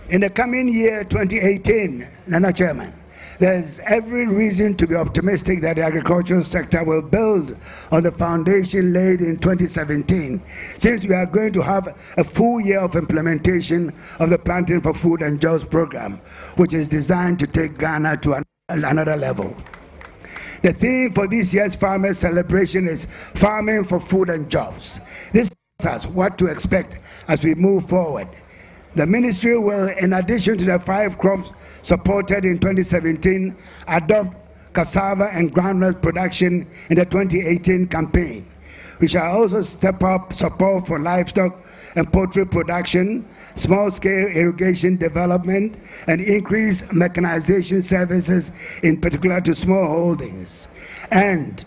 In the coming year, 2018, Mr. Chairman, there's every reason to be optimistic that the agricultural sector will build on the foundation laid in 2017, since we are going to have a full year of implementation of the Planting for Food and Jobs program, which is designed to take Ghana to another level. The theme for this year's Farmers' Celebration is Farming for Food and Jobs. This tells us what to expect as we move forward. The ministry will, in addition to the 5 crops supported in 2017, adopt cassava and groundnut production in the 2018 campaign. We shall also step up support for livestock and poultry production, small-scale irrigation development, and increase mechanization services, in particular to small holdings. And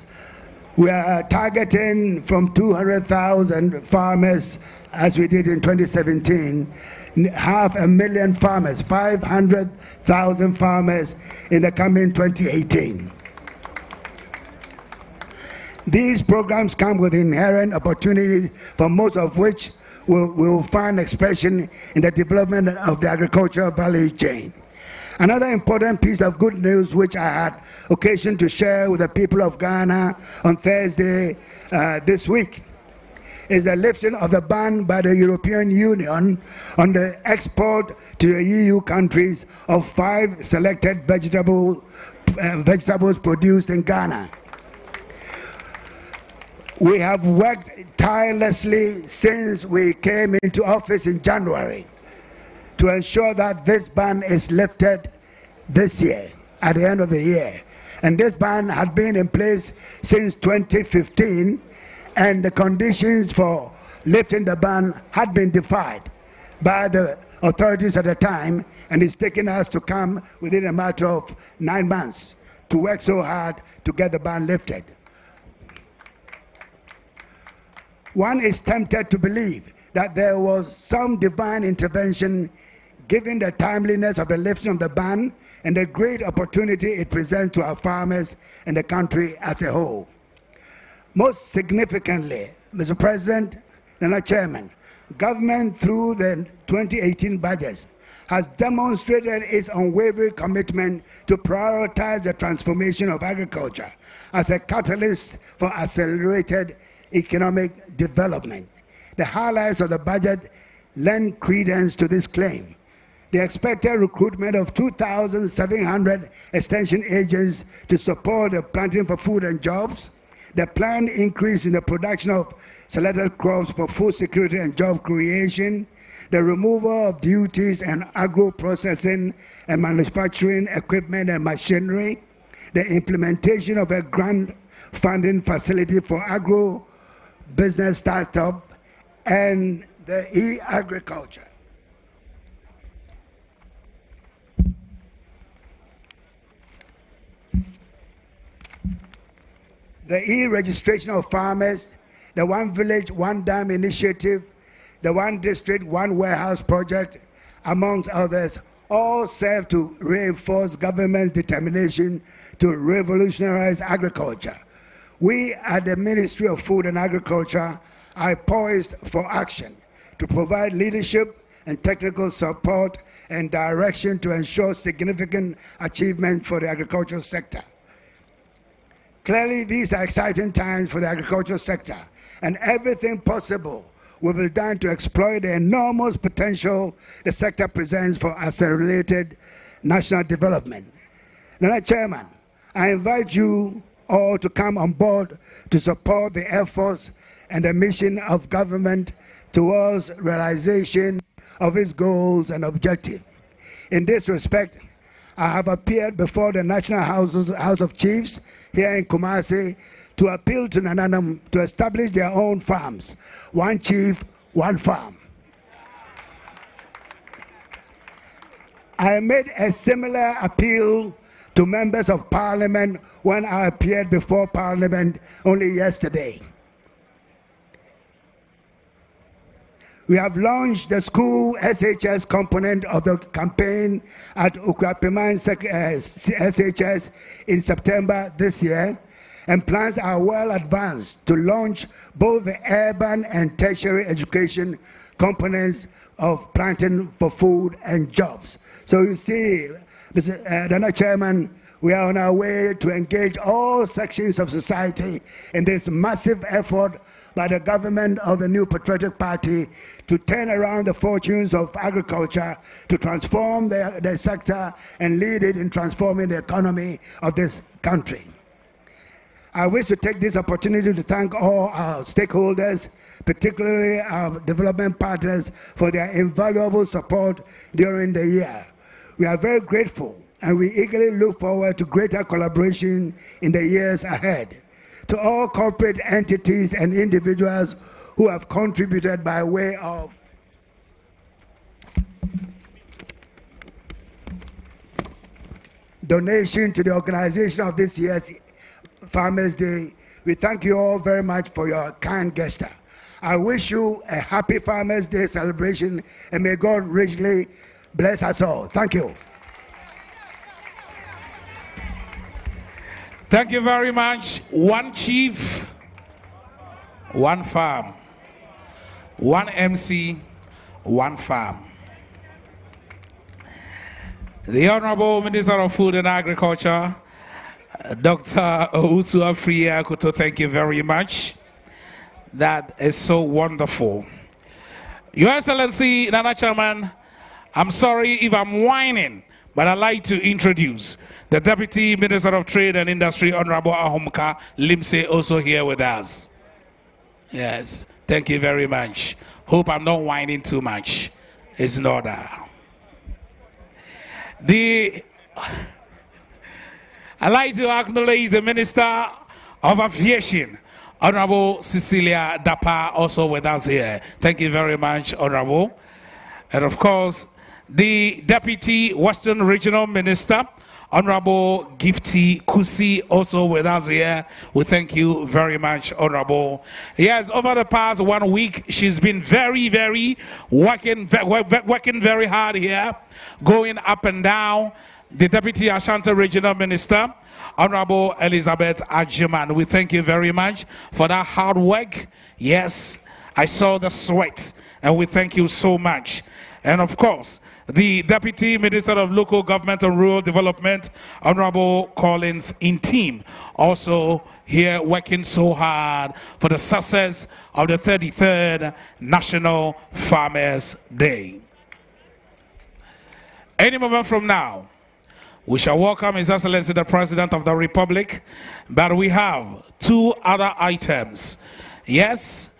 we are targeting from 200,000 farmers, as we did in 2017, 500,000 farmers, 500,000 farmers in the coming 2018. These programs come with inherent opportunities, for most of which will find expression in the development of the agricultural value chain. Another important piece of good news which I had occasion to share with the people of Ghana on Thursday this week is the lifting of the ban by the European Union on the export to the EU countries of 5 selected vegetables produced in Ghana. We have worked tirelessly since we came into office in January to ensure that this ban is lifted this year, at the end of the year. And this ban had been in place since 2015, and the conditions for lifting the ban had been defied by the authorities at the time, and it's taken us to come within a matter of 9 months to work so hard to get the ban lifted. One is tempted to believe that there was some divine intervention given the timeliness of the lifting of the ban and the great opportunity it presents to our farmers and the country as a whole. Most significantly, Mr. President, Nana Chairman, government through the 2018 budgets has demonstrated its unwavering commitment to prioritize the transformation of agriculture as a catalyst for accelerated economic development. The highlights of the budget lend credence to this claim. The expected recruitment of 2,700 extension agents to support the planting for food and jobs, the planned increase in the production of selected crops for food security and job creation, the removal of duties and agro-processing and manufacturing equipment and machinery, the implementation of a grant funding facility for agro-business startup, and the e-agriculture. The e-registration of farmers, the One Village, One Dam initiative, the One District, One Warehouse project, amongst others, all serve to reinforce government's determination to revolutionize agriculture. We at the Ministry of Food and Agriculture are poised for action to provide leadership and technical support and direction to ensure significant achievement for the agricultural sector. Clearly, these are exciting times for the agricultural sector, and everything possible will be done to exploit the enormous potential the sector presents for accelerated national development. Now, Chairman, I invite you all to come on board to support the efforts and the mission of government towards realization of its goals and objectives. In this respect, I have appeared before the National House of Chiefs here in Kumasi to appeal to Nananam to establish their own farms. One chief, one farm. I made a similar appeal to members of Parliament when I appeared before Parliament only yesterday. We have launched the school SHS component of the campaign at Ukrapiman SHS in September this year, and plans are well advanced to launch both the urban and tertiary education components of planting for food and jobs. So you see, Mr. Chairman, we are on our way to engage all sections of society in this massive effort by the government of the New Patriotic Party to turn around the fortunes of agriculture, to transform the sector and lead it in transforming the economy of this country. I wish to take this opportunity to thank all our stakeholders, particularly our development partners, for their invaluable support during the year. We are very grateful, and we eagerly look forward to greater collaboration in the years ahead. To all corporate entities and individuals who have contributed by way of donation to the organization of this year's Farmers' Day, we thank you all very much for your kind gesture. I wish you a happy Farmers' Day celebration, and may God richly bless us all. Thank you. Thank you very much. One chief, one farm. One MC, one farm. The Honorable Minister of Food and Agriculture, Dr. Owusu Afriyie-Akoto, thank you very much. That is so wonderful. Your Excellency, Nana Chairman, I'm sorry if I'm whining, but I'd like to introduce the Deputy Minister of Trade and Industry, Honorable Ahomka Limse, also here with us. Yes, thank you very much. Hope I'm not whining too much. It's in order. I'd like to acknowledge the Minister of Aviation, Honorable Cecilia Dapa, also with us here. Thank you very much, Honorable. And of course, the Deputy Western Regional Minister, Honorable Gifty Kusi, also with us here. We thank you very much, Honorable. Yes, over the past 1 week, she's been working very hard here, going up and down. The Deputy Ashanti Regional Minister, Honorable Elizabeth Ajiman. We thank you very much for that hard work. Yes, I saw the sweat, and we thank you so much. And of course, the Deputy Minister of Local Government and Rural Development, Honorable Collins Intim, also here working so hard for the success of the 33rd National Farmers Day. Any moment from now, we shall welcome His Excellency the President of the Republic, but we have 2 other items. Yes,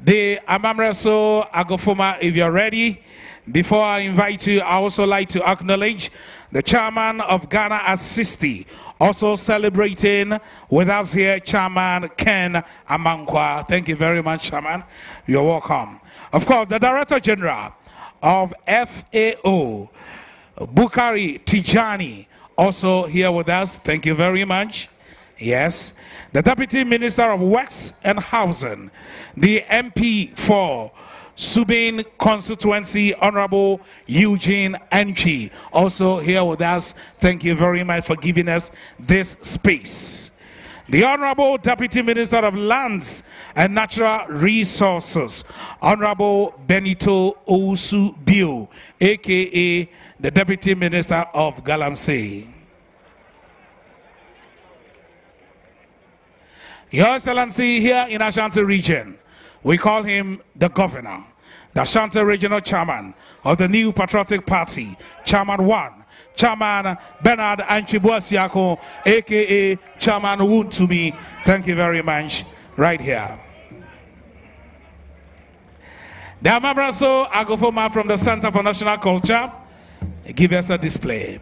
the Amamreso Agofoma, if you're ready. Before I invite you, I also like to acknowledge the Chairman of Ghana at 60, also celebrating with us here, Chairman Ken Amankwa. Thank you very much, Chairman. You're welcome. Of course, the Director General of FAO, Bukari Tijani, also here with us. Thank you very much. Yes. The Deputy Minister of Works and Housing, the MP for Subin Constituency, Honorable Eugene Enchi, also here with us. Thank you very much for giving us this space. The Honorable Deputy Minister of Lands and Natural Resources, Honorable Benito Ousu Bio, aka the Deputy Minister of Galamsey. Your Excellency, here in Ashanti region, we call him the Governor, the Ashanti Regional Chairman of the New Patriotic Party, Chairman 1, Chairman Bernard Anchibuasiako, aka Chairman Wuntumi. Thank you very much. Right here. The Amabraso Agofoma from the Center for National Culture give us a display.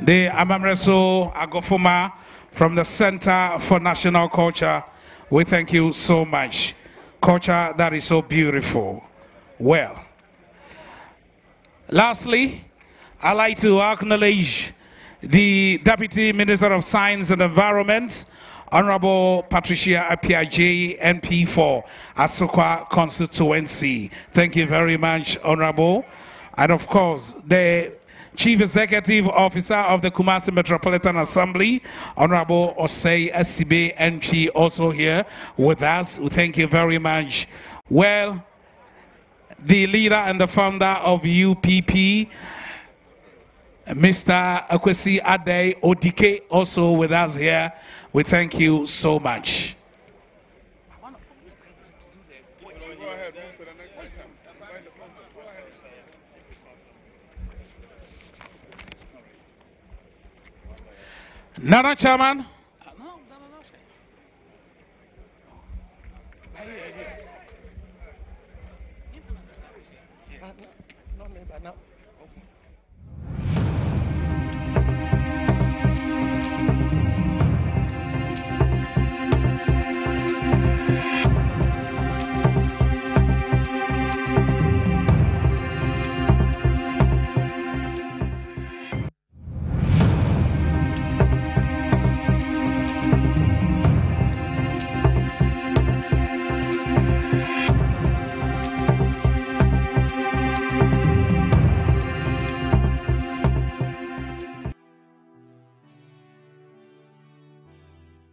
The Amamreso Agofuma from the Center for National Culture. We thank you so much. Culture that is so beautiful. Well, lastly, I'd like to acknowledge the Deputy Minister of Science and Environment, Honorable Patricia Apiaje, MP for Asokwa constituency. Thank you very much, Honorable. And of course, the Chief Executive Officer of the Kumasi Metropolitan Assembly, Honorable Osei Asibe, NG, also here with us. Thank you very much. Well, the leader and the founder of UPP, Mr. Akwesi Ade Odike, also with us here. We thank you so much. Nana Chairman.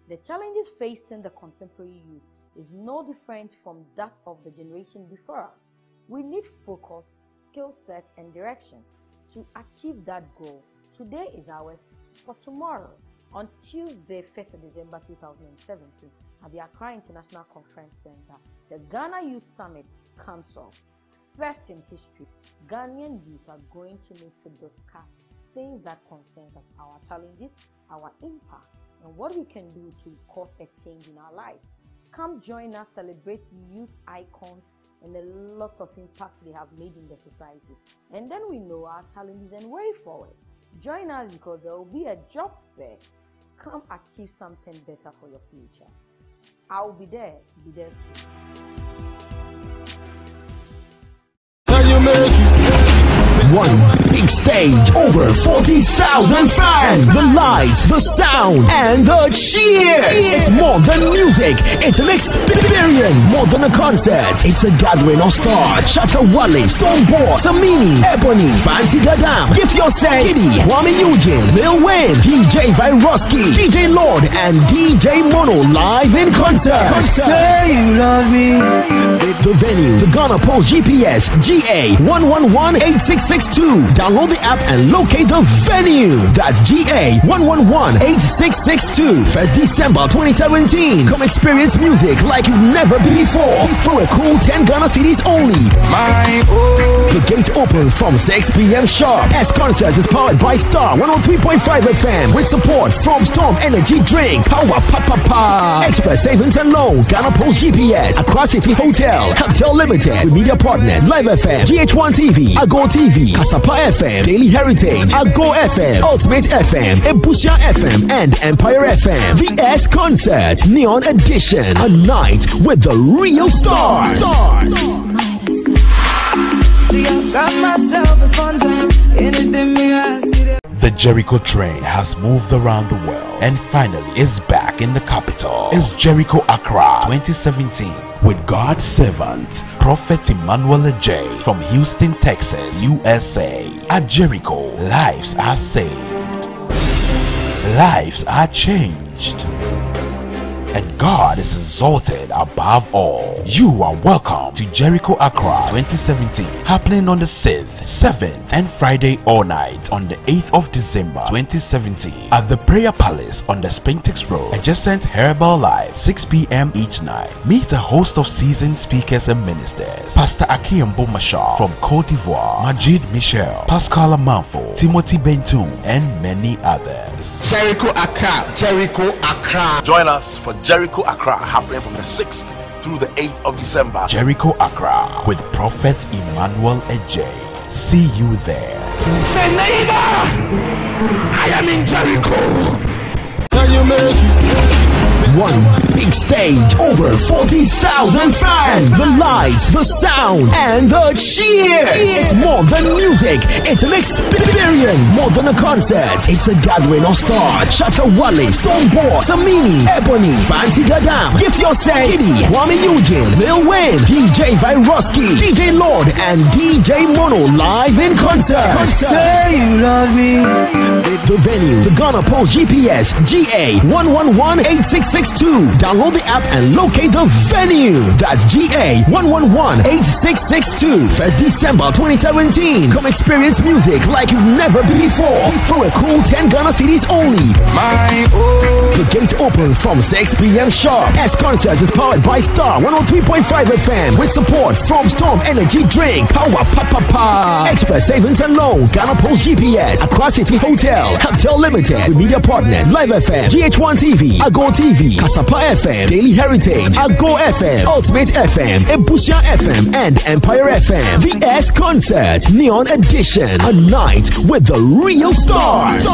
The challenges facing the contemporary youth is no different from that of the generation before us. We need focus, skill set, and direction to achieve that goal. Today is ours for tomorrow. On Tuesday, 5th of December 2017, at the Accra International Conference Center, the Ghana Youth Summit comes off. First in history, Ghanaian youth are going to meet to discuss things that concern us, our challenges, our impact, and what we can do to cause a change in our lives. Come join us, celebrate youth icons and a lot of impact they have made in the society. And then we know our challenges and way forward. Join us because there will be a job fair. Come achieve something better for your future. I'll be there. Be there too. One big stage, over 40,000 fans. The lights, the sound, and the cheers. It's more than music. It's an experience. More than a concert. It's a gathering of stars. Shatta Wale, Stonebwoy, Samini, Ebony, Fancy Gadam, Gift Yourself, Kitty, Wami Eugene, Lil Wayne, DJ Viroski, DJ Lord, and DJ Mono live in concert. Say you love me. The venue, the Ghana Post GPS, GA 1118662. Download the app and locate the venue. That's GA 1118662. 1st December 2017. Come experience music like you've never been before for a cool 10 Ghana cedis only. The gate open from 6 p.m. sharp. S Concert is powered by Star 103.5 FM with support from Storm Energy Drink, Power Papa, Express Savings and Loans, Ghana Post GPS, Accra City Hotel, Hotel Limited, with media partners Live FM, GH1 TV, Ago TV, Kasapa FM, Daily Heritage, Ago FM, Ultimate FM, Ebusia FM, and Empire FM. The S Concert Neon Edition, a night with the real stars. The Jericho train has moved around the world and finally is back in the capital. It's Jericho Accra 2017 with God's servant, Prophet Emmanuel J. from Houston, Texas, USA. At Jericho, lives are saved, lives are changed, and God is exalted above all. You are welcome to Jericho Accra 2017, happening on the 6th, 7th, and Friday all night on the 8th of December 2017 at the Prayer Palace on the Spintex Road, adjacent Herbal Life, 6 p.m. each night. Meet a host of seasoned speakers and ministers: Pastor Akiyembo Mashal from Cote d'Ivoire, Majid Michel, Pascal Amanfo, Timothy Bentum, and many others. Jericho Accra, Jericho Accra. Join us for Jericho Accra, happening from the 6th through the 8th of December. Jericho Accra with Prophet Emmanuel J. See you there. Say neighbor, I am in Jericho. Can you make it? One big stage, over 40,000 fans. The lights, the sound, and the cheers. It's more than music. It's an experience. More than a concert. It's a gathering of stars. Shatta Wale, Stonebwoy, Samini, Ebony, Fancy Gadam, Gift Yourself, Kitty, Kwame Eugene, Lil Wayne, DJ Viroski, DJ Lord, and DJ Mono live in concert. Say you love me. The venue, the Ghana Post GPS, GA 1118662. Download the app and locate the venue. That's GA 1118662. 1st December 2017. Come experience music like you've never before for a cool 10 Ghana cedis only. The gate opens from 6 p.m. sharp. S Concert is powered by Star 103.5 FM with support from Storm Energy Drink, Power Papa, Express Savings and Loans, Ghana Post GPS, Accra City Hotel, Hotel Limited, with media partners Live FM, GH1 TV, Ago TV, Kasapa FM, Daily Heritage, Ago FM, Ultimate FM, Ebusia FM, and Empire FM. The S Concert Neon Edition, a night with the real stars.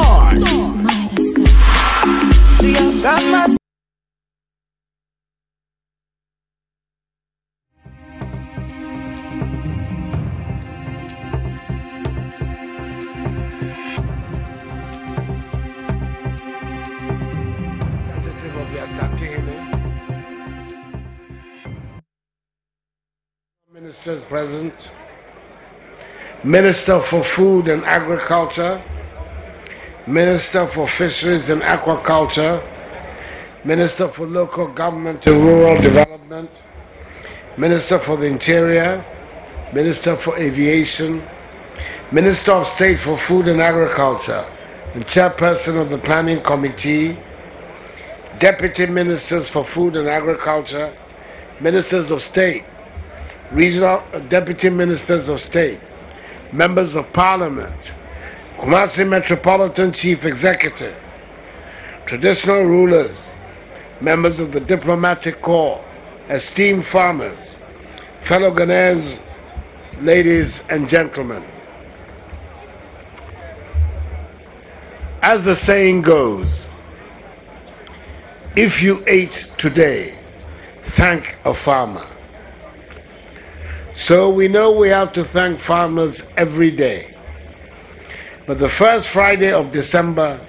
Ministers present, Minister for Food and Agriculture, Minister for Fisheries and Aquaculture, Minister for Local Government and Rural Development, Minister for the Interior, Minister for Aviation, Minister of State for Food and Agriculture, the Chairperson of the Planning Committee, Deputy Ministers for Food and Agriculture, Ministers of State, Regional Deputy Ministers of State, Members of Parliament, Kumasi Metropolitan Chief Executive, traditional rulers, members of the Diplomatic Corps, esteemed farmers, fellow Ghanaians, ladies and gentlemen. As the saying goes, if you ate today, thank a farmer. So we know we have to thank farmers every day. But the first Friday of December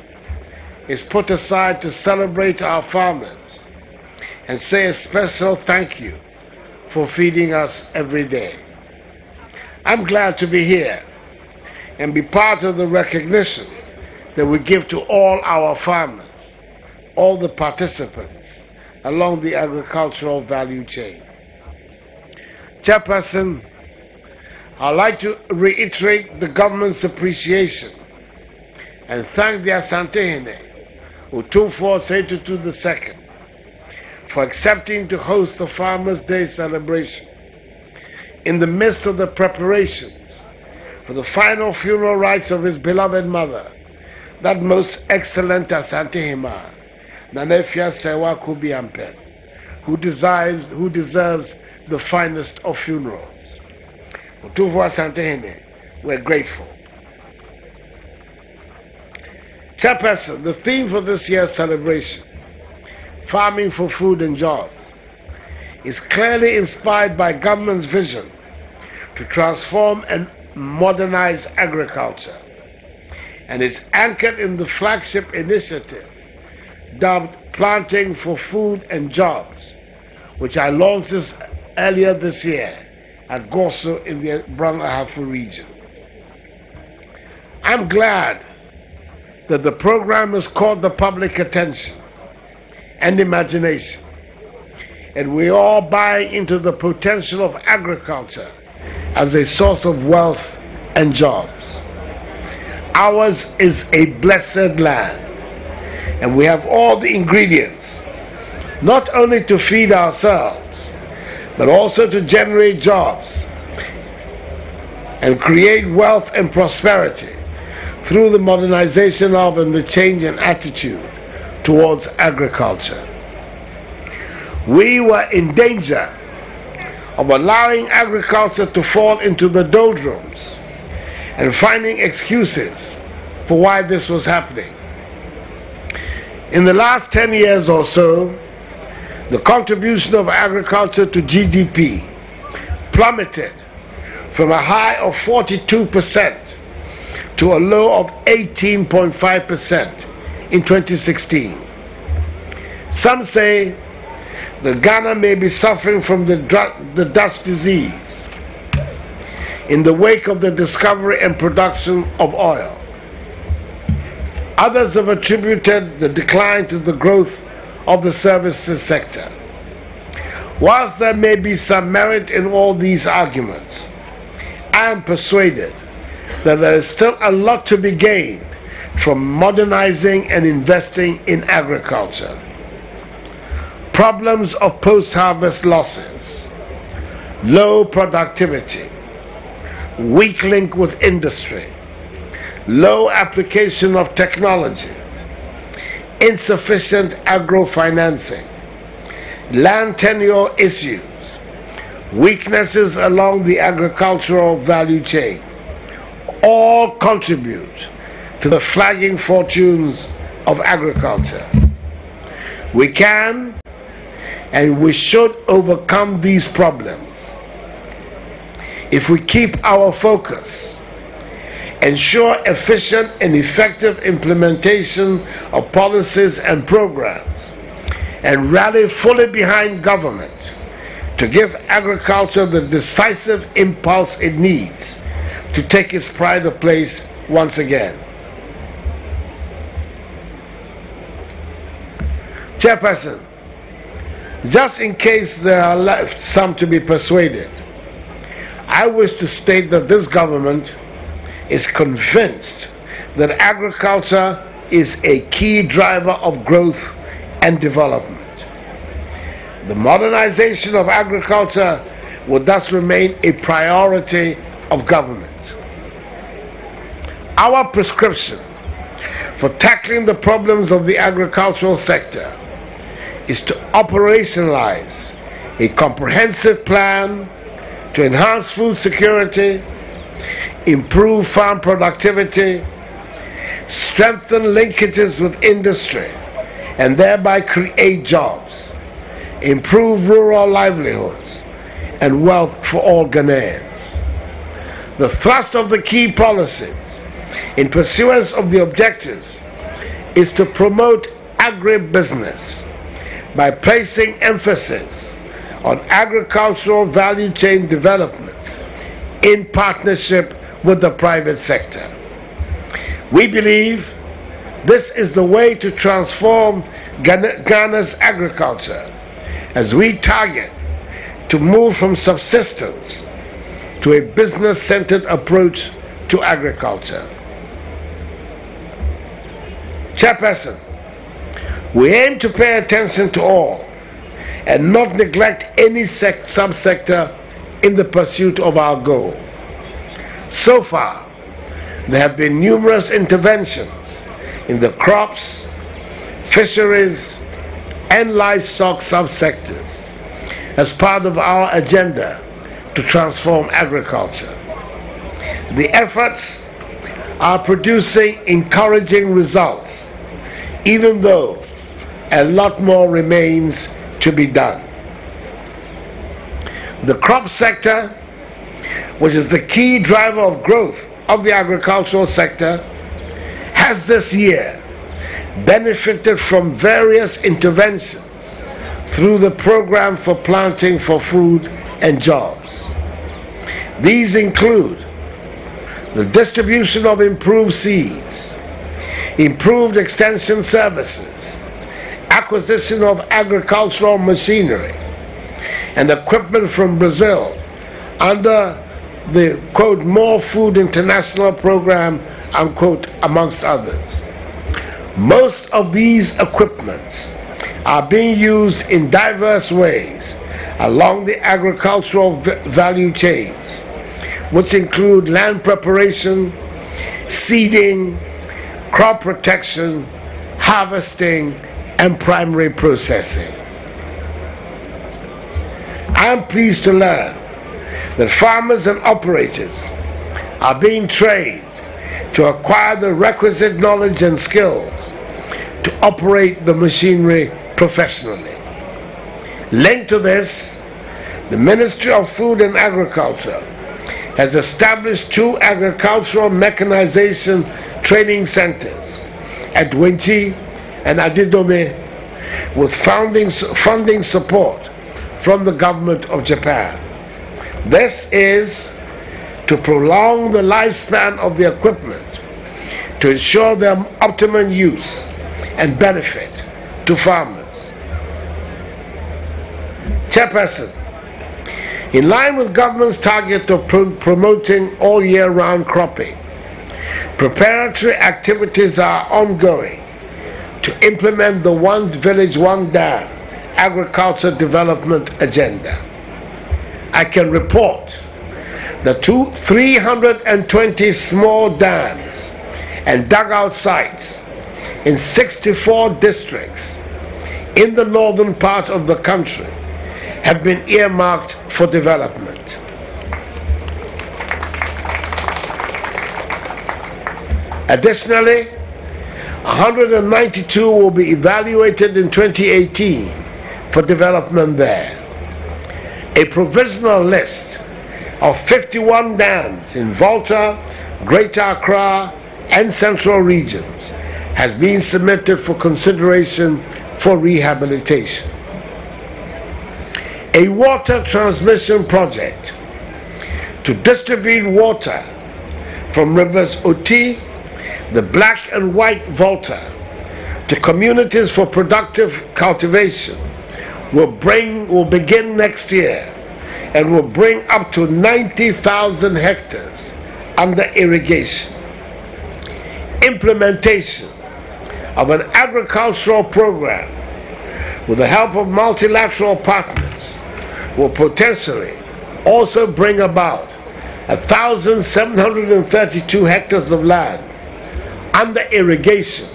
is put aside to celebrate our farmers and say a special thank you for feeding us every day. I'm glad to be here and be part of the recognition that we give to all our farmers, all the participants along the agricultural value chain. Chairperson, I'd like to reiterate the government's appreciation and thank the Asantehene, Otumfuo Osei-Tutu II, for accepting to host the Farmers' Day celebration in the midst of the preparations for the final funeral rites of his beloved mother, that most excellent Asantehema, Nanefia Sewa Kubi Ampen, who deserves the finest of funerals. Otumfuo Asantehene, we're grateful. Chairperson, the theme for this year's celebration, Farming for Food and Jobs, is clearly inspired by government's vision to transform and modernize agriculture, and is anchored in the flagship initiative dubbed Planting for Food and Jobs, which I launched earlier this year at Goso in the Brong Ahafo region. I'm glad that the program has caught the public attention and imagination, and we all buy into the potential of agriculture as a source of wealth and jobs. Ours is a blessed land, and we have all the ingredients, not only to feed ourselves, but also to generate jobs and create wealth and prosperity through the modernization of and the change in attitude towards agriculture. We were in danger of allowing agriculture to fall into the doldrums and finding excuses for why this was happening. In the last 10 years or so, the contribution of agriculture to GDP plummeted from a high of 42% to a low of 18.5% in 2016. Some say that Ghana may be suffering from the Dutch disease in the wake of the discovery and production of oil. Others have attributed the decline to the growth of the services sector. Whilst there may be some merit in all these arguments, I am persuaded that there is still a lot to be gained from modernizing and investing in agriculture. Problems of post-harvest losses, low productivity, weak link with industry, low application of technology, insufficient agro-financing, land tenure issues, weaknesses along the agricultural value chain, all contribute to the flagging fortunes of agriculture. We can and we should overcome these problems if we keep our focus, ensure efficient and effective implementation of policies and programs, and rally fully behind government to give agriculture the decisive impulse it needs to take its pride of place once again. Chairperson, just in case there are left some to be persuaded, I wish to state that this government is convinced that agriculture is a key driver of growth and development. The modernization of agriculture will thus remain a priority of government. Our prescription for tackling the problems of the agricultural sector is to operationalize a comprehensive plan to enhance food security, improve farm productivity, strengthen linkages with industry, and thereby create jobs, improve rural livelihoods, and wealth for all Ghanaians. The thrust of the key policies in pursuance of the objectives is to promote agribusiness by placing emphasis on agricultural value chain development in partnership with the private sector. We believe this is the way to transform Ghana's agriculture as we target to move from subsistence to a business-centered approach to agriculture. Chairperson, we aim to pay attention to all and not neglect any subsector in the pursuit of our goal. So far, there have been numerous interventions in the crops, fisheries, and livestock subsectors as part of our agenda to transform agriculture. The efforts are producing encouraging results, even though a lot more remains to be done. The crop sector, which is the key driver of growth of the agricultural sector, has this year benefited from various interventions through the program for planting for food and jobs. These include the distribution of improved seeds, improved extension services, acquisition of agricultural machinery, and equipment from Brazil under the, quote, More Food International program, unquote, amongst others. Most of these equipments are being used in diverse ways along the agricultural value chains, which include land preparation, seeding, crop protection, harvesting, and primary processing. I am pleased to learn that farmers and operators are being trained to acquire the requisite knowledge and skills to operate the machinery professionally. Linked to this, the Ministry of Food and Agriculture has established 2 agricultural mechanization training centers at Wenchi and Adidome with funding support from the government of Japan. This is to prolong the lifespan of the equipment, to ensure their optimum use and benefit to farmers. Chairperson, in line with government's target of promoting all year-round cropping, preparatory activities are ongoing to implement the One Village, One Dam agriculture development agenda. I can report the 320 small dams and dugout sites in 64 districts in the northern part of the country have been earmarked for development. Additionally, 192 will be evaluated in 2018 for development there. A provisional list of 51 dams in Volta, Greater Accra, and Central regions has been submitted for consideration for rehabilitation. A water transmission project to distribute water from rivers Oti, the Black and White Volta, to communities for productive cultivation will begin next year and will bring up to 90,000 hectares under irrigation. Implementation of an agricultural program with the help of multilateral partners will potentially also bring about 1,732 hectares of land under irrigation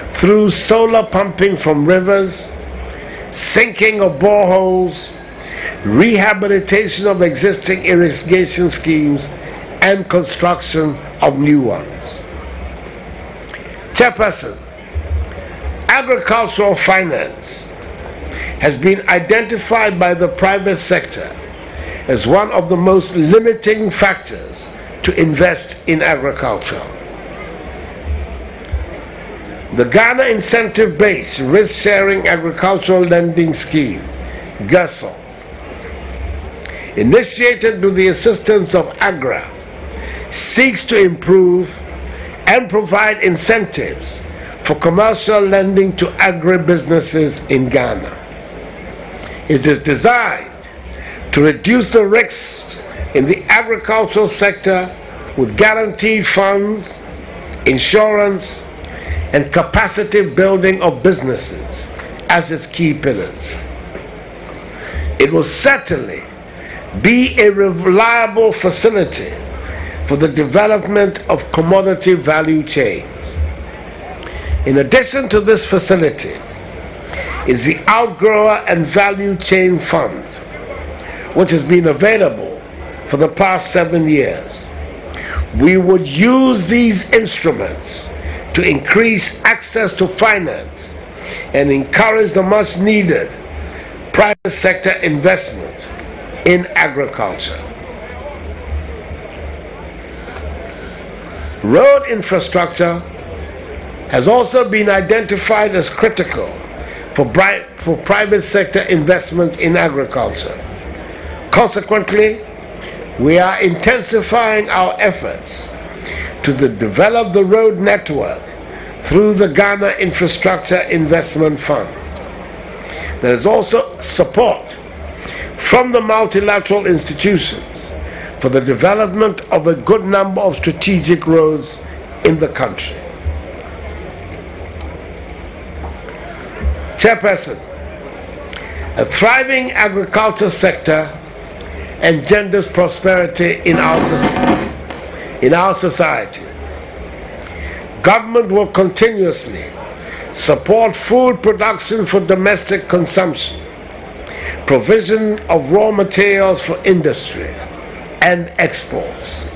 through solar pumping from rivers, sinking of boreholes, rehabilitation of existing irrigation schemes, and construction of new ones. Chairperson, agricultural finance has been identified by the private sector as one of the most limiting factors to invest in agriculture. The Ghana Incentive-Based Risk-Sharing Agricultural Lending Scheme, GHTSAL, initiated with the assistance of AGRA, seeks to improve and provide incentives for commercial lending to agribusinesses in Ghana. It is designed to reduce the risks in the agricultural sector with guaranteed funds, insurance, and capacity building of businesses as its key pillar. It will certainly be a reliable facility for the development of commodity value chains. In addition to this facility is the Outgrower and Value Chain Fund, which has been available for the past 7 years. We would use these instruments to increase access to finance and encourage the much needed private sector investment in agriculture. Road infrastructure has also been identified as critical for private sector investment in agriculture. Consequently, we are intensifying our efforts to develop the road network through the Ghana Infrastructure Investment Fund. There is also support from the multilateral institutions for the development of a good number of strategic roads in the country. Chairperson, a thriving agriculture sector engenders prosperity in our society. Government will continuously support food production for domestic consumption, provision of raw materials for industry, and exports.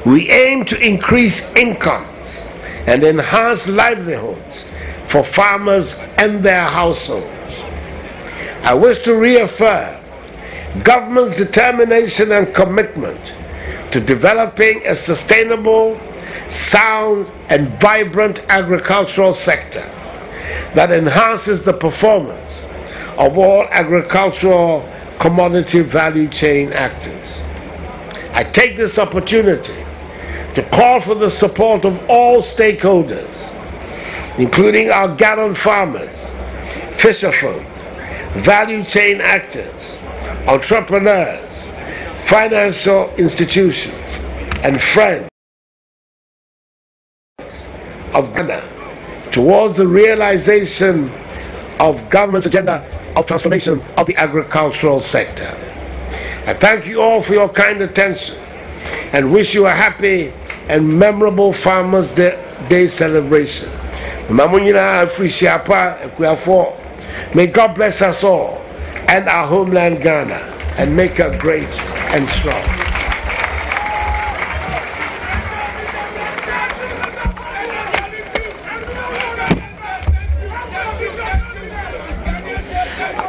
We aim to increase incomes and enhance livelihoods for farmers and their households. I wish to reaffirm government's determination and commitment to developing a sustainable, sound, and vibrant agricultural sector that enhances the performance of all agricultural commodity value chain actors. I take this opportunity to call for the support of all stakeholders, including our gathered farmers, fisherfolk, value chain actors, entrepreneurs, financial institutions, and friends of Ghana towards the realization of government's agenda of transformation of the agricultural sector. I thank you all for your kind attention and wish you a happy and memorable Farmers' Day celebration. May God bless us all and our homeland Ghana and make her great and strong.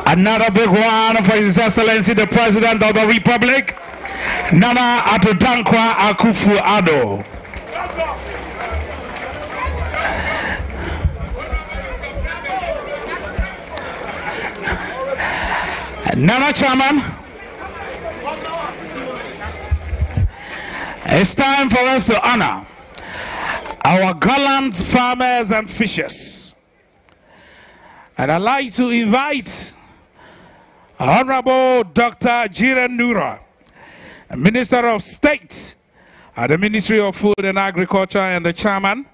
Another big one for His Excellency the President of the Republic, Nana Addo Akufo-Addo. Nana Chairman, it's time for us to honor our gallant farmers and fishers. And I'd like to invite Honorable Dr. Jiren Nura, Minister of State at the Ministry of Food and Agriculture and the chairman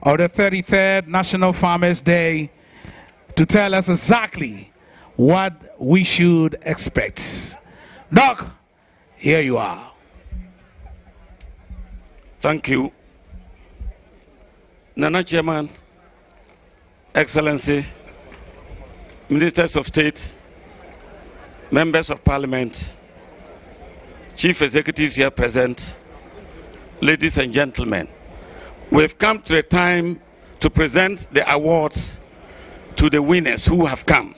of the 33rd National Farmers' Day, to tell us exactly what we should expect. Doc, here you are. Thank you. Nana Chairman, Excellency, Ministers of State, Members of Parliament, Chief Executives here present, ladies and gentlemen, we've come to a time to present the awards to the winners who have come.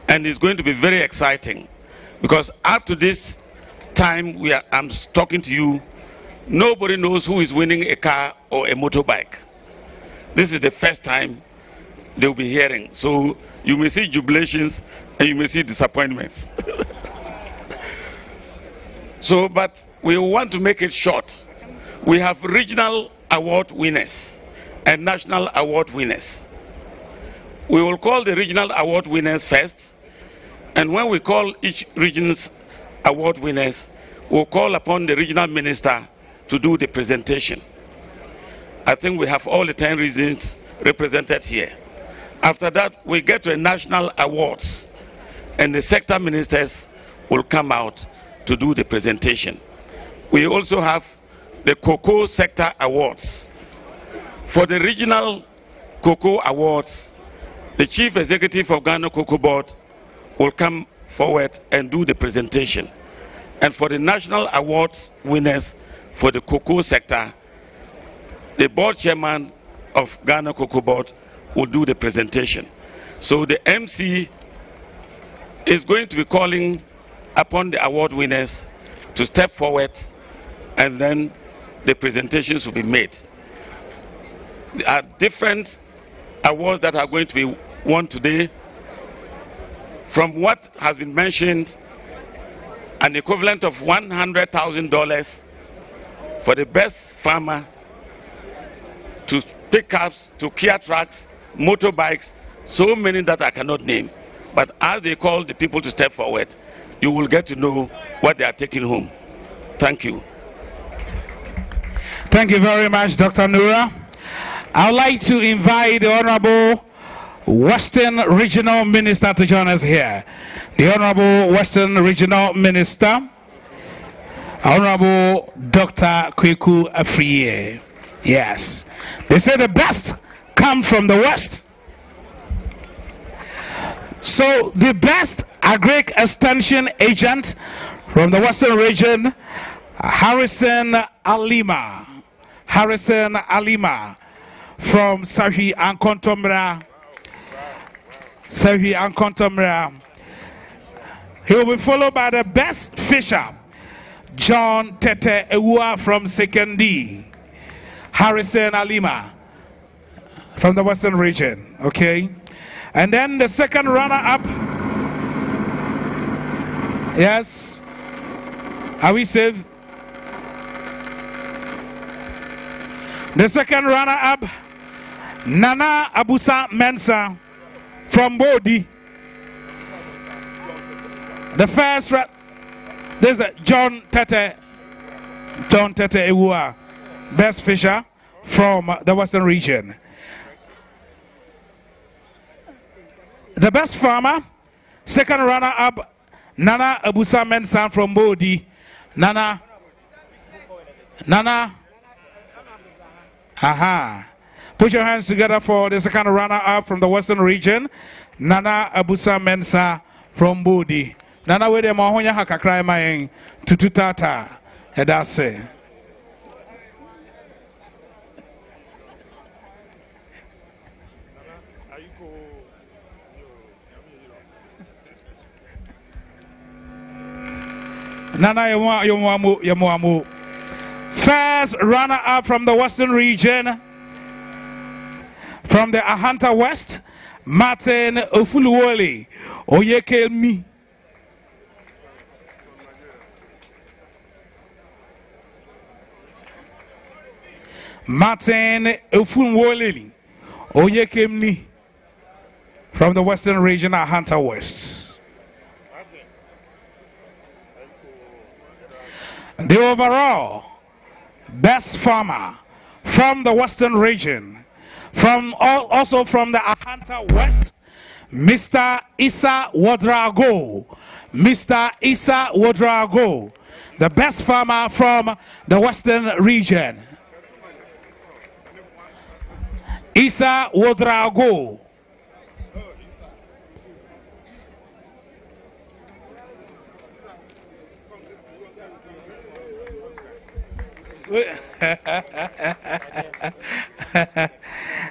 And it's going to be very exciting because up to this time I'm talking to you, nobody knows who is winning a car or a motorbike. This is the first time they'll be hearing. So you may see jubilations and you may see disappointments. So, but we want to make it short. We have regional award winners and national award winners. We will call the regional award winners first, and when we call each region's award winners, we'll call upon the regional minister to do the presentation. I think we have all the 10 regions represented here. After that, we get to the national awards, and the sector ministers will come out to do the presentation. We also have the Cocoa Sector Awards. For the regional Cocoa Awards, the Chief Executive of Ghana Cocoa Board will come forward and do the presentation. And for the national awards winners for the cocoa sector, the board chairman of Ghana Cocoa Board will do the presentation. So the MC is going to be calling upon the award winners to step forward, and then the presentations will be made. There are different awards that are going to be won today. From what has been mentioned, an equivalent of $100,000 for the best farmer, to pickups, to Kia trucks, motorbikes, so many that I cannot name. But as they call the people to step forward, you will get to know what they are taking home. Thank you. Thank you very much, Dr. Nura. I would like to invite the Honorable Western Regional Minister to join us here. The Honorable Western Regional Minister, Honorable Dr. Kweku Afriye. Yes. They say the best come from the West. So the best agric extension agent from the Western region, Harrison Alima. Harrison Alima from Sahi and Kontomra. Sahi and Kontomra. He will be followed by the best fisher, John Tete Ewua from Sekendi. Harrison Alima from the Western region. Okay. And then the second runner-up. Yes. Are we safe? The second runner-up, Nana Abusa Mensa from Bodi. The first, this is the John Tete Ewua, best fisher from the Western region. The best farmer, second runner-up, Nana Abusa Mensa from Bodi. Nana. Aha. Put your hands together for the second runner-up from the Western region, Nana Abusa Mensa from Bodi. Nana we de mahonya hakakrai mayen tututata edase. Nana yamu. First runner-up from the Western region, from the Ahanta West, Martin Ofuluwole Oyekelmi. Martin Ofuluwole Oyekemni from the Western region, Ahanta West. The overall best farmer from the Western region, also from the Ahanta West, Mr. Issa Wadrago. Mr. Issa Wadrago, the best farmer from the Western region. Issa Wadrago.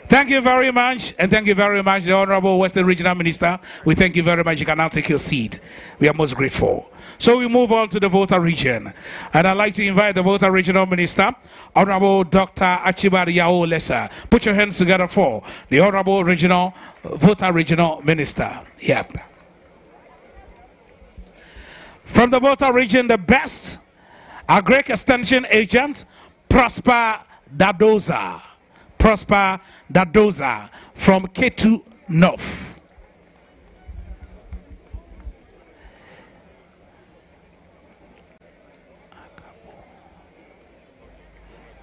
Thank you very much, and thank you very much, the Honorable Western Regional Minister. We thank you very much. You can now take your seat. We are most grateful. So we move on to the Volta region, and I'd like to invite the Volta Regional Minister, Honorable Dr. Achibari Yao Lesa. Put your hands together for the Honorable Volta Regional Minister. Yep. From the Volta region, the best Agric Extension Agent, Prosper Dadoza. Prosper Dadoza from K2 North.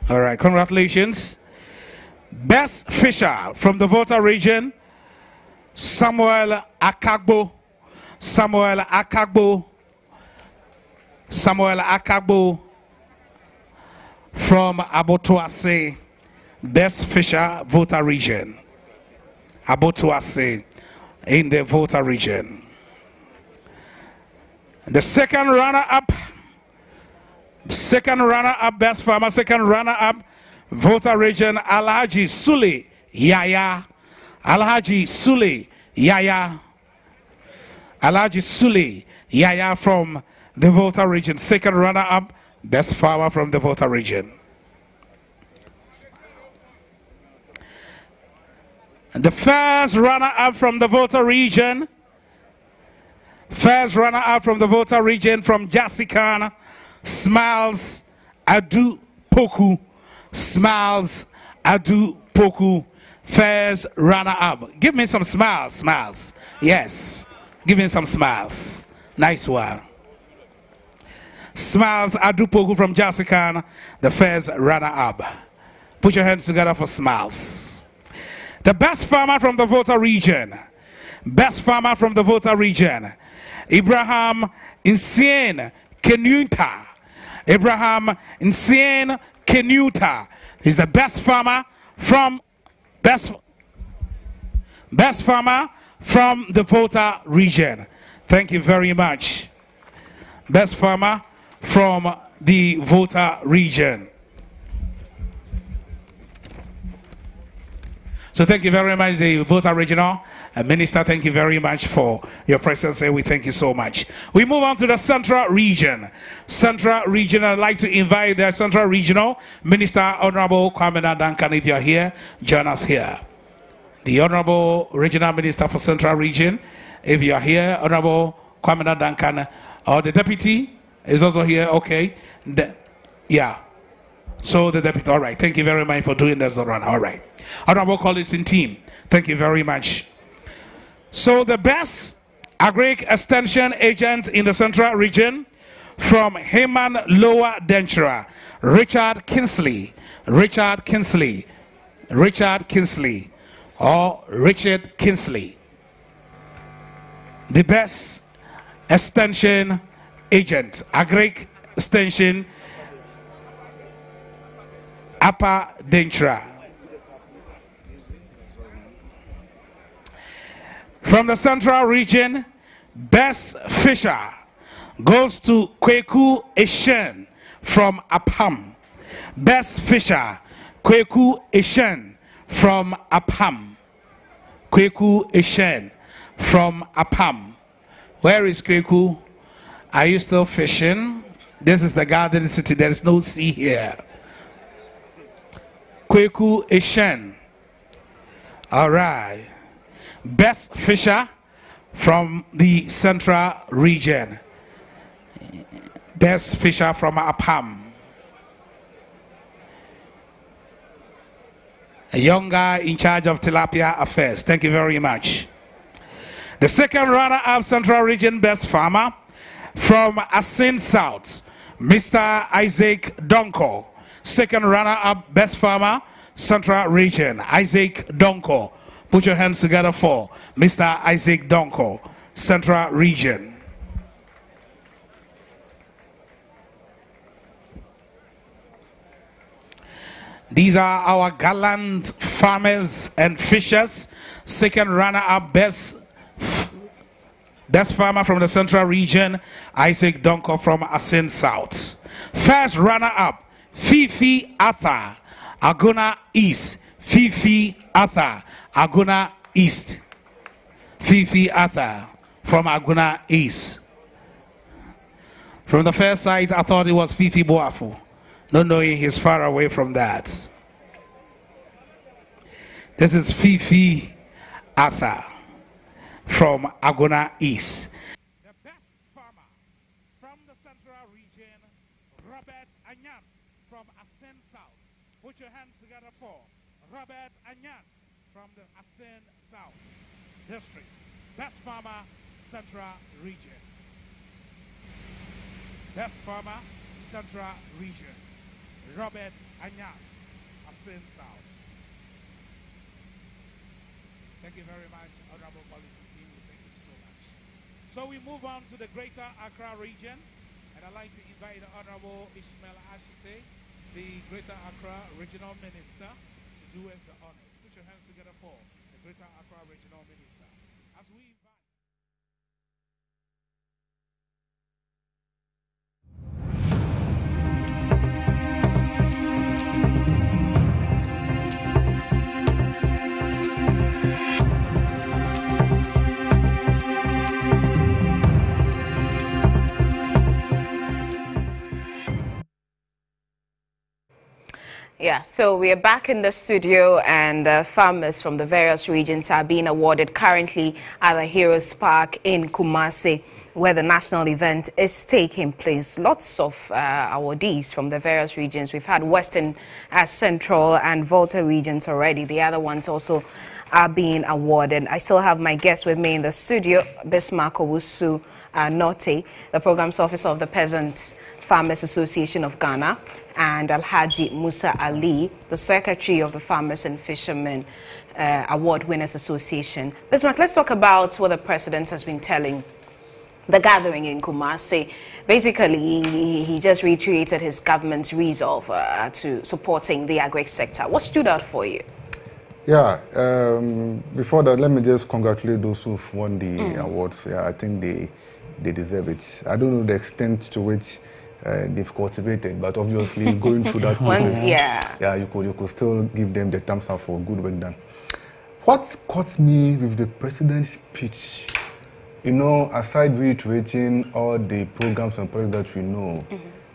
All right, congratulations. Best fisher from the Volta region, Samuel Akagbo. Samuel Akagbo. Samuel Akagbo from Abotoase, best fisher, Volta region. Abotoase in the Volta region. The second runner-up, best farmer, second runner-up, Volta region, Alhaji Sule Yaya. Alhaji Sule Yaya. Alhaji Sule Yaya from the Volta region, second runner-up, best farmer from the Volta region. And the first runner-up from the Volta region, from Jasikan, Smiles Adu Poku. Smiles Adu Poku, first runner-up. Give me some smiles. Yes, give me some smiles. Nice one. Smiles Adupogu from Jasikan, the first runner-up. Put your hands together for Smiles. The best farmer from the Volta region. Best farmer from the Volta region. Ibrahim Insien Kenuta. Ibrahim Insien Kenuta. He's the best farmer from the Volta region. Thank you very much. Best farmer from the Volta region. So thank you very much, the Volta Regional Minister. Thank you very much for your presence here. We thank you so much. We move on to the Central Region. Central Region, I'd like to invite the Central Regional Minister, Honorable Kwame Duncan. If you're here, join us here. The Honorable Regional Minister for Central Region, if you're here, Honorable Kwame Duncan, or the Deputy is also here. Okay. Yeah. So the Deputy, all right. Thank you very much for doing this run. All right. Honorable colleagues in team, thank you very much. So the best agric extension agent in the Central Region from Heyman Lower Dentura, Richard Kinsley, or Richard Kinsley. The best extension agent, agric extension, Upper Dentura. From the Central Region, best fisher goes to Kweku Eshen from Apam. Best fisher, Kweku Eshen from Apam. Kweku Eshen from Apam. Where is Kweku? Are you still fishing? This is the Garden City. There is no sea here. Kweku Eshen. All right. Best fisher from the Central Region. Best fisher from Apam. A young guy in charge of tilapia affairs. Thank you very much. The second runner-up Central Region best farmer from Asin South, Mr. Isaac Donko. Second runner-up best farmer Central Region, Isaac Donko. Put your hands together for Mr. Isaac Donko, Central Region. These are our gallant farmers and fishers. Second runner-up best farmer from the Central Region, Isaac Donko from Asin South. First runner-up, Fifi Arthur, Aguna East. Fifi Arthur, Aguna East. Fifi Arthur from Aguna East. From the first sight, I thought it was Fifi Boafu, not knowing he's far away from that. This is Fifi Arthur from Aguna East. The best farmer from the Central Region, Robert Anyan from Asin South. Put your hands together for Robert Anyan from the Asin South District. Best farmer, Central Region. Best farmer, Central Region. Robert Anyan, Asin South. Thank you very much, Honorable Policy Team. Thank you so much. So we move on to the Greater Accra region, and I'd like to invite the Honorable Ishmael Ashite, the Greater Accra Regional Minister, to do us the honors. Put your hands together for the Greater Accra Regional Minister. As we invite Yeah, so we are back in the studio, and farmers from the various regions are being awarded currently at the Heroes Park in Kumasi, where the national event is taking place. Lots of awardees from the various regions. We've had Western, Central, and Volta regions already. The other ones also are being awarded. I still have my guest with me in the studio, Bismarck Owusu Norte, the Programs Officer of the Peasants Farmers Association of Ghana, and Alhaji Musa Ali, the Secretary of the Farmers and Fishermen Award Winners Association. Bismarck, let's talk about what the President has been telling the gathering in Kumasi. Basically, he just reiterated his government's resolve to supporting the agri sector. What stood out for you? Yeah, before that, let me just congratulate those who've won the awards. Yeah, I think they deserve it. I don't know the extent to which they've cultivated. But obviously, going through that process, you could still give them the thumbs up for good work done. What caught me with the president's speech, you know, aside reiterating all the programs and projects that we know,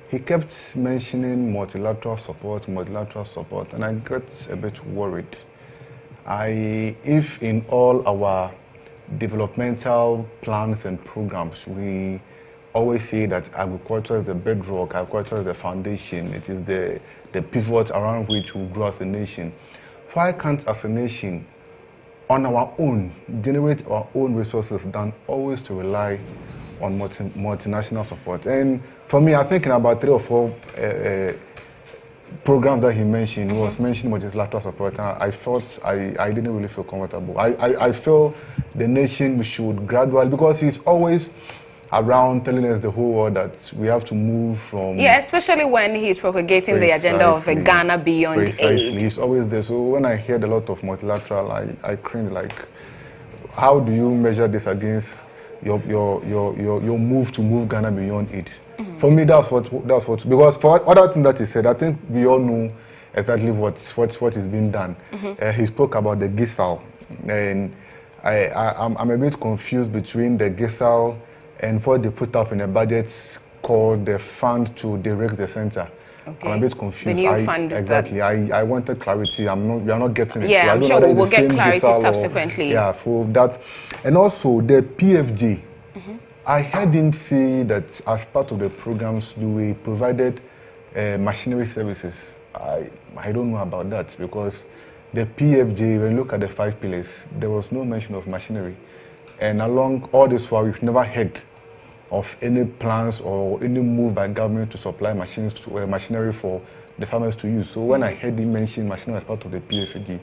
he kept mentioning multilateral support, and I got a bit worried. If in all our developmental plans and programs, we always say that agriculture is the bedrock, agriculture is the foundation, it is the pivot around which we grow as a nation. Why can't, as a nation, on our own, generate our own resources than always to rely on multinational support? And for me, I think in about 3 or 4 programs that he mentioned, he was mentioning multilateral support, and I felt I didn't really feel comfortable. I feel the nation should gradually, because he's always around telling us the whole world that we have to move from... Yeah, especially when he's propagating the agenda of Ghana beyond aid. He's always there. So when I heard a lot of multilateral, I cringe, like, how do you measure this against your move to move Ghana beyond aid? For me, that's what, because for other things that he said, I think we all know exactly what is being done. He spoke about the GISAL, and I'm a bit confused between the GISAL and what they put up in a budget called the Fund to Direct the Center. Okay. I'm a bit confused. The new fund. Exactly. I wanted clarity. We are not getting it. Yeah, so I'm sure we'll get clarity subsequently. For that. And also the PFG. I heard him say that as part of the programs, we provided machinery services. I don't know about that, because the PFG, when you look at the 5 pillars, there was no mention of machinery. And along all this while, we've never heard of any plans or any move by government to supply machinery for the farmers to use. So when I heard him mention machinery as part of the PFG,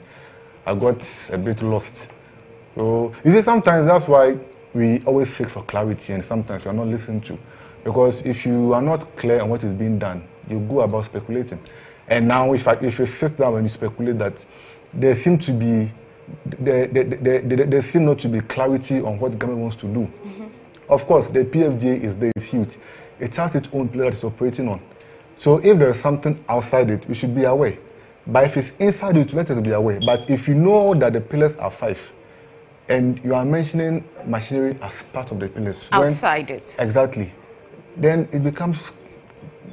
I got a bit lost. So you see, sometimes that's why we always seek for clarity, and sometimes we are not listened to. Because if you are not clear on what is being done, you go about speculating. And now if you sit down and you speculate that there seem to be there seem not to be clarity on what the government wants to do. Of course, the PFJ is huge. It has its own pillar that it's operating on. So if there is something outside it, we should be aware. But if it's inside it, let us be aware. But if you know that the pillars are 5, and you are mentioning machinery as part of the pillars, outside it, exactly, then it becomes,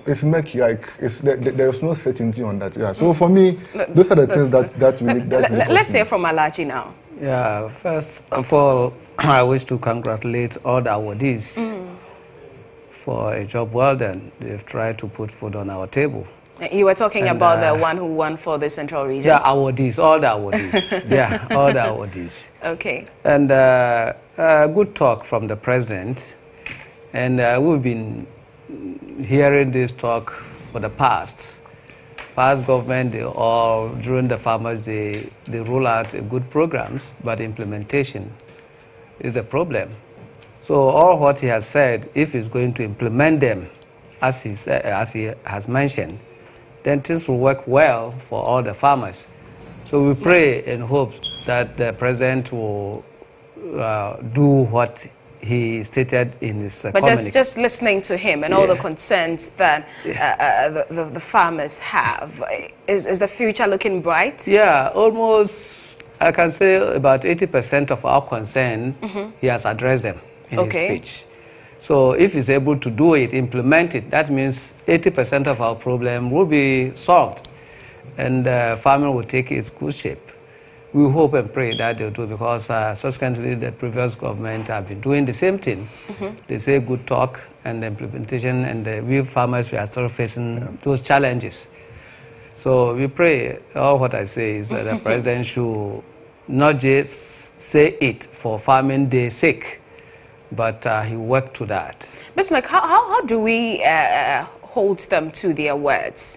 it's murky, like there is no certainty on that. Yeah. So for me, those are the things that we need. Let's hear from Alaji now. Yeah. First of all, I wish to congratulate all the awardees for a job well done. They've tried to put food on our table. You were talking about the one who won for the Central Region. Yeah, awardees, all the awardees. Yeah, all the awardees. Okay. And good talk from the president. And we've been hearing this talk for the past government, during the farmers, they roll out good programs, but implementation is a problem. So all what he has said, if he's going to implement them, as he has mentioned, then things will work well for all the farmers. So we pray and hope that the president will do what he stated in his But just listening to him and all the concerns that the farmers have, is the future looking bright? Yeah, almost, I can say about 80% of our concern, he has addressed them in his speech. So if he's able to do it, implement it, that means 80% of our problem will be solved, and farming will take its good shape. We hope and pray that they'll do, because subsequently the previous government have been doing the same thing. They say good talk and the implementation, and we farmers, we are still facing those challenges. So we pray, all what I say is that the president should not just say it for farming day's sake, but he worked to that. Ms. Mike, how do we hold them to their words?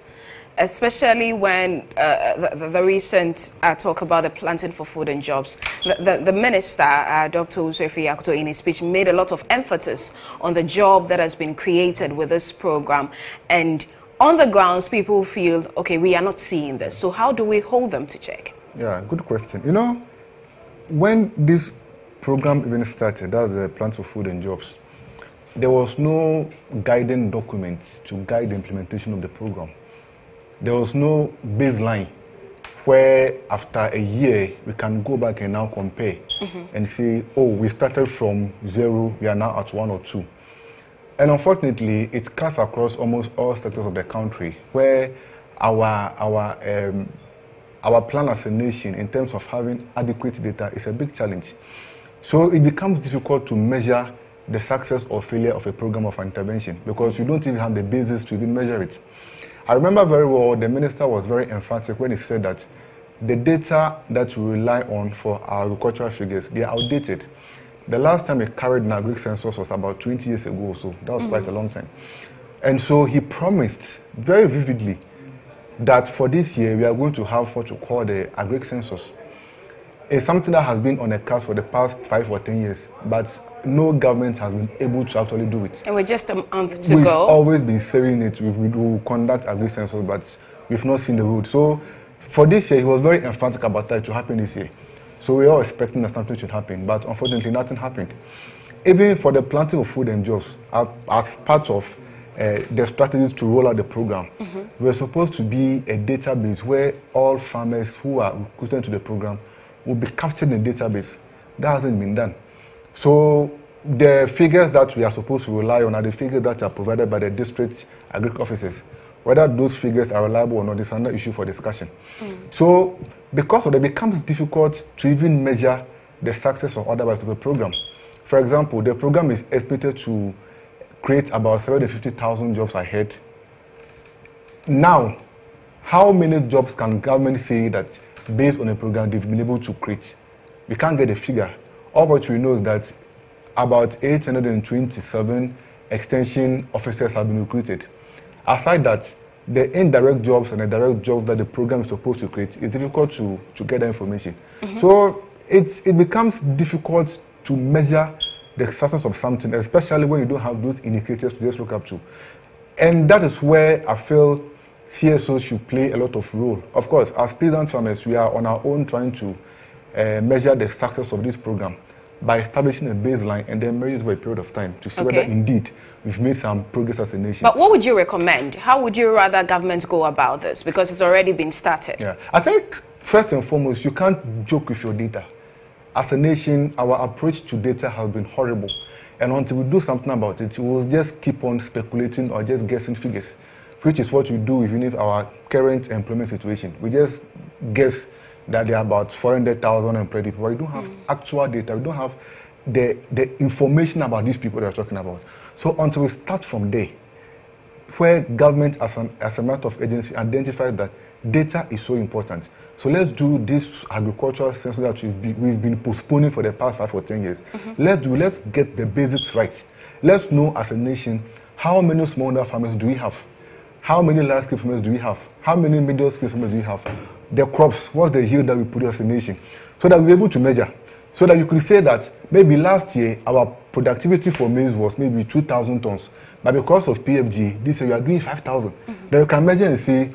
Especially when the recent talk about the planting for food and jobs, the minister, Dr. Usuefi Yakuto, in his speech made a lot of emphasis on the job that has been created with this program. And on the grounds, people feel, okay, we are not seeing this. So how do we hold them to check? Yeah, good question. You know, when this program even started, that's the Plant for Food and Jobs, there was no guiding document to guide the implementation of the program. There was no baseline where after a year we can go back and now compare and say, oh, we started from 0, we are now at 1 or 2. And unfortunately, it cuts across almost all sectors of the country where our plan as a nation in terms of having adequate data is a big challenge. So it becomes difficult to measure the success or failure of a program of intervention because you don't even have the basis to even measure it. I remember very well the minister was very emphatic when he said that the data that we rely on for our agricultural figures, they are outdated. The last time we carried an agri census was about 20 years ago, so that was quite a long time. And so he promised very vividly that for this year we are going to have what we call the agri census. It's something that has been on the cards for the past 5 or 10 years, but no government has been able to actually do it. And we're just a month to We've go. always been saying it, we will conduct agri census, but we've not seen the road. So for this year, he was very emphatic about that to happen this year. So we are expecting that something should happen, but unfortunately nothing happened. Even for the planting of food and jobs, as part of the strategies to roll out the program, we're supposed to be a database where all farmers who are recruited to the program will be captured in the database. That hasn't been done. So the figures that we are supposed to rely on are the figures that are provided by the district agriculture officers. Whether those figures are reliable or not is another issue for discussion. So because of that, it becomes difficult to even measure the success or otherwise of a program. For example, the program is estimated to create about 750,000 jobs ahead. Now, how many jobs can government say that based on a program they've been able to create? We can't get a figure. All what we know is that about 827 extension officers have been recruited. Aside that, the indirect jobs and the direct jobs that the program is supposed to create, it's difficult to get that information. So it becomes difficult to measure the success of something, especially when you don't have those indicators to just look up to. And that is where I feel CSOs should play a lot of role. Of course, as peasant farmers, we are on our own trying to measure the success of this program by establishing a baseline and then measure it for a period of time to see whether indeed we've made some progress as a nation. But what would you recommend? How would you rather government go about this? Because it's already been started. Yeah, I think first and foremost, you can't joke with your data. As a nation, our approach to data has been horrible. And until we do something about it, we will just keep on speculating or just guessing figures, which is what we do even if our current employment situation. We just guess that there are about 400,000 unemployed people, but we don't have actual data. We don't have the information about these people that we're talking about. So until we start from there, where government as a matter of agency identifies that data is so important. So let's do this agricultural census that we've been postponing for the past 5 or 10 years. Let's get the basics right. Let's know as a nation how many smallholder farmers do we have? How many large-scale farmers do we have? How many middle-scale farmers do we have? The crops, what's the yield that we produce as a nation? So that we're able to measure. So that you could say that maybe last year our productivity for maize was maybe 2,000 tons. But because of PFG, this year we are doing 5,000. Then you can measure and say,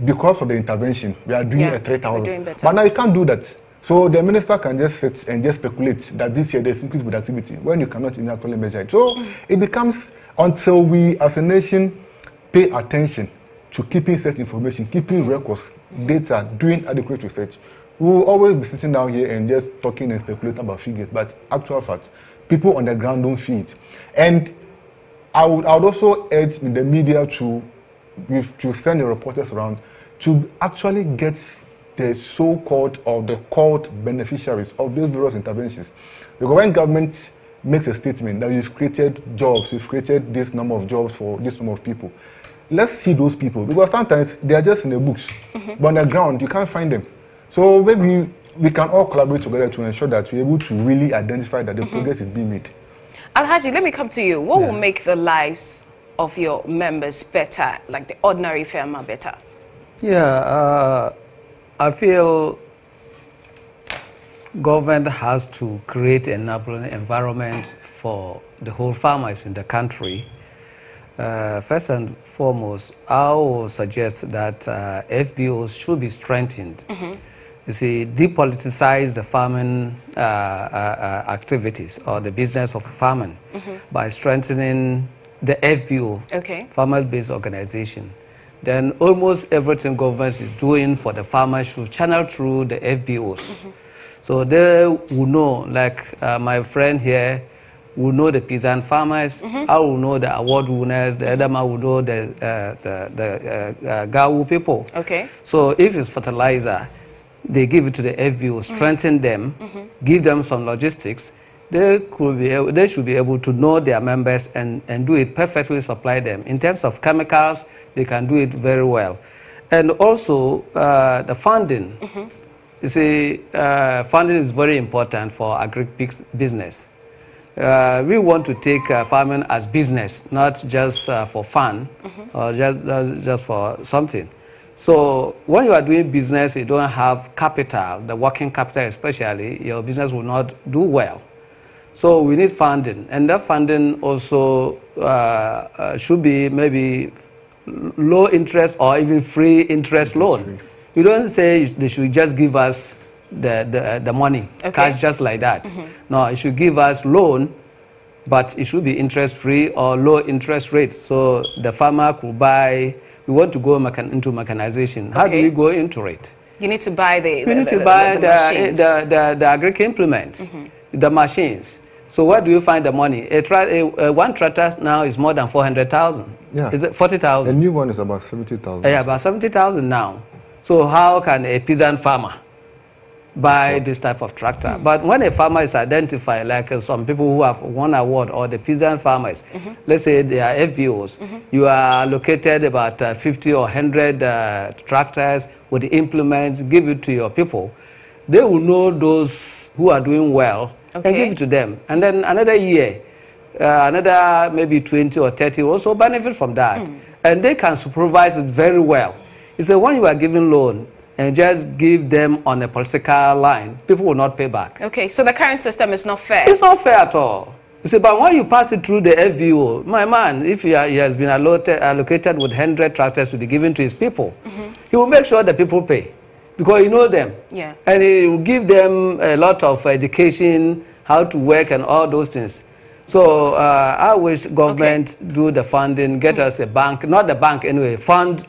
because of the intervention, we are doing a 3,000. But now you can't do that. So the minister can just sit and just speculate that this year there's increased productivity when you cannot even actually measure it. So it becomes, until we as a nation pay attention to keeping such information, keeping records, data, doing adequate research, we will always be sitting down here and just talking and speculating about figures. But actual fact, people on the ground don't see it. And I would also urge the media to send the reporters around to actually get the so-called or the called beneficiaries of those various interventions. Because when government makes a statement that you've created jobs, you've created this number of jobs for this number of people, let's see those people. Because sometimes they are just in the books, but on the ground, you can't find them. So maybe we can all collaborate together to ensure that we're able to really identify that the progress is being made. Alhaji, let me come to you. What will make the lives of your members better, like the ordinary farmer better? Yeah, I feel government has to create an environment for the whole farmers in the country. First and foremost, I will suggest that FBOs should be strengthened. you see, depoliticize the farming activities or the business of farming by strengthening the FBO, farmers-based organization. Then almost everything government is doing for the farmers should channel through the FBOs. So they will know, like my friend here, will know the peasant farmers, I will know the award winners, the other man will know the Gawu people. So if it's fertilizer, they give it to the FBO, strengthen them, give them some logistics, they should be able to know their members and do it perfectly, supply them. In terms of chemicals, they can do it very well. And also the funding. You see, funding is very important for agri-business. We want to take farming as business, not just for fun or just for something. So when you are doing business, you don't have capital, the working capital especially, your business will not do well. So we need funding, and that funding also should be maybe low interest or even free interest loan. You don't say they should just give us the money, cash just like that. No, it should give us loan, but it should be interest free or low interest rate. So the farmer could buy. We want to go into mechanization. How do we go into it? You need to buy the agric implements, the machines. So where do you find the money? One tractor now is more than 400,000. Yeah. Is it 40,000? The new one is about 70,000. Yeah, about 70,000 now. So how can a peasant farmer buy this type of tractor? But when a farmer is identified, like some people who have won award, or the peasant farmers, let's say they are FBOs, you are allocated about 50 or 100 tractors with the implements, give it to your people. They will know those who are doing well and give it to them. And then another year, another maybe 20 or 30 will also benefit from that. And they can supervise it very well. You say when you are giving loan and just give them on a political line, people will not pay back. Okay, so the current system is not fair. It's not fair at all. You see, but when you pass it through the FBO, my man, if he has been allocated with 100 tractors to be given to his people, he will make sure the people pay because he knows them. Yeah. And he will give them a lot of education, how to work and all those things. So I wish government do the funding, get us a bank, not the bank anyway, fund,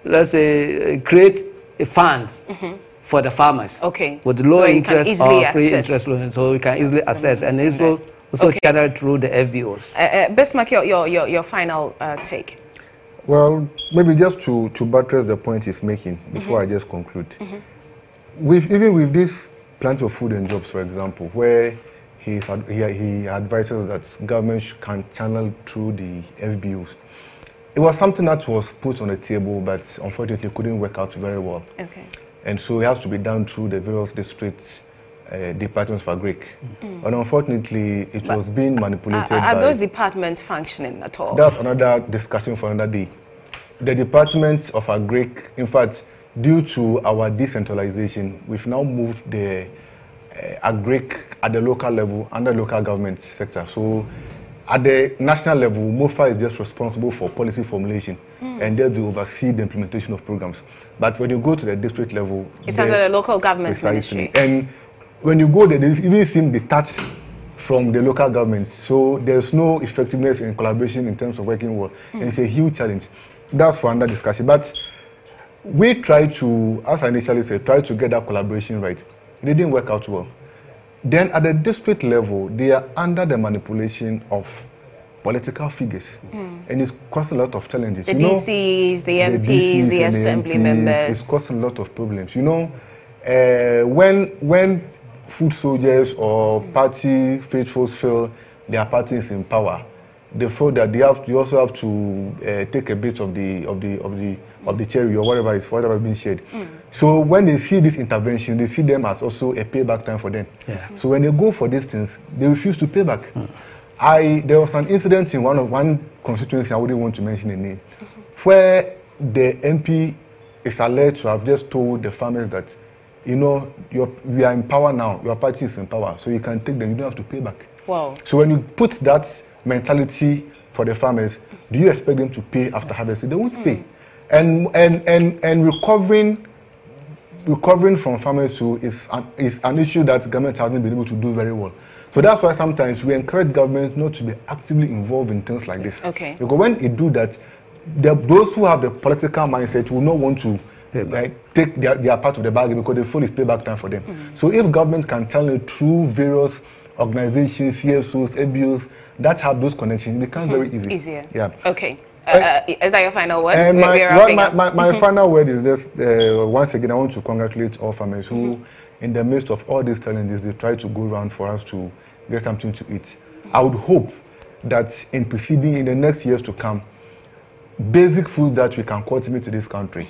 let's say, create a fund for the farmers with low interest or free interest loans, so we can easily access and also channel through the FBOs. Bismarck, your final take. Well, maybe just to buttress the point he's making before I just conclude. Even with this plenty of food and jobs, for example, where he advises that government can channel through the FBOs. It was something that was put on the table, but unfortunately couldn't work out very well. And so it has to be done through the various districts, departments for agric. And unfortunately, it was being manipulated. Are those departments functioning at all? That's another discussion for another day. The departments of agric, in fact, due to our decentralization, we've now moved the agric at the local level under local government sector. So at the national level, MOFA is just responsible for policy formulation and they oversee the implementation of programs. But when you go to the district level, it's under the local government ministry. And when you go there, they even seem detached from the local government. So there's no effectiveness in collaboration in terms of working well. And it's a huge challenge. That's for another discussion. But we try to, as I initially said, try to get that collaboration right. It didn't work out well. Then at the district level, they are under the manipulation of political figures. And it's causing a lot of challenges. The DCs, the MPs, the assembly members. It's causing a lot of problems. You know, when food soldiers or party faithfuls feel their party is in power, they feel that you also have to take a bit of the cherry or whatever is being shared. So when they see this intervention, they see them as also a payback time for them. So when they go for these things, they refuse to pay back. There was an incident in one constituency, I wouldn't want to mention the name, where the MP is alleged to have just told the farmers that, you know, we are in power now, your party is in power, so you can take them, you don't have to pay back. Wow. So when you put that mentality for the farmers, do you expect them to pay after harvesting? They won't pay. And recovering recovering from farmers too is an issue that government hasn't been able to do very well. So that's why sometimes we encourage government not to be actively involved in things like this. Okay. Because when it do that, those who have the political mindset will not want to take their part of the bargain because they feel it's payback time for them. So if government can tell it through various organizations, CSOs, ABOs that have those connections, it becomes very easy. Easier. Yeah. Okay. Is that your final word? My final word is this. Once again, I want to congratulate all farmers who, in the midst of all these challenges, they try to go around for us to get something to eat. I would hope that in the next years to come, basic food that we can cultivate in this country,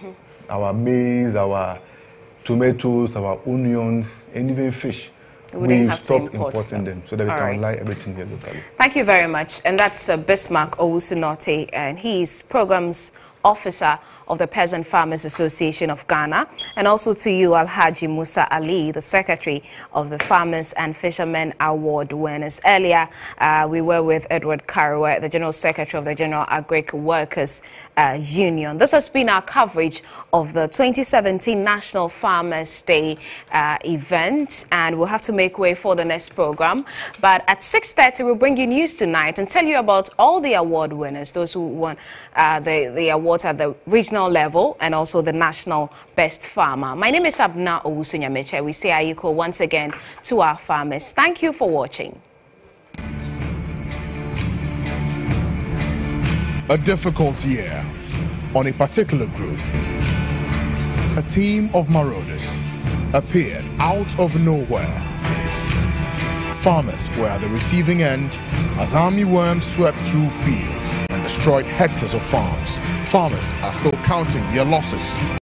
our maize, our tomatoes, our onions, and even fish, we stop importing them so that we can rely everything here locally. Thank you very much. And that's Bismarck Owusu-Nortey, and he's Programs Officer of the Peasant Farmers Association of Ghana, and also to you, Alhaji Musa Ali, the Secretary of the Farmers and Fishermen Award winners. Earlier, we were with Edward Karuwe, the General Secretary of the General Agric Workers Union. This has been our coverage of the 2017 National Farmers Day event, and we'll have to make way for the next program. But at 6:30, we'll bring you news tonight and tell you about all the award winners, those who won the awards at the regional level and also the national best farmer. My name is Abna Owusu-Nyameche. We say Ayiko once again to our farmers. Thank you for watching. A difficult year on a particular group. A team of marauders appeared out of nowhere. Farmers were at the receiving end as armyworms swept through fields and destroyed hectares of farms. Farmers are still counting their losses.